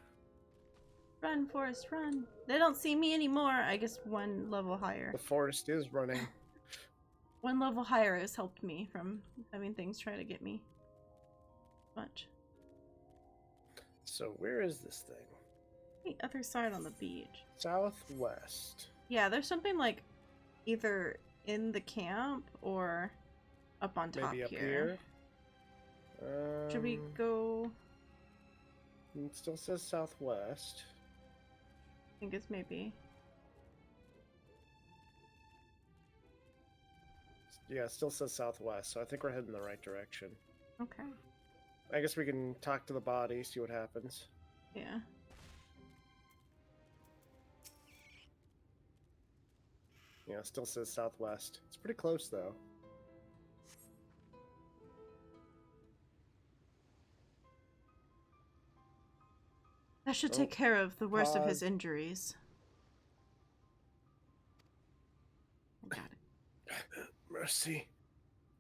Run, Forrest, run. They don't see me anymore. I guess one level higher. The forest is running. One level higher has helped me from having things try to get me. Much. So where is this thing? The other side on the beach. Southwest. Yeah, there's something like either in the camp or up on top Maybe up here. here. Should we go? It still says southwest. I think it's maybe. Yeah, it still says southwest, so I think we're heading in the right direction. Okay. I guess we can talk to the body, see what happens. Yeah. Yeah, it still says southwest. It's pretty close, though. That should Oh, take care of the worst of his pause. injuries. I got it. Mercy.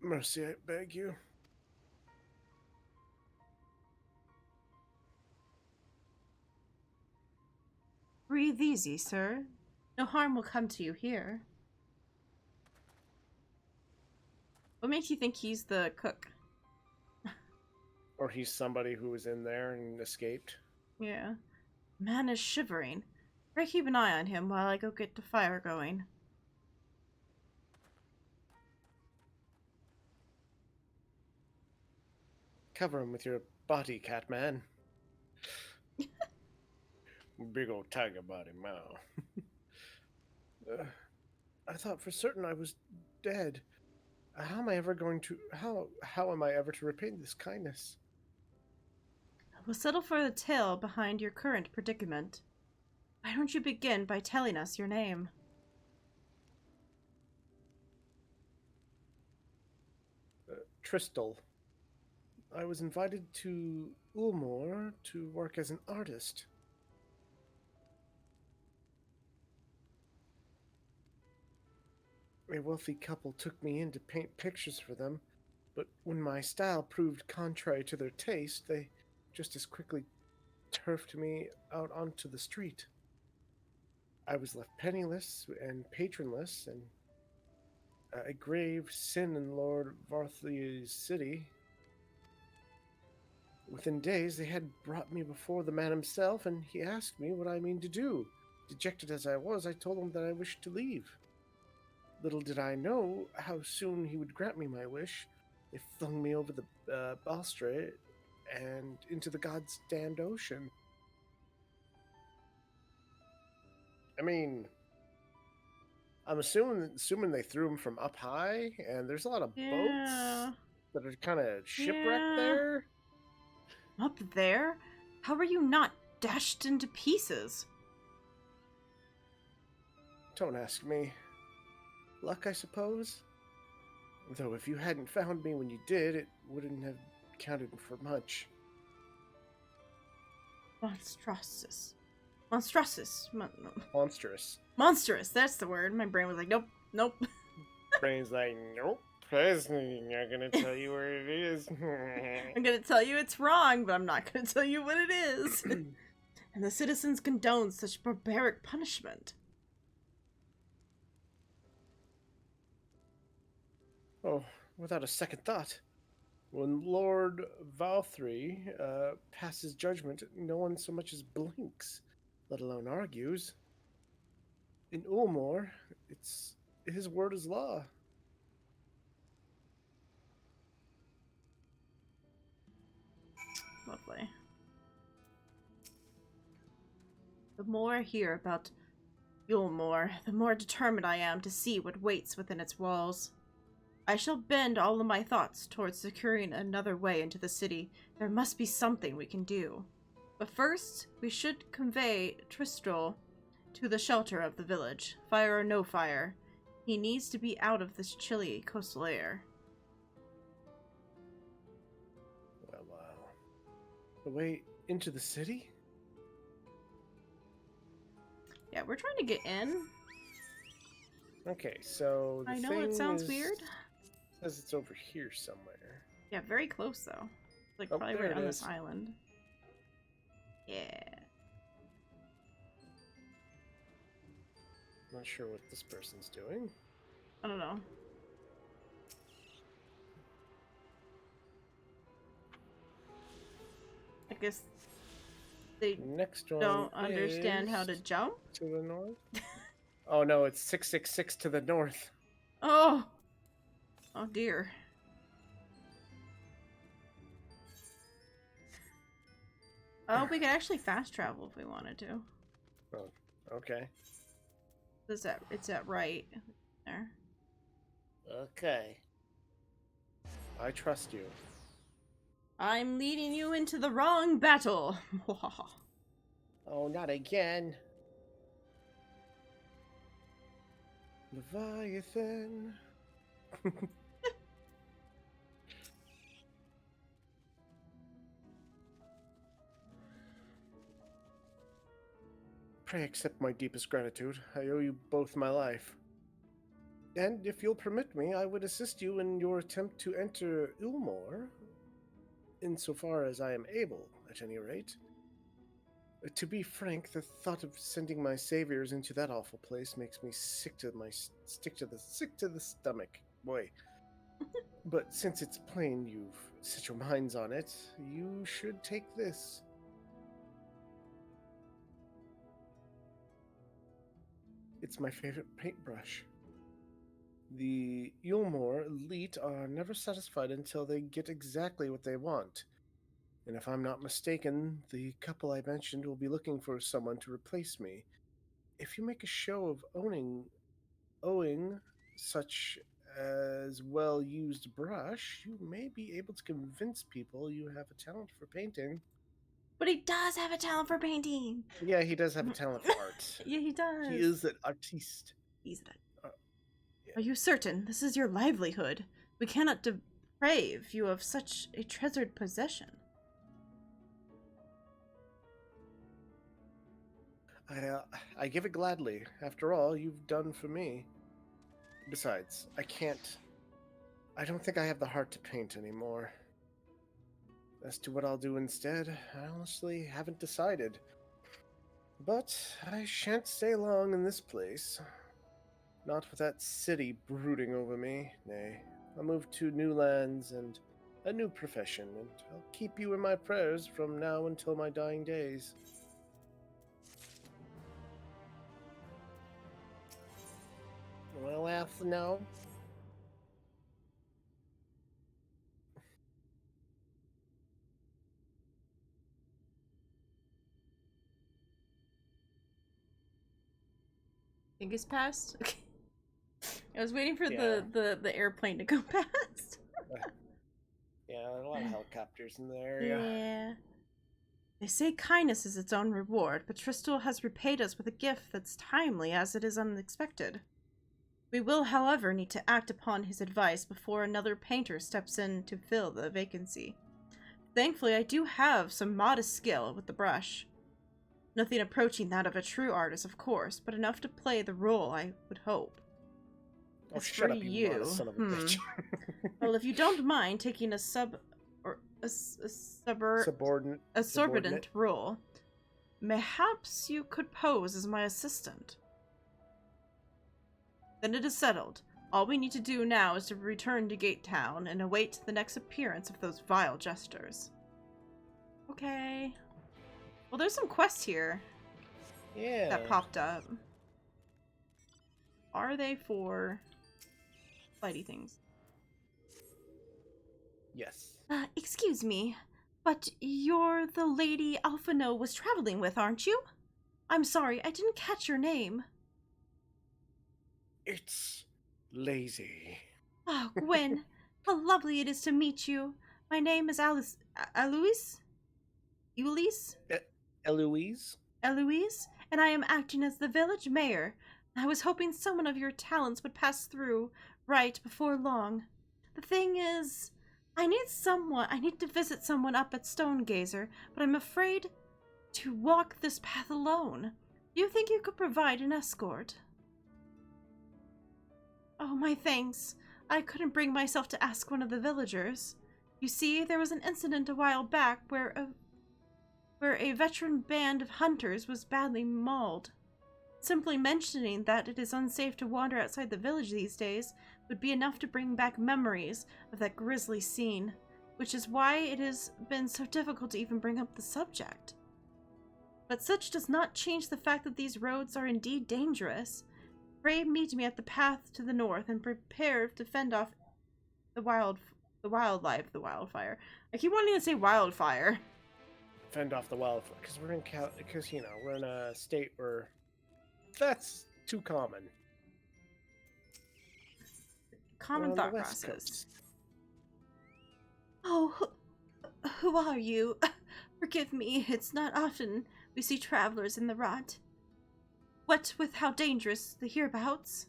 Mercy, I beg you. Breathe easy, sir. No harm will come to you here. What makes you think he's the cook? Or he's somebody who was in there and escaped. Yeah. Man is shivering. Try keep an eye on him while I go get the fire going. Cover him with your body, Catman. Big old tiger body, wow. I thought for certain I was dead. How am I ever going to... How am I ever to repay this kindness? We'll settle for the tale behind your current predicament. Why don't you begin by telling us your name? Tristal. I was invited to Ulmore to work as an artist. A wealthy couple took me in to paint pictures for them, but when my style proved contrary to their taste, they just as quickly turfed me out onto the street. I was left penniless and patronless, and a grave sin in Lord Varthley's city. Within days, they had brought me before the man himself, and he asked me what I mean to do. Dejected as I was, I told him that I wished to leave. Little did I know how soon he would grant me my wish. They flung me over the balustrade and into the god's damned ocean. I mean, I'm assuming they threw him from up high, and there's a lot of boats that are kind of shipwrecked there. Up there? How are you not dashed into pieces? Don't ask me. Luck, I suppose? Though if you hadn't found me when you did, it wouldn't have counted for much. Monstrous. Monstrous. Monstrous. Monstrous, that's the word. My brain was like, nope, nope. Brain's like, nope. Please, I'm not gonna tell you where it is. I'm gonna tell you it's wrong, but I'm not gonna tell you what it is. And the citizens condone such barbaric punishment. Oh, without a second thought. When Lord Valthry passes judgment, no one so much as blinks, let alone argues. In Ulmore, it's his word is law. Lovely. The more I hear about Ulmore, the more determined I am to see what waits within its walls. I shall bend all of my thoughts towards securing another way into the city. There must be something we can do. But first, we should convey Tristol to the shelter of the village. Fire or no fire, he needs to be out of this chilly coastal air. Well, the way into the city? Yeah, we're trying to get in. Okay, so the I know it sounds weird. Says it's over here somewhere. Yeah, very close though. Like Oh, probably there right it on is. this island. Yeah. Not sure what this person's doing. I don't know. I guess they Next one don't understand how to is jump. to the north. Oh no, it's 666 to the north. Oh! Oh dear. Oh, we could actually fast travel if we wanted to. Oh, okay. It's at right there. Okay. I trust you. I'm leading you into the wrong battle. Oh, not again. Leviathan. Pray accept my deepest gratitude. I owe you both my life. And if you'll permit me, I would assist you in your attempt to enter Ulmore, insofar as I am able, at any rate. To be frank, the thought of sending my saviors into that awful place makes me sick to the stomach. Boy. But since it's plain you've set your minds on it, you should take this. It's my favorite paintbrush. The Ulmore elite are never satisfied until they get exactly what they want. And if I'm not mistaken, the couple I mentioned will be looking for someone to replace me. If you make a show of owing such as well-used brush, you may be able to convince people you have a talent for painting. But he does have a talent for painting. Yeah, he does have a talent for art. Yeah, he does. He is an artiste. He's that. Are you certain this is your livelihood? We cannot deprave you of such a treasured possession. I give it gladly. After all you've done for me. Besides, I don't think I have the heart to paint anymore. As to what I'll do instead, I honestly haven't decided. But I shan't stay long in this place. Not with that city brooding over me. Nay, I'll move to new lands and a new profession, and I'll keep you in my prayers from now until my dying days. Well, after now. Think it's passed? Okay. I was waiting for the airplane to go past. Yeah, a lot of helicopters in the area. Yeah. They say kindness is its own reward, but Tristol has repaid us with a gift that's timely as it is unexpected. We will, however, need to act upon his advice before another painter steps in to fill the vacancy. Thankfully, I do have some modest skill with the brush. Nothing approaching that of a true artist, of course, but enough to play the role, I would hope. Oh, As shut for up, you modest you, son of a bitch. well, if you don't mind taking a subordinate role, perhaps you could pose as my assistant. Then it is settled. All we need to do now is to return to Gate Town and await the next appearance of those vile jesters. Okay. Well, there's some quests here. Yeah. That popped up. Are they for fighty things? Yes. Excuse me, but you're the lady Alphino was traveling with, aren't you? I'm sorry, I didn't catch your name. It's lazy. Oh, Gwen, how lovely it is to meet you. My name is Eloise? Eloise? Eloise, and I am acting as the village mayor. I was hoping someone of your talents would pass through right before long. The thing is, I need to visit someone up at Stonegazer, but I'm afraid to walk this path alone. Do you think you could provide an escort? Oh, my thanks. I couldn't bring myself to ask one of the villagers. You see, there was an incident a while back where a veteran band of hunters was badly mauled. Simply mentioning that it is unsafe to wander outside the village these days would be enough to bring back memories of that grisly scene, which is why it has been so difficult to even bring up the subject. But such does not change the fact that these roads are indeed dangerous. Pray meet me at the path to the north and prepare to fend off the wildfire. I keep wanting to say wildfire. Fend off the wildfire, because we're in a state where that's too common. Common thought process. Oh, who are you? Forgive me, it's not often we see travelers in the rot. What with how dangerous the hereabouts?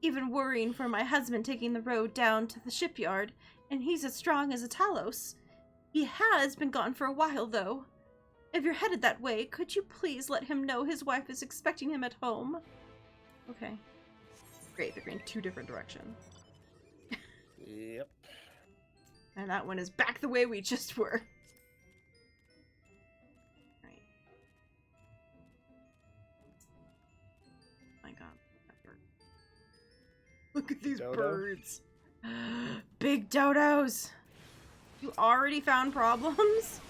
Even worrying for my husband taking the road down to the shipyard, and he's as strong as a Talos. He has been gone for a while, though. If you're headed that way, could you please let him know his wife is expecting him at home? Okay. Great, they're going two different directions. Yep. And that one is back the way we just were. Right. My god. That bird. Look at these birds. Big dodos! You already found problems?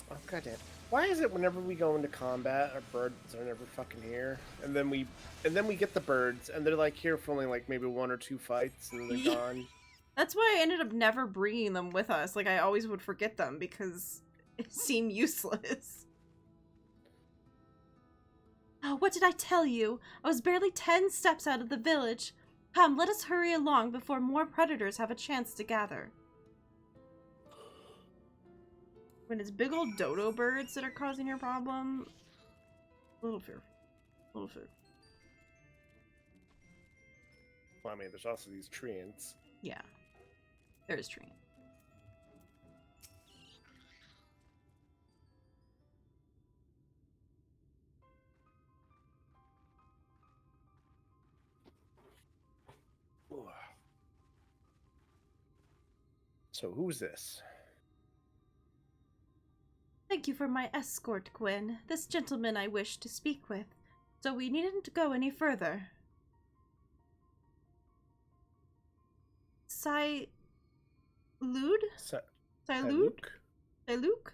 Oh, goddamn. Why is it whenever we go into combat, our birds are never fucking here? And then we get the birds, and they're like here for only like maybe 1 or 2 fights, and then they're gone. That's why I ended up never bringing them with us. Like, I always would forget them because it seemed useless. Oh, what did I tell you? I was barely 10 steps out of the village. Come, let us hurry along before more predators have a chance to gather. When it's big old dodo birds that are causing your problem, a little fear. A little fear. Well, I mean, there's also these treants. Yeah. There's treant. So who's this? Thank you for my escort, Gwen. This gentleman I wish to speak with, so we needn't go any further. Silud? Silud? Siluk?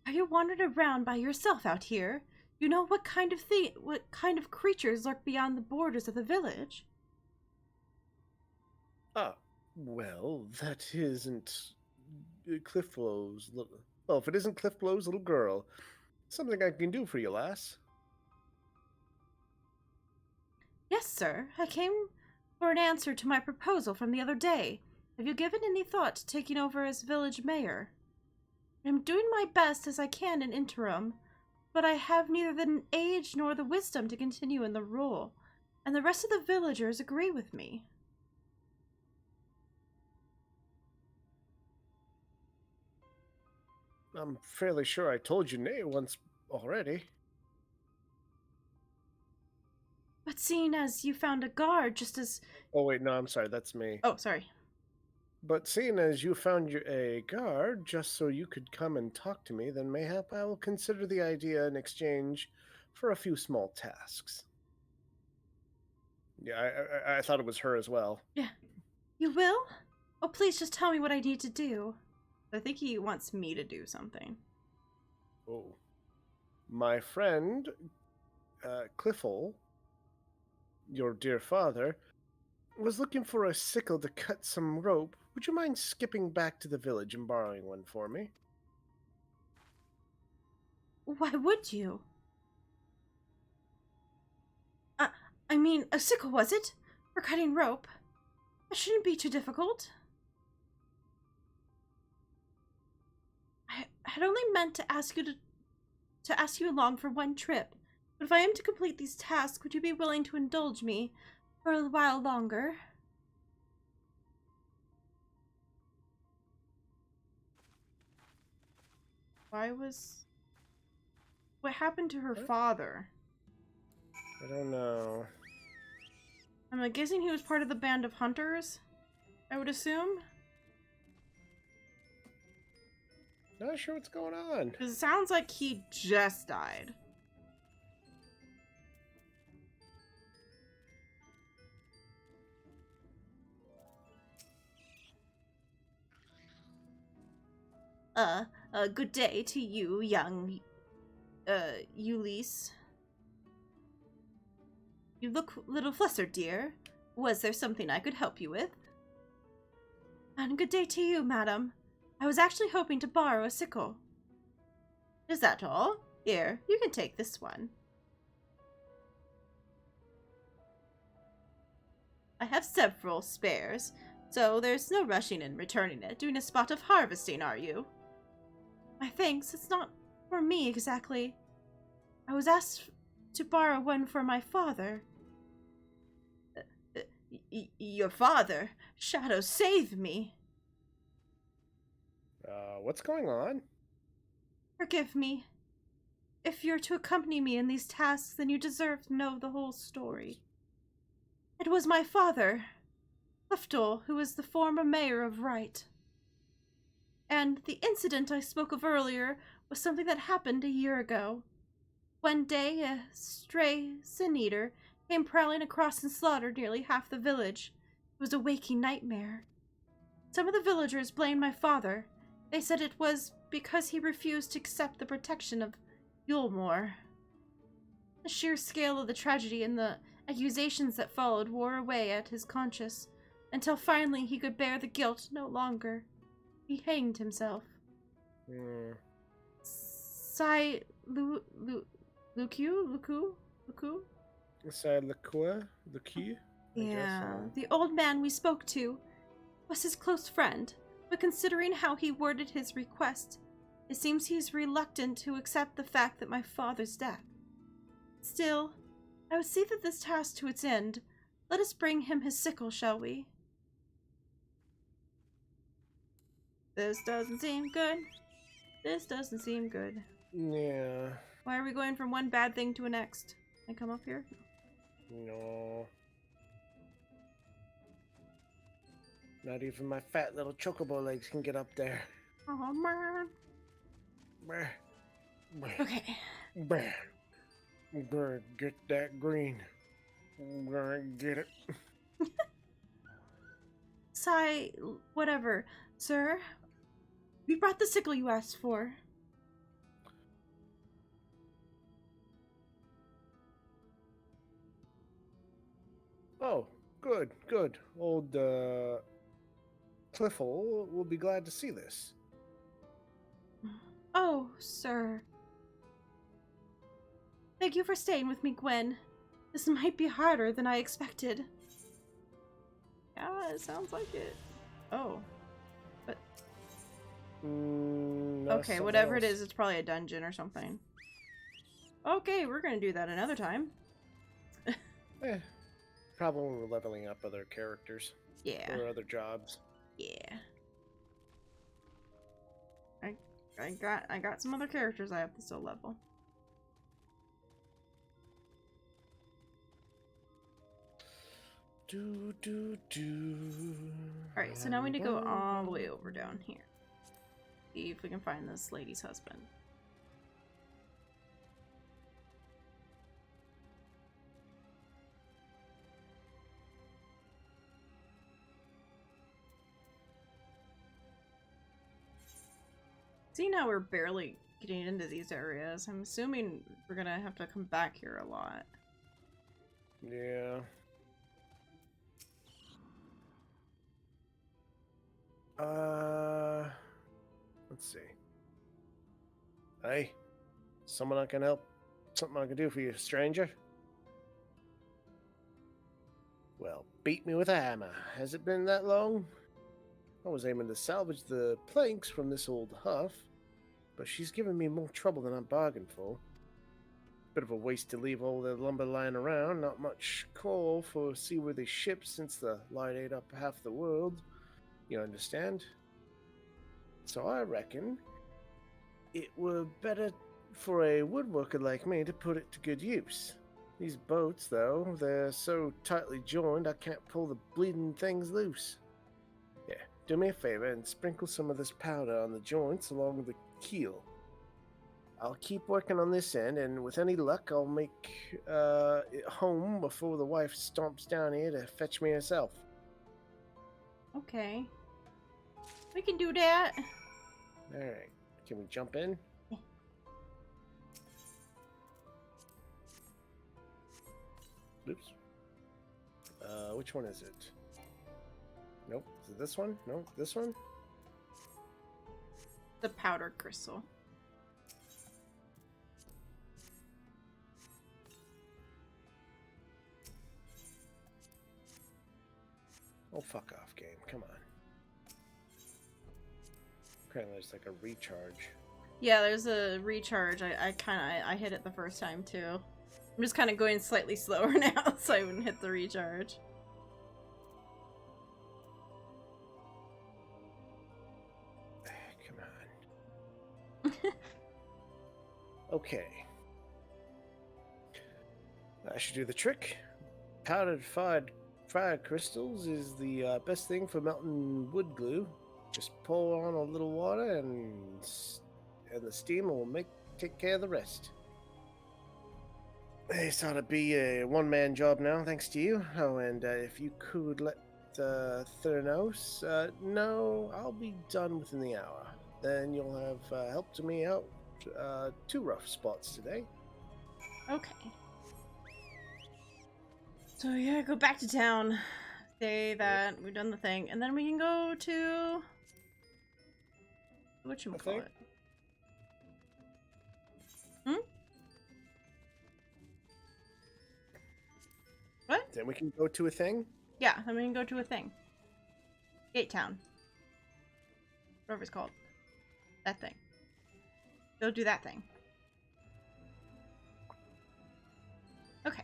Are you wandering around by yourself out here? You know what kind of creatures lurk beyond the borders of the village? Well, that isn't Cliffblow's little... Well, if it isn't Cliffblow's little girl, something I can do for you, lass. Yes, sir. I came for an answer to my proposal from the other day. Have you given any thought to taking over as village mayor? I'm doing my best as I can in interim. but I have neither the age nor the wisdom to continue in the role, and the rest of the villagers agree with me. I'm fairly sure I told you nay once already. But seeing as you found a guard just as... Oh wait, no, I'm sorry, that's me. Oh, sorry. But seeing as you found a guard just so you could come and talk to me, then mayhap I will consider the idea in exchange for a few small tasks. Yeah, I thought it was her as well. Yeah. You will? Oh, please just tell me what I need to do. I think he wants me to do something. Oh. My friend, Cliffle, your dear father, was looking for a sickle to cut some rope. Would you mind skipping back to the village and borrowing one for me? Why would you? I mean, a sickle, was it? For cutting rope? That shouldn't be too difficult. I had only meant to ask you along for one trip. But if I am to complete these tasks, would you be willing to indulge me for a while longer? What happened to her father? I don't know. I'm guessing he was part of the band of hunters, I would assume. Not sure what's going on. Because it sounds like he just died. Good day to you, young, Ulysses. You look a little flustered, dear. Was there something I could help you with? And good day to you, madam. I was actually hoping to borrow a sickle. Is that all? Here, you can take this one. I have several spares, so there's no rushing in returning it. Doing a spot of harvesting, are you? My thanks, it's not for me exactly. I was asked to borrow one for my father. Your father? Shadow, save me! What's going on? Forgive me. If you're to accompany me in these tasks, then you deserve to know the whole story. It was my father, Clifton, who was the former mayor of Wright. And the incident I spoke of earlier was something that happened a year ago. One day, a stray sin-eater came prowling across and slaughtered nearly half the village. It was a waking nightmare. Some of the villagers blamed my father. They said it was because he refused to accept the protection of Yulmore. The sheer scale of the tragedy and the accusations that followed wore away at his conscience, until finally he could bear the guilt no longer. He hanged himself. Luku? Yeah, the old man we spoke to was his close friend, but considering how he worded his request, it seems he's reluctant to accept the fact that my father's death. Still, I would see that this task to its end. Let us bring him his sickle, shall we? This doesn't seem good. This doesn't seem good. Yeah. Why are we going from one bad thing to a next? Can I come up here? No. Not even my fat little chocobo legs can get up there. Oh, man. Brr. Brr. Okay. Brr. Brr. Get that green. Brr. Get it. Whatever. Sir, we brought the sickle you asked for. Oh, good, good. Old, Cliffle will be glad to see this. Oh, sir. Thank you for staying with me, Gwen. This might be harder than I expected. Yeah, it sounds like it. Oh. But... okay, whatever it is, it's probably a dungeon or something. Okay, we're gonna do that another time. Probably when we're leveling up other characters. Yeah. Or other jobs. Yeah. I got some other characters I have to still level. Alright, so now we need to go all the way over down here. See if we can find this lady's husband. See, now we're barely getting into these areas. I'm assuming we're gonna have to come back here a lot. Yeah. Let's see. Hey, someone I can help? Something I can do for you, stranger? Well, beat me with a hammer. Has it been that long? I was aiming to salvage the planks from this old huff, but she's given me more trouble than I bargained for. Bit of a waste to leave all the lumber lying around. Not much call for seaworthy ships since the light ate up half the world. You understand? So I reckon it were better for a woodworker like me to put it to good use. These boats, though, they're so tightly joined I can't pull the bleeding things loose. Yeah, do me a favor and sprinkle some of this powder on the joints along with the keel. I'll keep working on this end, and with any luck, I'll make it home before the wife stomps down here to fetch me herself. Okay. We can do that. Alright, can we jump in? Yeah. Oops. Which one is it? Nope. Is it this one? No, this one? The powder crystal. Oh, fuck off, game. Come on. Apparently there's like a recharge. Yeah, there's a recharge. I hit it the first time too. I'm just kind of going slightly slower now so I wouldn't hit the recharge. Come on. Okay. That should do the trick. Powdered fire crystals is the best thing for melting wood glue. Just pour on a little water and the steam will take care of the rest. This ought to be a one-man job now, thanks to you. Oh, and if you could let Theranos know, I'll be done within the hour. Then you'll have helped me out 2 rough spots today. Okay. So yeah, go back to town. Say that we've done the thing, and then we can go to whatchamacallit. What? Then we can go to a thing? Yeah, then we can go to a thing. Gate Town. Whatever it's called. That thing. Go do that thing. Okay.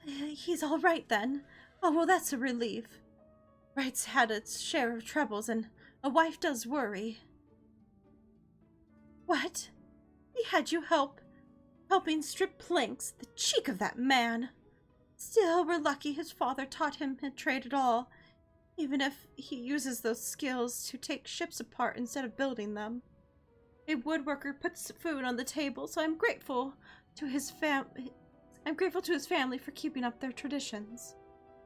He's all right then. Oh, well, that's a relief. Wright's had its share of troubles, and a wife does worry. What? He had you helping strip planks. The cheek of that man. Still, we're lucky his father taught him a trade at all, even if he uses those skills to take ships apart instead of building them. A woodworker puts food on the table, so I'm grateful to his family for keeping up their traditions.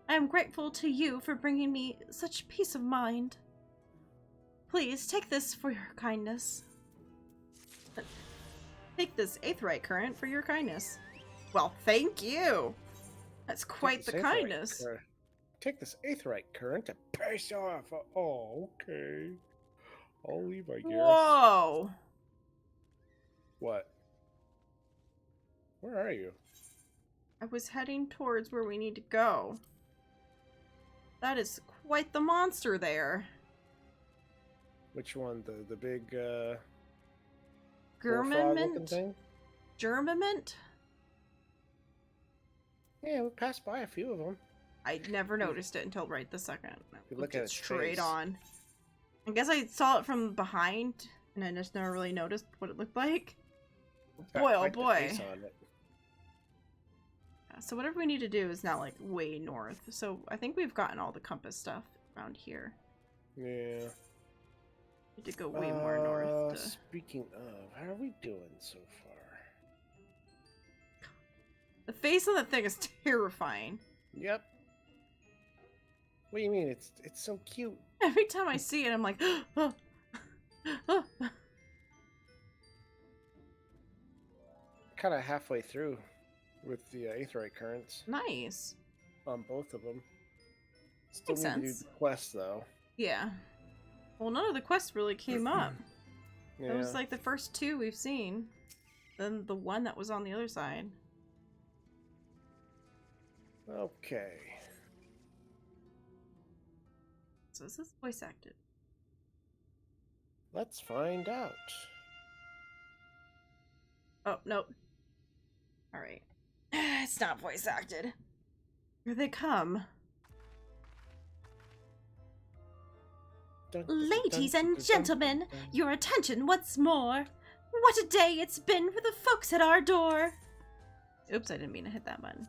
I am grateful to you for bringing me such peace of mind. Please, take this for your kindness. Take this aetheryte current for your kindness. Well, thank you! That's quite the kindness. Take this aetheryte current to piss off. Oh, okay. I'll leave, I guess. Whoa! What? Where are you? I was heading towards where we need to go. That is quite the monster there. Which one? The big, bullfrog-looking Germament? thing. Germament? Yeah, we passed by a few of them. I never noticed it until right this second. You look at its straight face. on. I guess I saw it from behind, and I just never really noticed what it looked like. Got Boy, oh quite the boy. face on it. Yeah, so whatever we need to do is now like way north. So I think we've gotten all the compass stuff around here. Yeah. We need to go way more north. To... Speaking of, how are we doing so far? The face on that thing is terrifying. Yep. What do you mean? It's so cute. Every time I see it, I'm like, oh, oh. Kind of halfway through with the aetheryte currents Nice. on both of them. Still Makes need to do sense. the quest though. Yeah. Well, none of the quests really came up. Yeah. It was like the first two we've seen. Then the one that was on the other side. Okay. So is this voice acted? Let's find out. Oh, nope. Alright. It's not voice acted. Here they come. Ladies and gentlemen, your attention once more. What a day it's been for the folks at our door. Oops, I didn't mean to hit that button.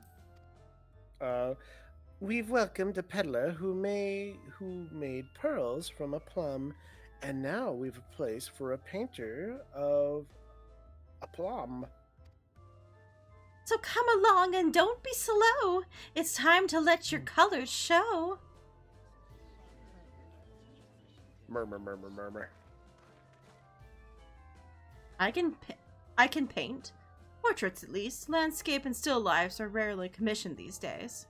We've welcomed a peddler who made pearls from a plum, and now we've a place for a painter of a plum. So come along and don't be slow. It's time to let your colors show. Murmur, murmur, murmur. I can paint. Portraits, at least. Landscape and still lifes are rarely commissioned these days.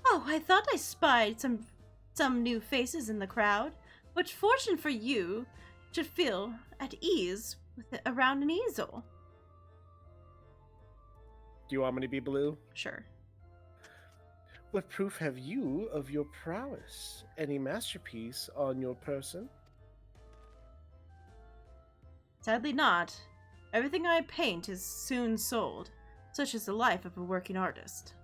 Oh, I thought I spied some new faces in the crowd. What fortune for you to feel at ease with it around an easel. Do you want me to be blue? Sure. What proof have you of your prowess? Any masterpiece on your person? Sadly not. Everything I paint is soon sold. Such is the life of a working artist.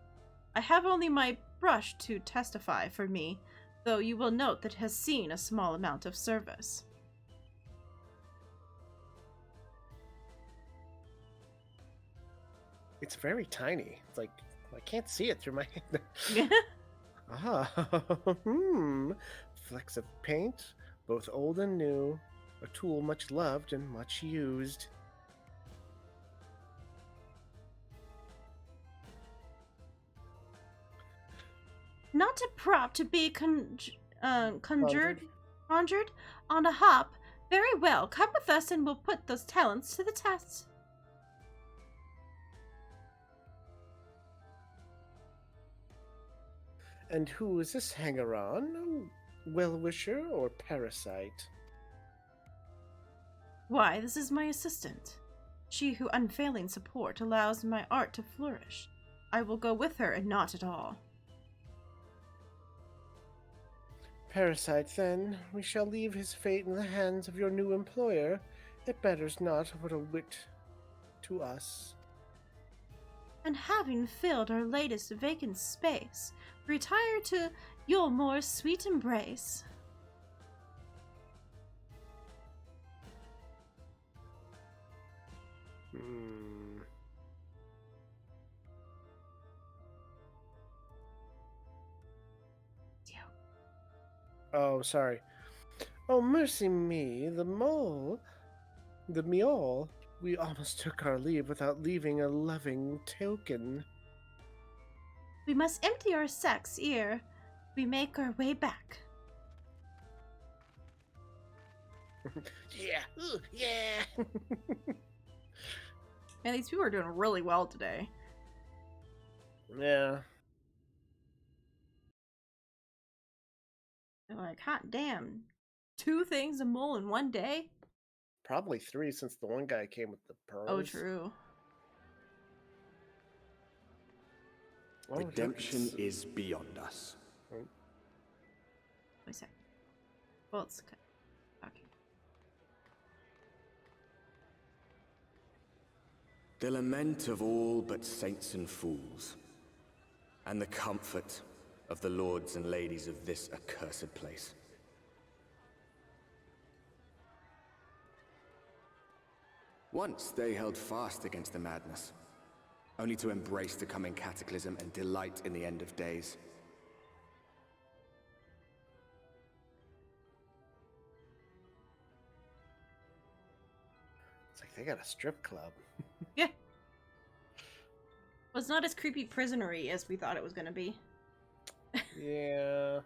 I have only my brush to testify for me, though you will note that it has seen a small amount of service. It's very tiny. It's like I can't see it through my hand. Flecks of paint, both old and new, a tool much loved and much used. Not a prop to be conjured on a hop. Very well, come with us and we'll put those talents to the test. And who is this hanger-on? Well-wisher or parasite? Why, this is my assistant. She who unfailing support allows my art to flourish. I will go with her and not at all. Parasite, then, we shall leave his fate in the hands of your new employer. It matters not what a wit to us. And having filled our latest vacant space, retire to your more sweet embrace. Oh, sorry. Oh, mercy me, the mule. We almost took our leave without leaving a loving token. We must empty our sacks ere we make our way back. Yeah, ooh, yeah. Man, these people are doing really well today. Yeah. They're like, hot damn. 2 things a mole in one day? Probably 3 since the one guy came with the pearls. Oh, true. Redemption is beyond us. Wait a sec. Well, it's okay. The lament of all but saints and fools, and the comfort of the lords and ladies of this accursed place. Once they held fast against the madness, only to embrace the coming cataclysm and delight in the end of days. It's like they got a strip club. Yeah. Well, it's not as creepy prisonery as we thought it was going to be. Yeah.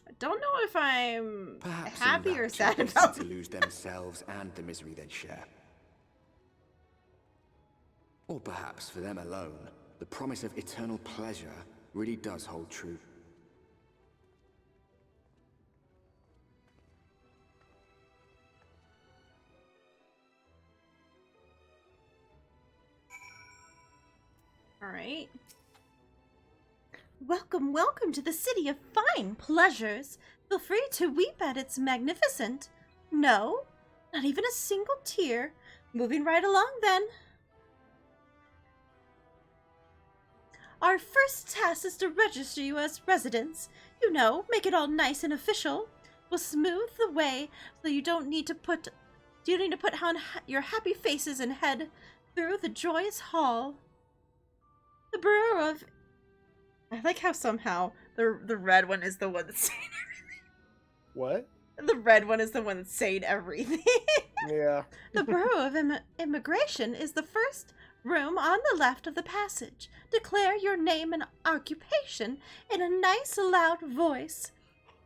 I don't know if I'm Perhaps happy in or that sad they seem about to lose themselves and the misery they share. Or perhaps for them alone, the promise of eternal pleasure really does hold true. Alright. Welcome, welcome to the city of fine pleasures. Feel free to weep at its magnificent. No, not even a single tear. Moving right along then. Our first task is to register you as residents. You know, make it all nice and official. We'll smooth the way so you don't need to put on your happy faces and head through the joyous hall. The Bureau of... I like how somehow the red one is the one that's saying everything. What? The red one is the one that's saying everything. Yeah. The Bureau of Immigration is the first room on the left of the passage. Declare your name and occupation in a nice loud voice,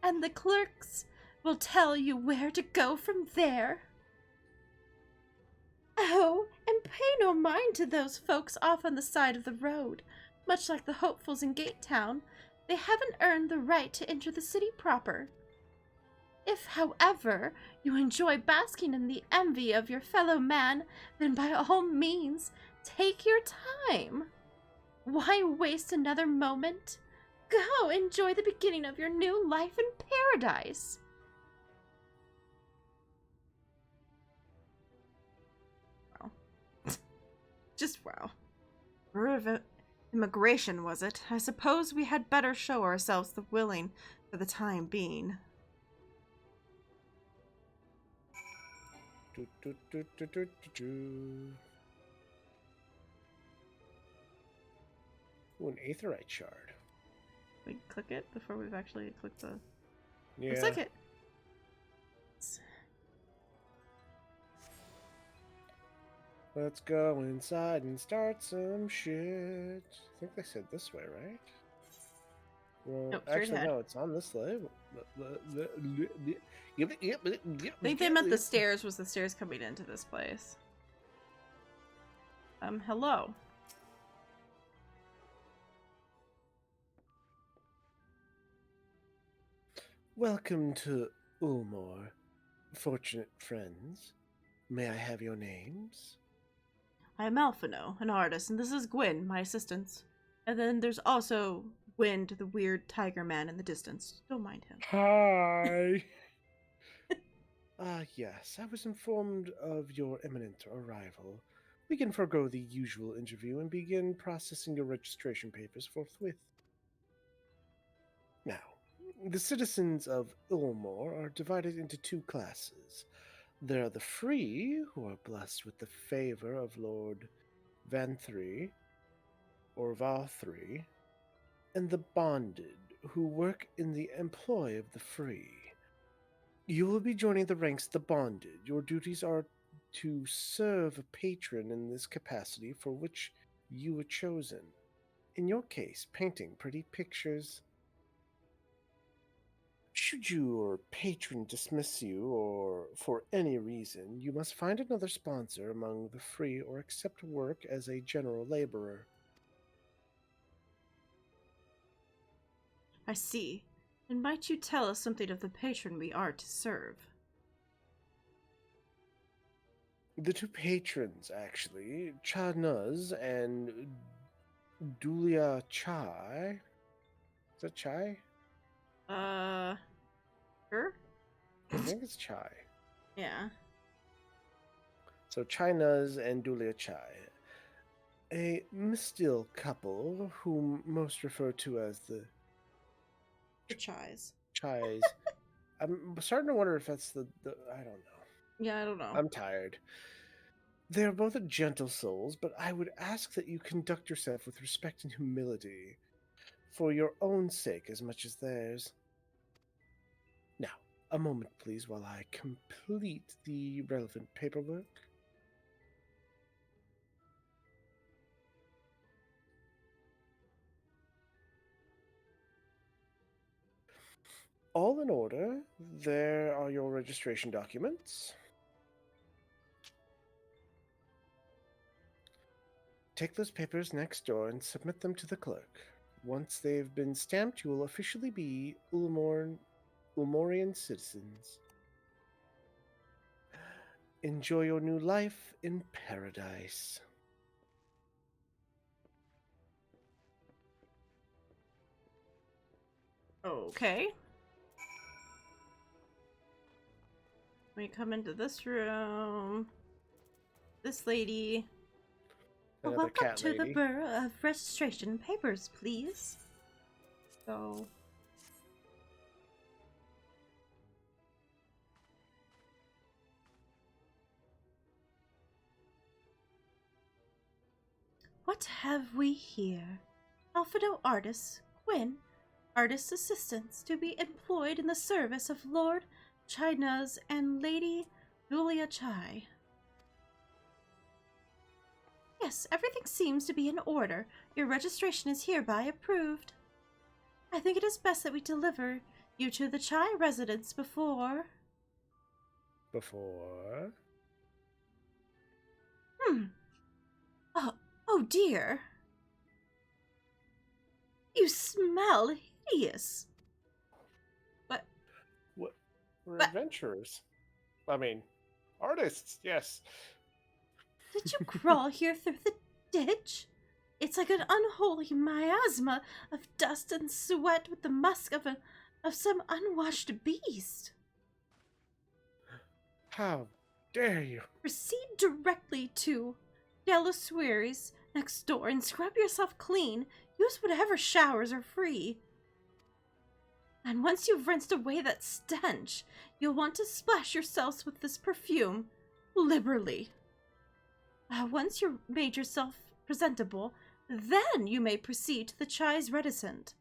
and the clerks will tell you where to go from there. Oh, and pay no mind to those folks off on the side of the road. Much like the hopefuls in Gatetown, they haven't earned the right to enter the city proper. If, however, you enjoy basking in the envy of your fellow man, then by all means, take your time. Why waste another moment? Go enjoy the beginning of your new life in paradise. Wow. Just wow. Immigration, was it? I suppose we had better show ourselves the willing for the time being. Ooh, an aetherite shard. We click it before we've actually clicked the... Yeah. Looks like it. Let's go inside and start some shit. I think they said this way, right? Well, Nope, straight actually, ahead. no, it's on this level. I think they meant the stairs was the stairs coming into this place. Hello. Welcome to Ulmore, fortunate friends. May I have your names? I am Alphino, an artist, and this is Gwyn, my assistant. And then there's also Wind, the weird tiger man in the distance. Don't mind him. Hi. Yes, I was informed of your imminent arrival. We can forego the usual interview and begin processing your registration papers forthwith. Now, the citizens of Ulmore are divided into two classes. There are the free, who are blessed with the favor of Lord Vanthry, or Valthry, and the bonded, who work in the employ of the free. You will be joining the ranks of the bonded. Your duties are to serve a patron in this capacity for which you were chosen. In your case, painting pretty pictures. Should your patron dismiss you, or for any reason, you must find another sponsor among the free or accept work as a general laborer. I see. And might you tell us something of the patron we are to serve? The two patrons, actually, Cha Nuz and Dulia Chai. Is that Chai? Sure? I think it's Chai. Yeah. So Chai Nuz and Dulia Chai. A mystical couple, whom most refer to as the Chais. Chais. I'm starting to wonder if that's the I don't know. Yeah, I don't know. I'm tired. They are both gentle souls, but I would ask that you conduct yourself with respect and humility, for your own sake as much as theirs. Now, a moment, please, while I complete the relevant paperwork. All in order. There are your registration documents. Take those papers next door and submit them to the clerk. Once they've been stamped, you will officially be Ulmorian citizens. Enjoy your new life in paradise. Okay. We come into this room. This lady. Another Welcome cat to the lady. Bureau of Registration Papers, please. So. What have we here? Alphato artists, Quinn, artist assistants to be employed in the service of Lord Chynaz and Lady Julia Chai. Yes, everything seems to be in order. Your registration is hereby approved. I think it is best that we deliver you to the Chai residence before... Before? Oh dear. You smell hideous. What? We're But- adventurers. I mean, artists, yes. Did you crawl here through the ditch? It's like an unholy miasma of dust and sweat with the musk of some unwashed beast. How dare you? Proceed directly to Delusueris next door and scrub yourself clean. Use whatever showers are free. And once you've rinsed away that stench, you'll want to splash yourselves with this perfume liberally. Once you've made yourself presentable, then you may proceed to the Chai's residence.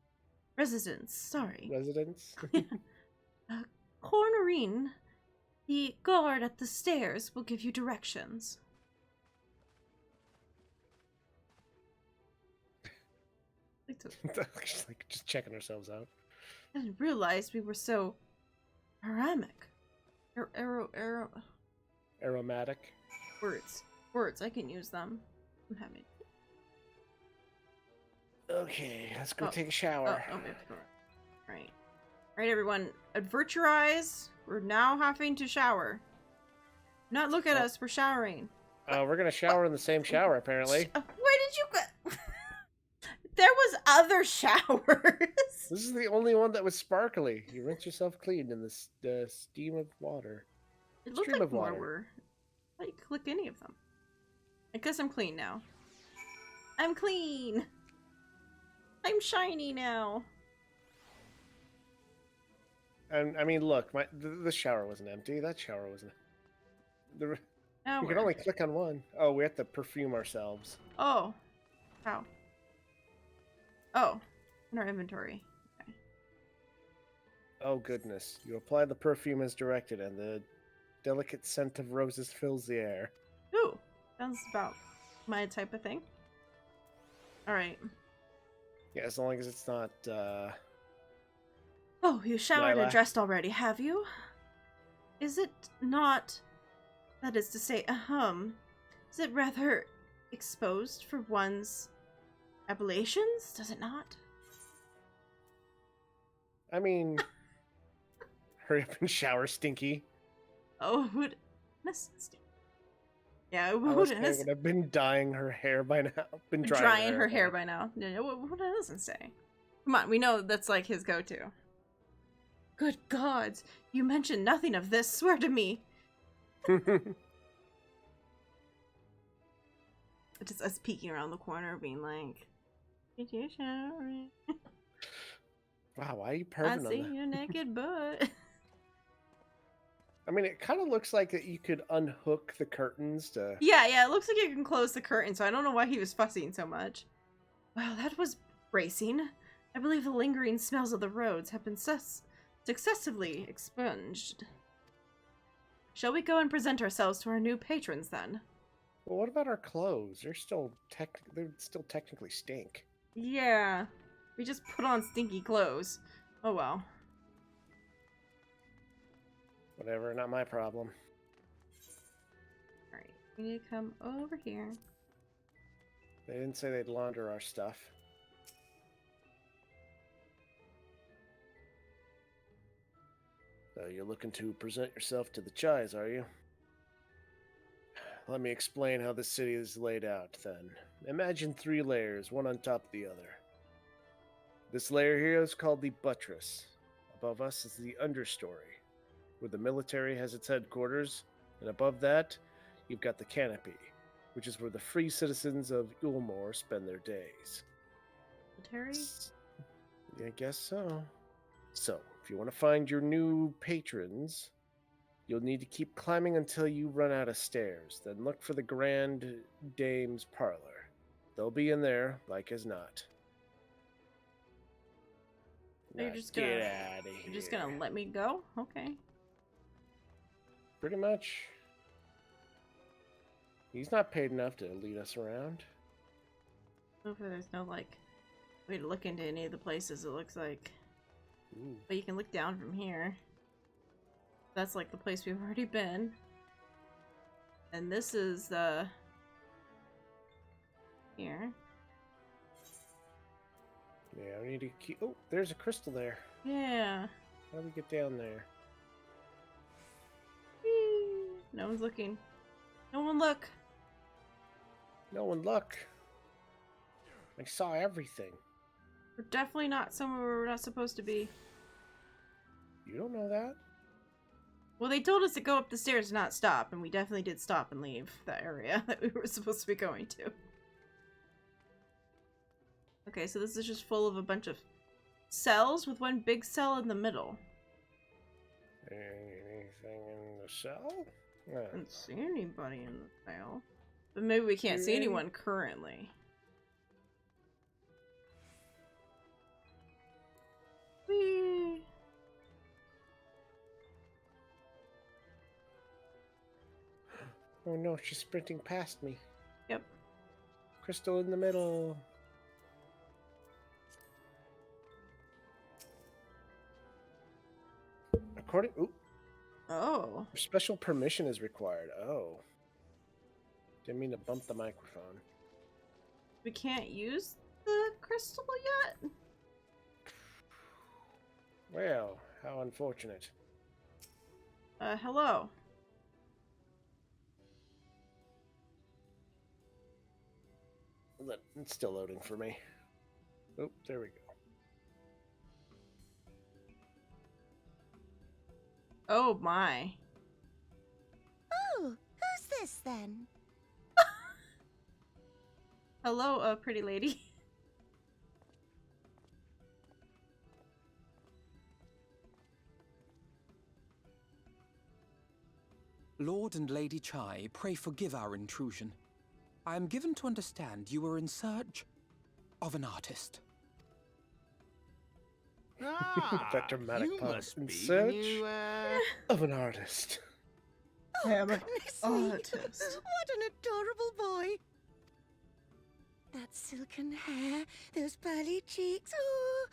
Residence. Cornerine, the guard at the stairs, will give you directions. Just checking ourselves out. I didn't realize we were so aromatic. Aromatic. Words, I can use them. I'm having. Okay, let's go take a shower. Right. Right, everyone. Avert your eyes. We're now having to shower. Not look at us, we're showering. We're gonna shower in the same shower, apparently. Where did you go? There was other showers. This is the only one that was sparkly. You rinse yourself clean in the steam of water. It looked Stream like of more water. were. I didn't click any of them. I guess I'm clean now. I'm clean. I'm shiny now. And I mean, look, the shower wasn't empty. That shower wasn't. We could only click on one. Oh, we have to perfume ourselves. Oh. How? Oh. In our inventory. Okay. Oh, goodness. You apply the perfume as directed, and the delicate scent of roses fills the air. Ooh. Sounds about my type of thing. Alright. Yeah, as long as it's not, Oh, you showered and Lilac. dressed already, have you? Is it not... That is to say, is it rather exposed for one's ablations? Does it not? I mean, hurry up and shower, Stinky. Oh, would... Yeah, it Alistair would. would have been dyeing her hair by now. Been Drying her hair by now. No, what does it say? Come on, we know that's like his go-to. Good gods, you mentioned nothing of this, swear to me. Just us peeking around the corner, being like, "Did you shower?" Wow, why are you I perving on see that? your naked butt. I mean, it kind of looks like that you could unhook the curtains to. Yeah, it looks like you can close the curtain, so I don't know why he was fussing so much. Well, that was bracing. I believe the lingering smells of the roads have been successively expunged. Shall we go and present ourselves to our new patrons, then? Well, what about our clothes? They still technically stink. Yeah, we just put on stinky clothes. Oh well. Whatever, not my problem. Alright, we need to come over here. They didn't say they'd launder our stuff. So you're looking to present yourself to the Chais, are you? Let me explain how this city is laid out, then. Imagine 3 layers, one on top of the other. This layer here is called the buttress. Above us is the understory, where the military has its headquarters, and above that, you've got the canopy, which is where the free citizens of Ulmore spend their days. Military? I guess so. So, if you want to find your new patrons, you'll need to keep climbing until you run out of stairs. Then look for the Grand Dame's parlor. They'll be in there, like as not. You're Now just get gonna, out of here. you're just gonna let me go? Okay. Pretty much. He's not paid enough to lead us around. Hopefully there's no, like, way to look into any of the places, it looks like. Ooh. But you can look down from here. That's, like, the place we've already been. And this is the... here. Yeah, we need to keep... Oh, there's a crystal there. Yeah. How do we get down there? Whee! No one's looking. No one look! No one look. I saw everything. We're definitely not somewhere where we're not supposed to be. You don't know that? Well, they told us to go up the stairs and not stop, and we definitely did stop and leave that area that we were supposed to be going to. Okay, so this is just full of a bunch of cells with one big cell in the middle. Anything in the cell? No. I don't see anybody in the cell. But maybe we can't see anyone currently. Whee! Oh no, she's sprinting past me. Yep. Crystal in the middle. According... Ooh. Oh. Special permission is required. Oh. Didn't mean to bump the microphone. We can't use the crystal yet? Well, how unfortunate. Hello. It's still loading for me. Oh, there we go. Oh my. Oh, who's this then? Hello, pretty lady. Lord and Lady Chai, pray forgive our intrusion. I am given to understand you were in search of an artist. That dramatic you pause. must In be search you, of an artist. Oh, Yeah, but- goodness oh, me. that toast. What an adorable boy. That silken hair, those pearly cheeks, oh,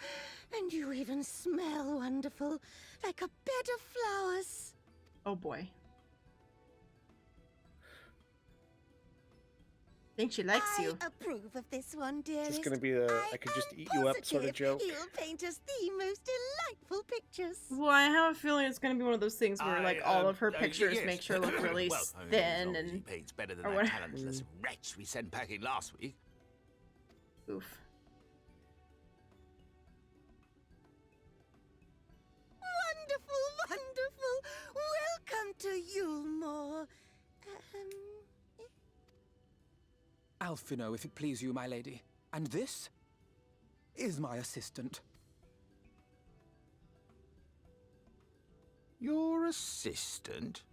and you even smell wonderful, like a bed of flowers. Oh boy. Think she likes you. I approve of this one, dearest. Is this gonna be a I could just eat you up sort of joke? You'll paint us the most delightful pictures. Well, I have a feeling it's gonna be one of those things where, like, all of her pictures yes. make sure look really well, I mean, thin as long as he and... paints better than or that what- talentless wretch we sent packing last week. Oof. Wonderful, wonderful. Welcome to Yulmore. Alphino, if it please you, my lady. And this is my assistant. Your assistant?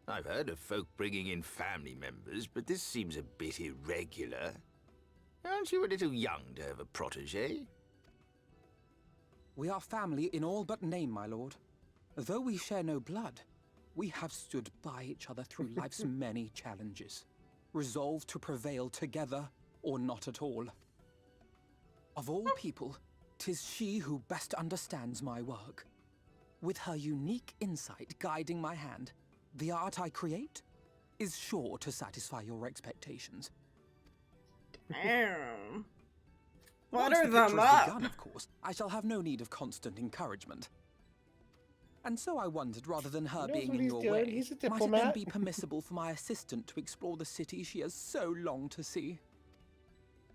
I've heard of folk bringing in family members, but this seems a bit irregular. Aren't you a little young to have a protege? We are family in all but name, my lord. Though we share no blood, we have stood by each other through life's many challenges, resolved to prevail together or not at all. Of all people, 'tis she who best understands my work. With her unique insight guiding my hand, the art I create is sure to satisfy your expectations. Damn. Once Butter the them picture is up. begun, of course, I shall have no need of constant encouragement. And so I wondered, rather than her He knows being what in he's your doing. way, He's a might it then diplomat. be permissible for my assistant to explore the city she has so longed to see?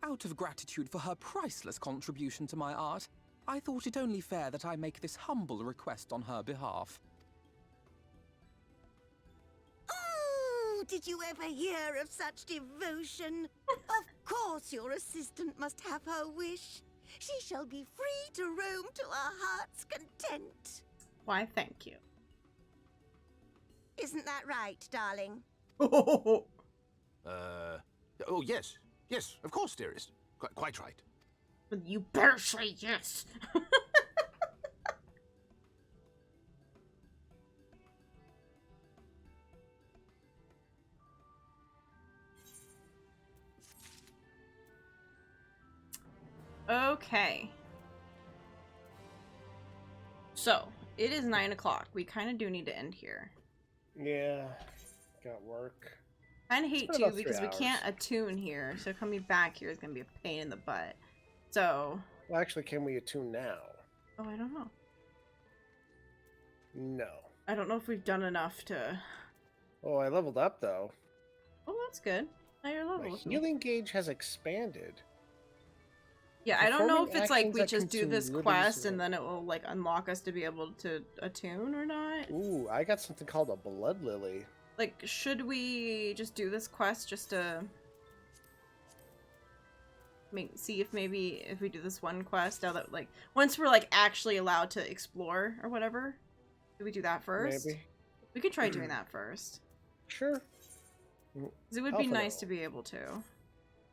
Out of gratitude for her priceless contribution to my art, I thought it only fair that I make this humble request on her behalf. Oh, did you ever hear of such devotion? Of course your assistant must have her wish. She shall be free to roam to her heart's content. Why, thank you. Isn't that right, darling? Oh, yes. Yes, of course, dearest. Quite right. You better say yes. Okay. So, it is 9 o'clock. We kind of do need to end here. Yeah, got work. Kind of hate It's been to about 3 because we hours. can't attune here, so coming back here is going to be a pain in the butt. So, Well, actually, can we attune now? oh, I don't know. No. I don't know if we've done enough to... Oh, I leveled up, though. Oh, that's good. Higher My level. healing gauge has expanded. Yeah, I don't know if Performing it's like actions we that just do consume this liberties quest of- and then it will like unlock us to be able to attune or not. Ooh, I got something called a blood lily. Like, should we just do this quest just to see if maybe if we do this one quest now that like once we're like actually allowed to explore or whatever, do we do that first? Maybe. We could try doing that first. Sure. 'Cause it would be Alpha nice no. to be able to.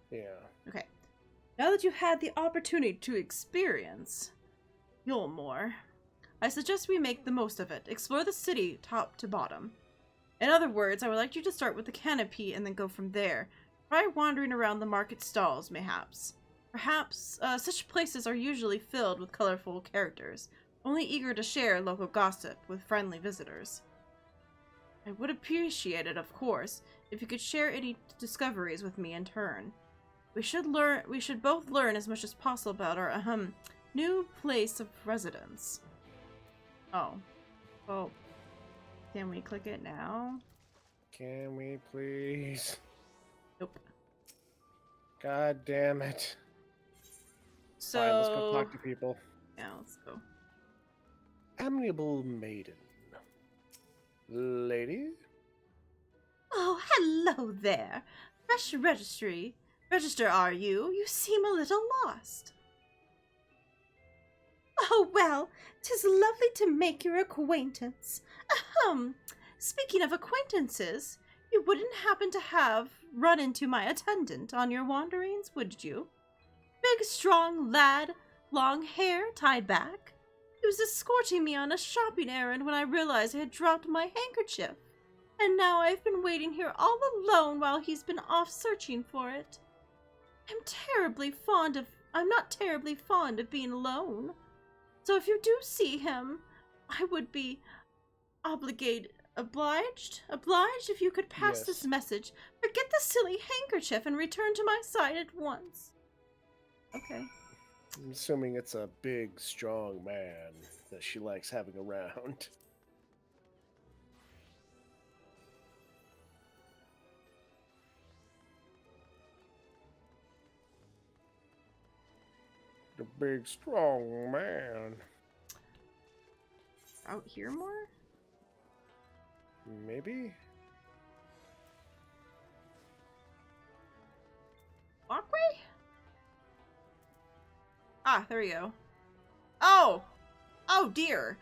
Yeah. Okay. Now that you've had the opportunity to experience Yulmore, I suggest we make the most of it. Explore the city top to bottom. In other words, I would like you to start with the canopy and then go from there. Try wandering around the market stalls, mayhaps. Perhaps such places are usually filled with colorful characters, only eager to share local gossip with friendly visitors. I would appreciate it, of course, if you could share any discoveries with me in turn. We should both learn as much as possible about our new place of residence. Oh. Well, can we click it now? Can we please? Nope. God damn it. So Fine, let's go talk to people. yeah, let's go. Amiable maiden. Lady? Oh, hello there. Fresh register, are you? You seem a little lost. Oh, well, 'tis lovely to make your acquaintance. Ahem. Speaking of acquaintances, you wouldn't happen to have run into my attendant on your wanderings, would you? Big, strong lad, long hair tied back. He was escorting me on a shopping errand when I realized I had dropped my handkerchief. And now I've been waiting here all alone while he's been off searching for it. I'm not terribly fond of being alone. So if you do see him, I would be obliged if you could pass Yes. this message. Forget the silly handkerchief and return to my side at once. Okay. I'm assuming it's a big, strong man that she likes having around. The big, strong man. Out here more? Maybe? walkway? Ah, there you go. Oh! Oh, dear.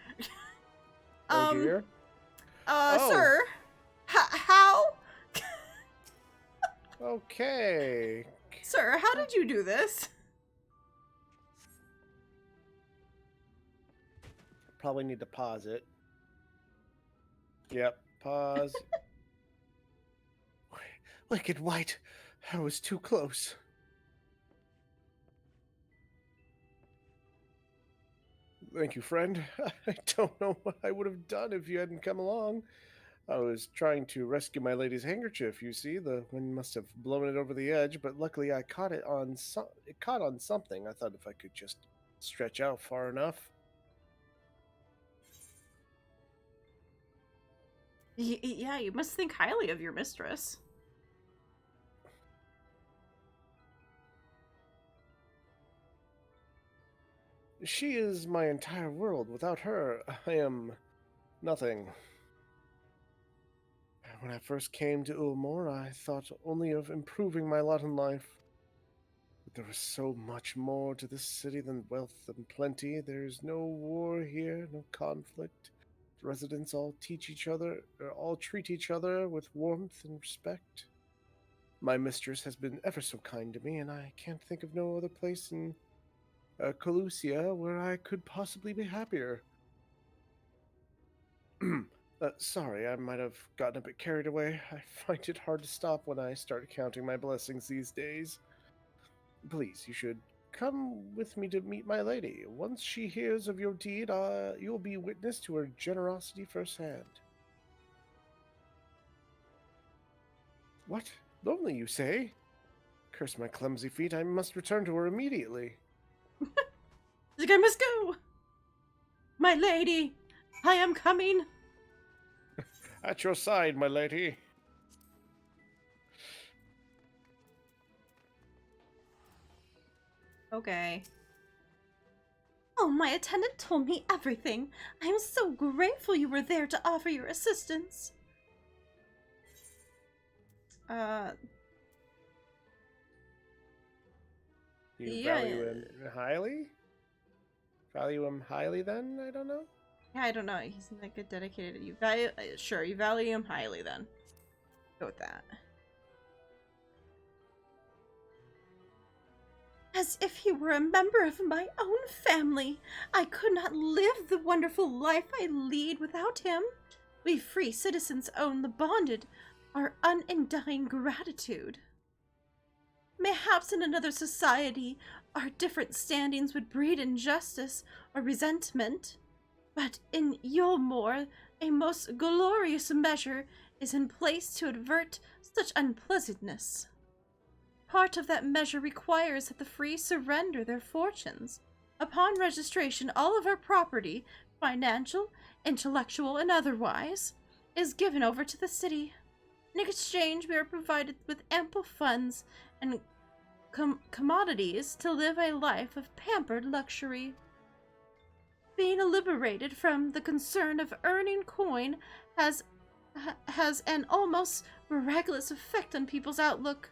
Oh, dear. Sir? How? Okay. Sir, how did you do this? Probably need to pause it. Yep, pause. Wicked White. I was too close. Thank you, friend. I don't know what I would have done if you hadn't come along. I was trying to rescue my lady's handkerchief, you see. The wind must have blown it over the edge, but luckily I caught it on something. I thought if I could just stretch out far enough. Yeah, you must think highly of your mistress. She is my entire world. Without her, I am nothing. When I first came to Ulmore, I thought only of improving my lot in life. But there was so much more to this city than wealth and plenty. There's no war here, no conflict. The residents all treat each other with warmth and respect. My mistress has been ever so kind to me, and I can't think of no other place in Colusia where I could possibly be happier. Sorry, I might have gotten a bit carried away. I find it hard to stop when I start counting my blessings these days. Please, you should come with me to meet my lady. Once she hears of your deed, you'll be witness to her generosity firsthand. What? Lonely, you say? Curse my clumsy feet, I must return to her immediately. I must go! My lady, I am coming! At your side, my lady. Okay. Oh, my attendant told me everything. I am so grateful you were there to offer your assistance. You value him highly? Value him highly then? I don't know. Yeah, I don't know. He's like a dedicated. You value, sure, you value him highly then. Go with that. As if he were a member of my own family. I could not live the wonderful life I lead without him. We free citizens own the bonded, our undying gratitude. Mayhaps in another society, our different standings would breed injustice or resentment. But in Yulmore, a most glorious measure is in place to avert such unpleasantness. Part of that measure requires that the free surrender their fortunes. Upon registration, all of our property, financial, intellectual, and otherwise, is given over to the city. In exchange, we are provided with ample funds and commodities to live a life of pampered luxury. Being liberated from the concern of earning coin has an almost miraculous effect on people's outlook.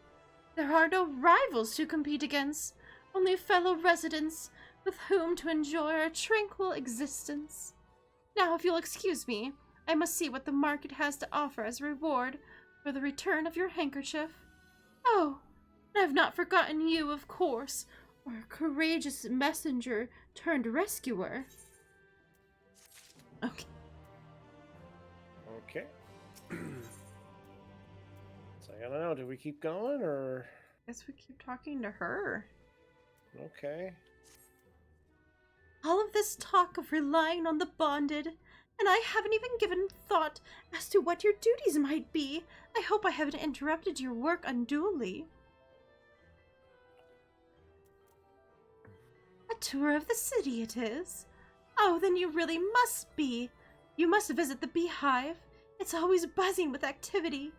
There are no rivals to compete against, only fellow residents with whom to enjoy a tranquil existence. Now, if you'll excuse me, I must see what the market has to offer as a reward for the return of your handkerchief. Oh, and I have not forgotten you, of course, our courageous messenger turned rescuer. Okay. Okay. So I don't know, do we keep going or? Guess we keep talking to her. Okay. All of this talk of relying on the bonded, and I haven't even given thought as to what your duties might be. I hope I haven't interrupted your work unduly. A tour of the city it is. Oh, then you really must be. You must visit the beehive. It's always buzzing with activity.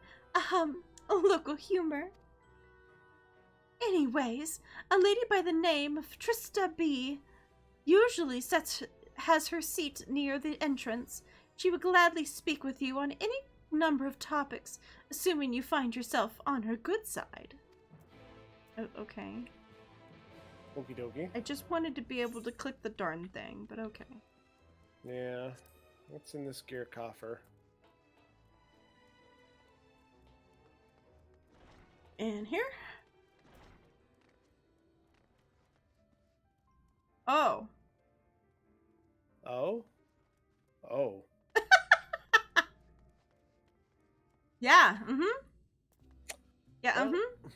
Local humor. Anyways, a lady by the name of Trista B. usually has her seat near the entrance. She would gladly speak with you on any number of topics, assuming you find yourself on her good side. Oh, okay. Okie dokie. I just wanted to be able to click the darn thing, but okay. Yeah. What's in this gear coffer? In here? Oh. Oh? Oh. Yeah, mm-hmm. Yeah, Well, mm-hmm.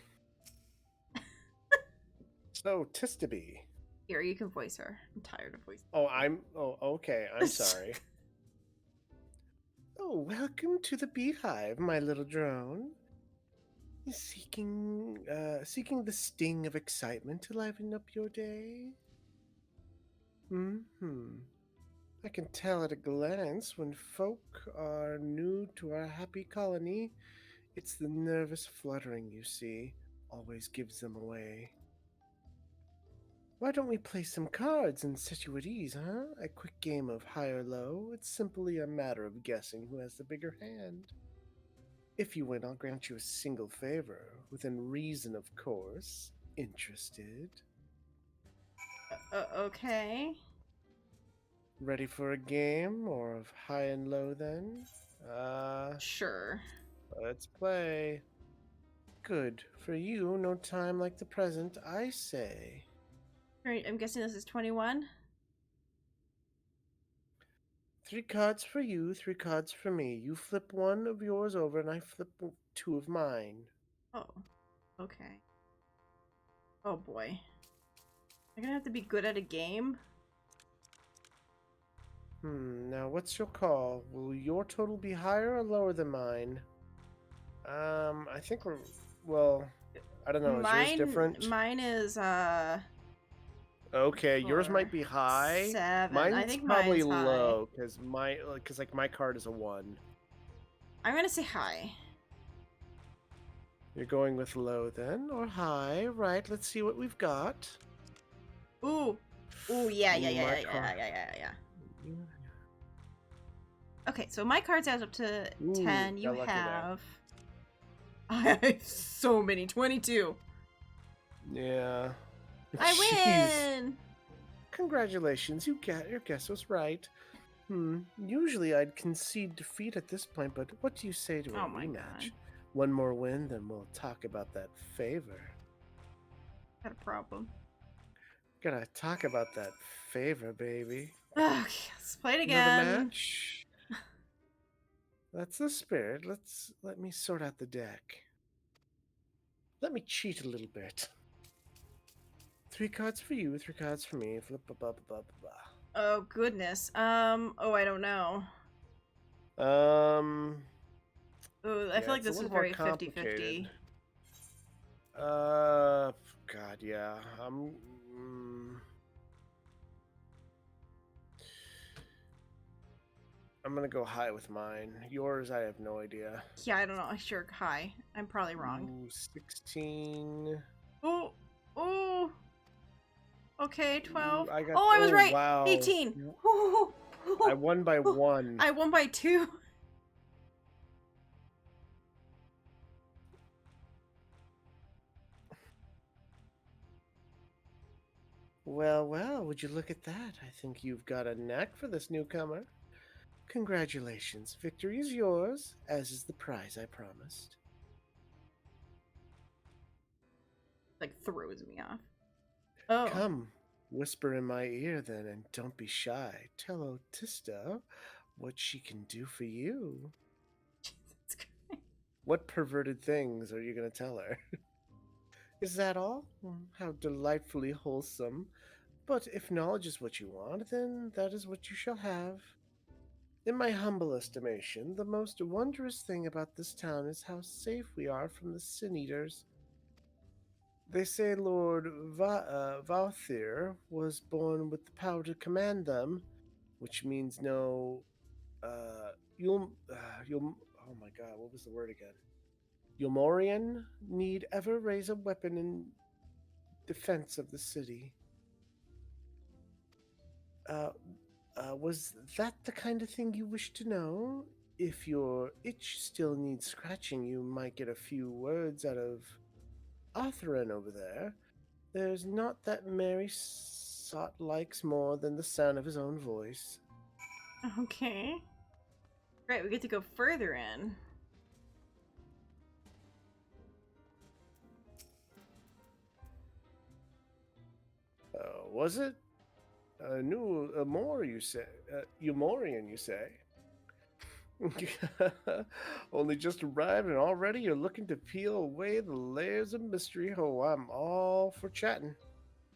So, Tistaby. Here, you can voice her. I'm tired of voicing. Oh, okay. I'm sorry. Oh, welcome to the beehive, my little drone. Seeking the sting of excitement to liven up your day? I can tell at a glance when folk are new to our happy colony. It's the nervous fluttering, you see, always gives them away. Why don't we play some cards and set you at ease, huh? A quick game of high or low. It's simply a matter of guessing who has the bigger hand. If you win, I'll grant you a single favor, within reason, of course. Interested? Okay. Ready for a game, or of high and low then? Sure. Let's play. Good. For you, no time like the present, I say. Alright, I'm guessing this is 21? 3 cards for you, 3 cards for me. You flip one of yours over, and I flip 2 of mine. Oh. Okay. Oh boy. I'm gonna have to be good at a game? Now what's your call? Will your total be higher or lower than mine? I think we're... Well, I don't know. Is yours different? Mine is, Okay, 4, yours might be high. 7. Mine's I think probably mine's high. low, because my card is a 1. I'm gonna say high. You're going with low then, or high? Right, let's see what we've got. Ooh. Ooh, yeah. Yeah. Okay, so my cards add up to Ooh, 10. You got lucky there. have... I have so many. 22. Yeah. I Jeez. win! Congratulations, your guess was right. Usually I'd concede defeat at this point, but what do you say to a Oh my rematch? God. One more win, then we'll talk about that favor. Got a problem. Gotta talk about that favor, baby. Okay, let's play it Another again. match? That's the spirit. Let me sort out the deck. Let me cheat a little bit. 3 cards for you, 3 cards for me. Flip, blah, blah, blah, blah, blah. Oh, goodness. Oh, I don't know. Oh, Ooh, I feel like this is very 50-50. God, yeah. I'm gonna go high with mine. Yours, I have no idea. Yeah, I don't know. Sure, high. I'm probably wrong. Ooh, 16. Ooh, ooh. Okay, 12. Ooh, I was right. Wow. 18. I won by 1. I won by 2. Well, would you look at that? I think you've got a knack for this newcomer. Congratulations. Victory is yours, as is the prize I promised. Like, throws me off. Oh. Come, whisper in my ear then, and don't be shy. Tell Otista what she can do for you. Jesus Christ. What perverted things are you going to tell her? Is that all? How delightfully wholesome. But if knowledge is what you want, then that is what you shall have. In my humble estimation, the most wondrous thing about this town is how safe we are from the Sin Eaters. They say Lord Valthir was born with the power to command them, which means no, oh my god, what was the word again? Yomorian need ever raise a weapon in defense of the city. Was that the kind of thing you wish to know? If your itch still needs scratching, you might get a few words out of Arthurine over there, there's not that Mary Sot likes more than the sound of his own voice. Okay. Right, we get to go further in. Was it? New you say? Umorian, you say? Only just arrived and already you're looking to peel away the layers of mystery. Oh, I'm all for chatting.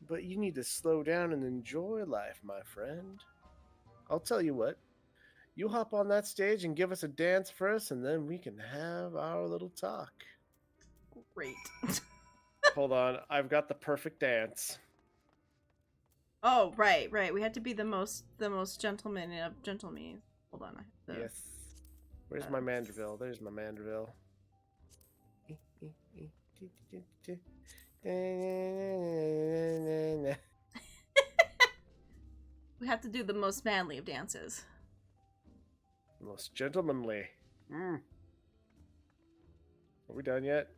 But you need to slow down and enjoy life, my friend. I'll tell you what. You hop on that stage and give us a dance first, and then we can have our little talk. Great. Hold on, I've got the perfect dance. Oh, right. We had to be the most gentleman of gentlemen. Hold on, I have to... Yes. Where's my mandrel? There's my mandrel. We have to do the most manly of dances. Most gentlemanly. Are we done yet?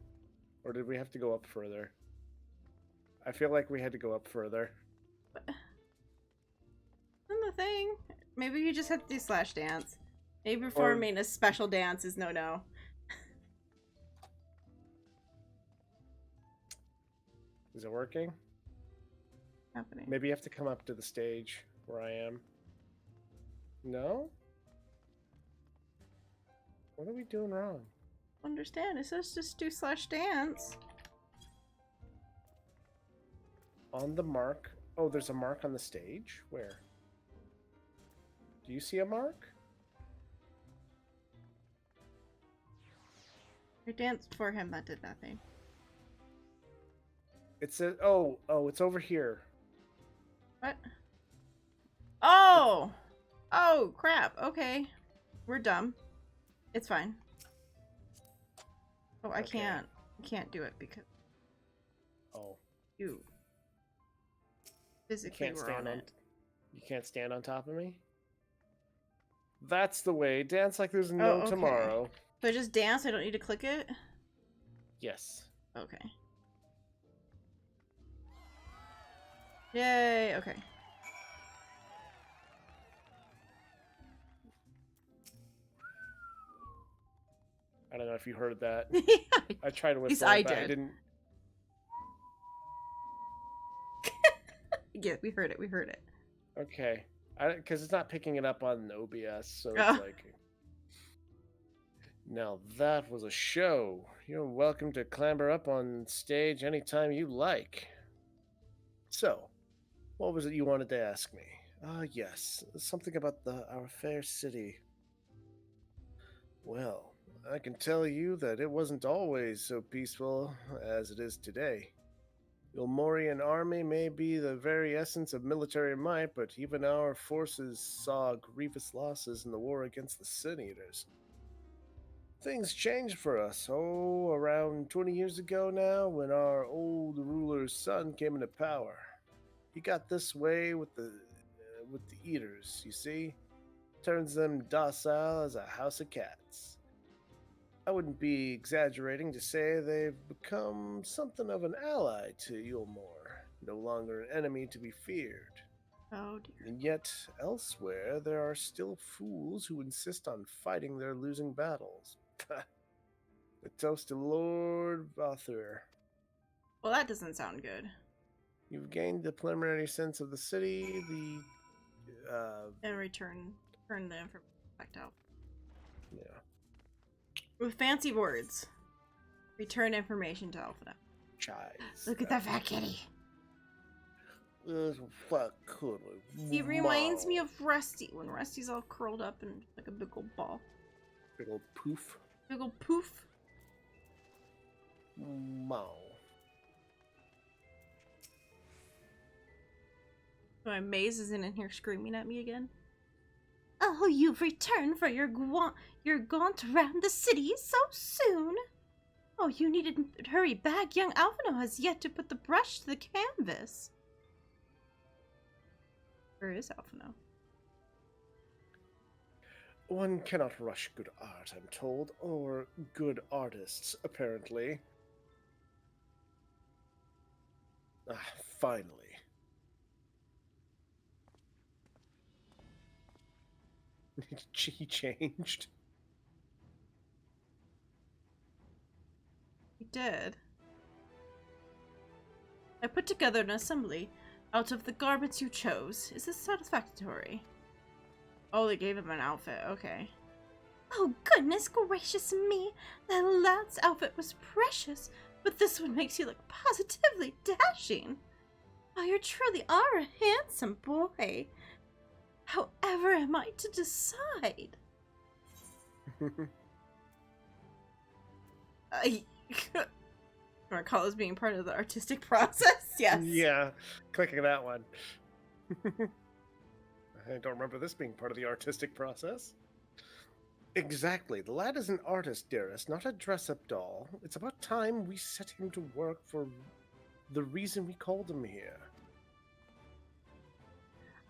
Or did we have to go up further? I feel like we had to go up further. And the thing, maybe you just have to do slash dance. Maybe performing a special dance is no. Is it working? Happening. Maybe you have to come up to the stage where I am. No? What are we doing wrong? Understand, it says just do slash dance. On the mark. Oh, there's a mark on the stage? Where? Do you see a mark? I danced for him, that did nothing. It says, oh, it's over here. What? Oh! Oh, crap. Okay. We're dumb. It's fine. Oh, I can't do it because... Oh. You physically were on it. You can't stand on top of me? That's the way. Dance like there's no tomorrow. So I just dance? I don't need to click it? Yes. Okay. Yay, okay. I don't know if you heard that. I tried to whistle, At least but I I didn't. Yeah, we heard it. Okay. Because it's not picking it up on OBS, so it's like... Now that was a show. You're welcome to clamber up on stage anytime you like. So, what was it you wanted to ask me? Yes, something about our fair city. Well, I can tell you that it wasn't always so peaceful as it is today. The Ilmorian army may be the very essence of military might, but even our forces saw grievous losses in the war against the Sin Eaters. Things changed for us, around 20 years ago now, when our old ruler's son came into power. He got this way with the Eaters, you see? Turns them docile as a house of cats. I wouldn't be exaggerating to say they've become something of an ally to Yulmore, no longer an enemy to be feared. Oh dear. And yet, elsewhere, there are still fools who insist on fighting their losing battles. The toast to Lord Arthur. Well, that doesn't sound good. You've gained the preliminary sense of the city, And turn the information back out. Yeah. With fancy words. Return information to Alpha. Chives. Look at that fat kitty. Fuck. He reminds me of Rusty, when Rusty's all curled up and like a big old ball. Big old poof. Big old poof. Mow. My maze isn't in here screaming at me again. Oh, you've returned for your gaunt around the city so soon. Oh, you needed to hurry back. Young Alphino has yet to put the brush to the canvas. Where is Alphino? One cannot rush good art, I'm told, or good artists, apparently. Finally. He changed. He did. I put together an assembly out of the garments you chose. Is this satisfactory? Oh, they gave him an outfit. Okay. Oh, goodness gracious me. That last outfit was precious, but this one makes you look positively dashing. Oh, you truly are a handsome boy. However am I to decide? I recall as being part of the artistic process. Yes. Yeah, clicking that one. I don't remember this being part of the artistic process. Exactly. The lad is an artist, dearest, not a dress-up doll. It's about time we set him to work for the reason we called him here.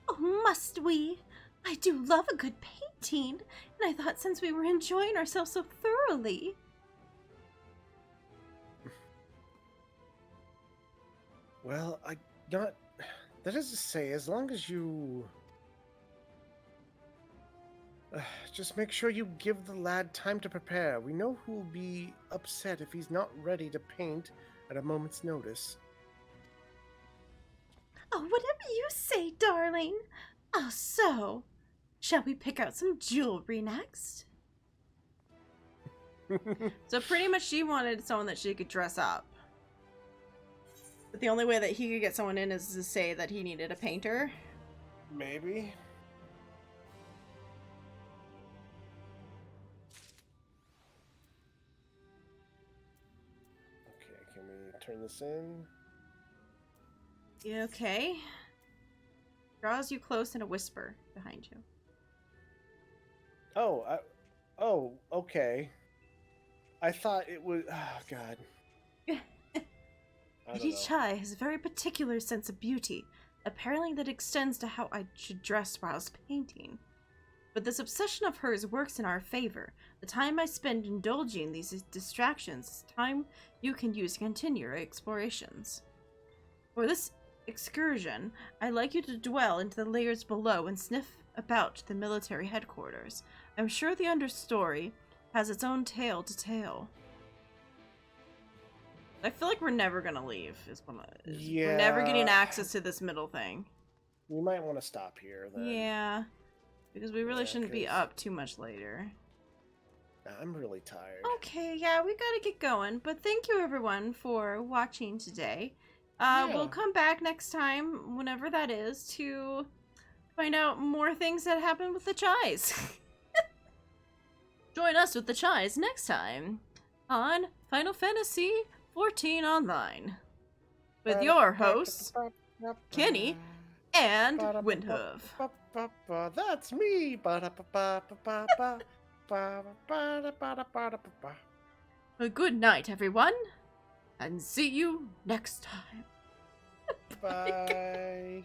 Oh, must we? I do love a good painting, and I thought since we were enjoying ourselves so thoroughly. Well, that is to say, as long as you... just make sure you give the lad time to prepare. We know who'll be upset if he's not ready to paint at a moment's notice. Oh, whatever you say, darling. Oh, so, shall we pick out some jewelry next? So pretty much she wanted someone that she could dress up. But the only way that he could get someone in is to say that he needed a painter. Maybe. Okay, can we turn this in? Yeah, okay. Draws you close in a whisper behind you. Oh, okay. I thought it was... Oh, God. Lady Chai has a very particular sense of beauty, apparently that extends to how I should dress whilst painting. But this obsession of hers works in our favor. The time I spend indulging these distractions is time you can use to continue your explorations. For this excursion, I'd like you to dwell into the layers below and sniff about the military headquarters. I'm sure the understory has its own tale to tell. I feel like we're never gonna leave. Yeah. We're never getting access to this middle thing. We might want to stop here, then. Yeah. Because we really shouldn't be up too much later. I'm really tired. Okay, yeah, we gotta get going. But thank you, everyone, for watching today. We'll come back next time, whenever that is, to find out more things that happen with the Chais. Join us with the Chais next time on Final Fantasy XIV Online with your hosts, Kinnie and Windhoof. That's me. Good night, everyone, and see you next time. Bye.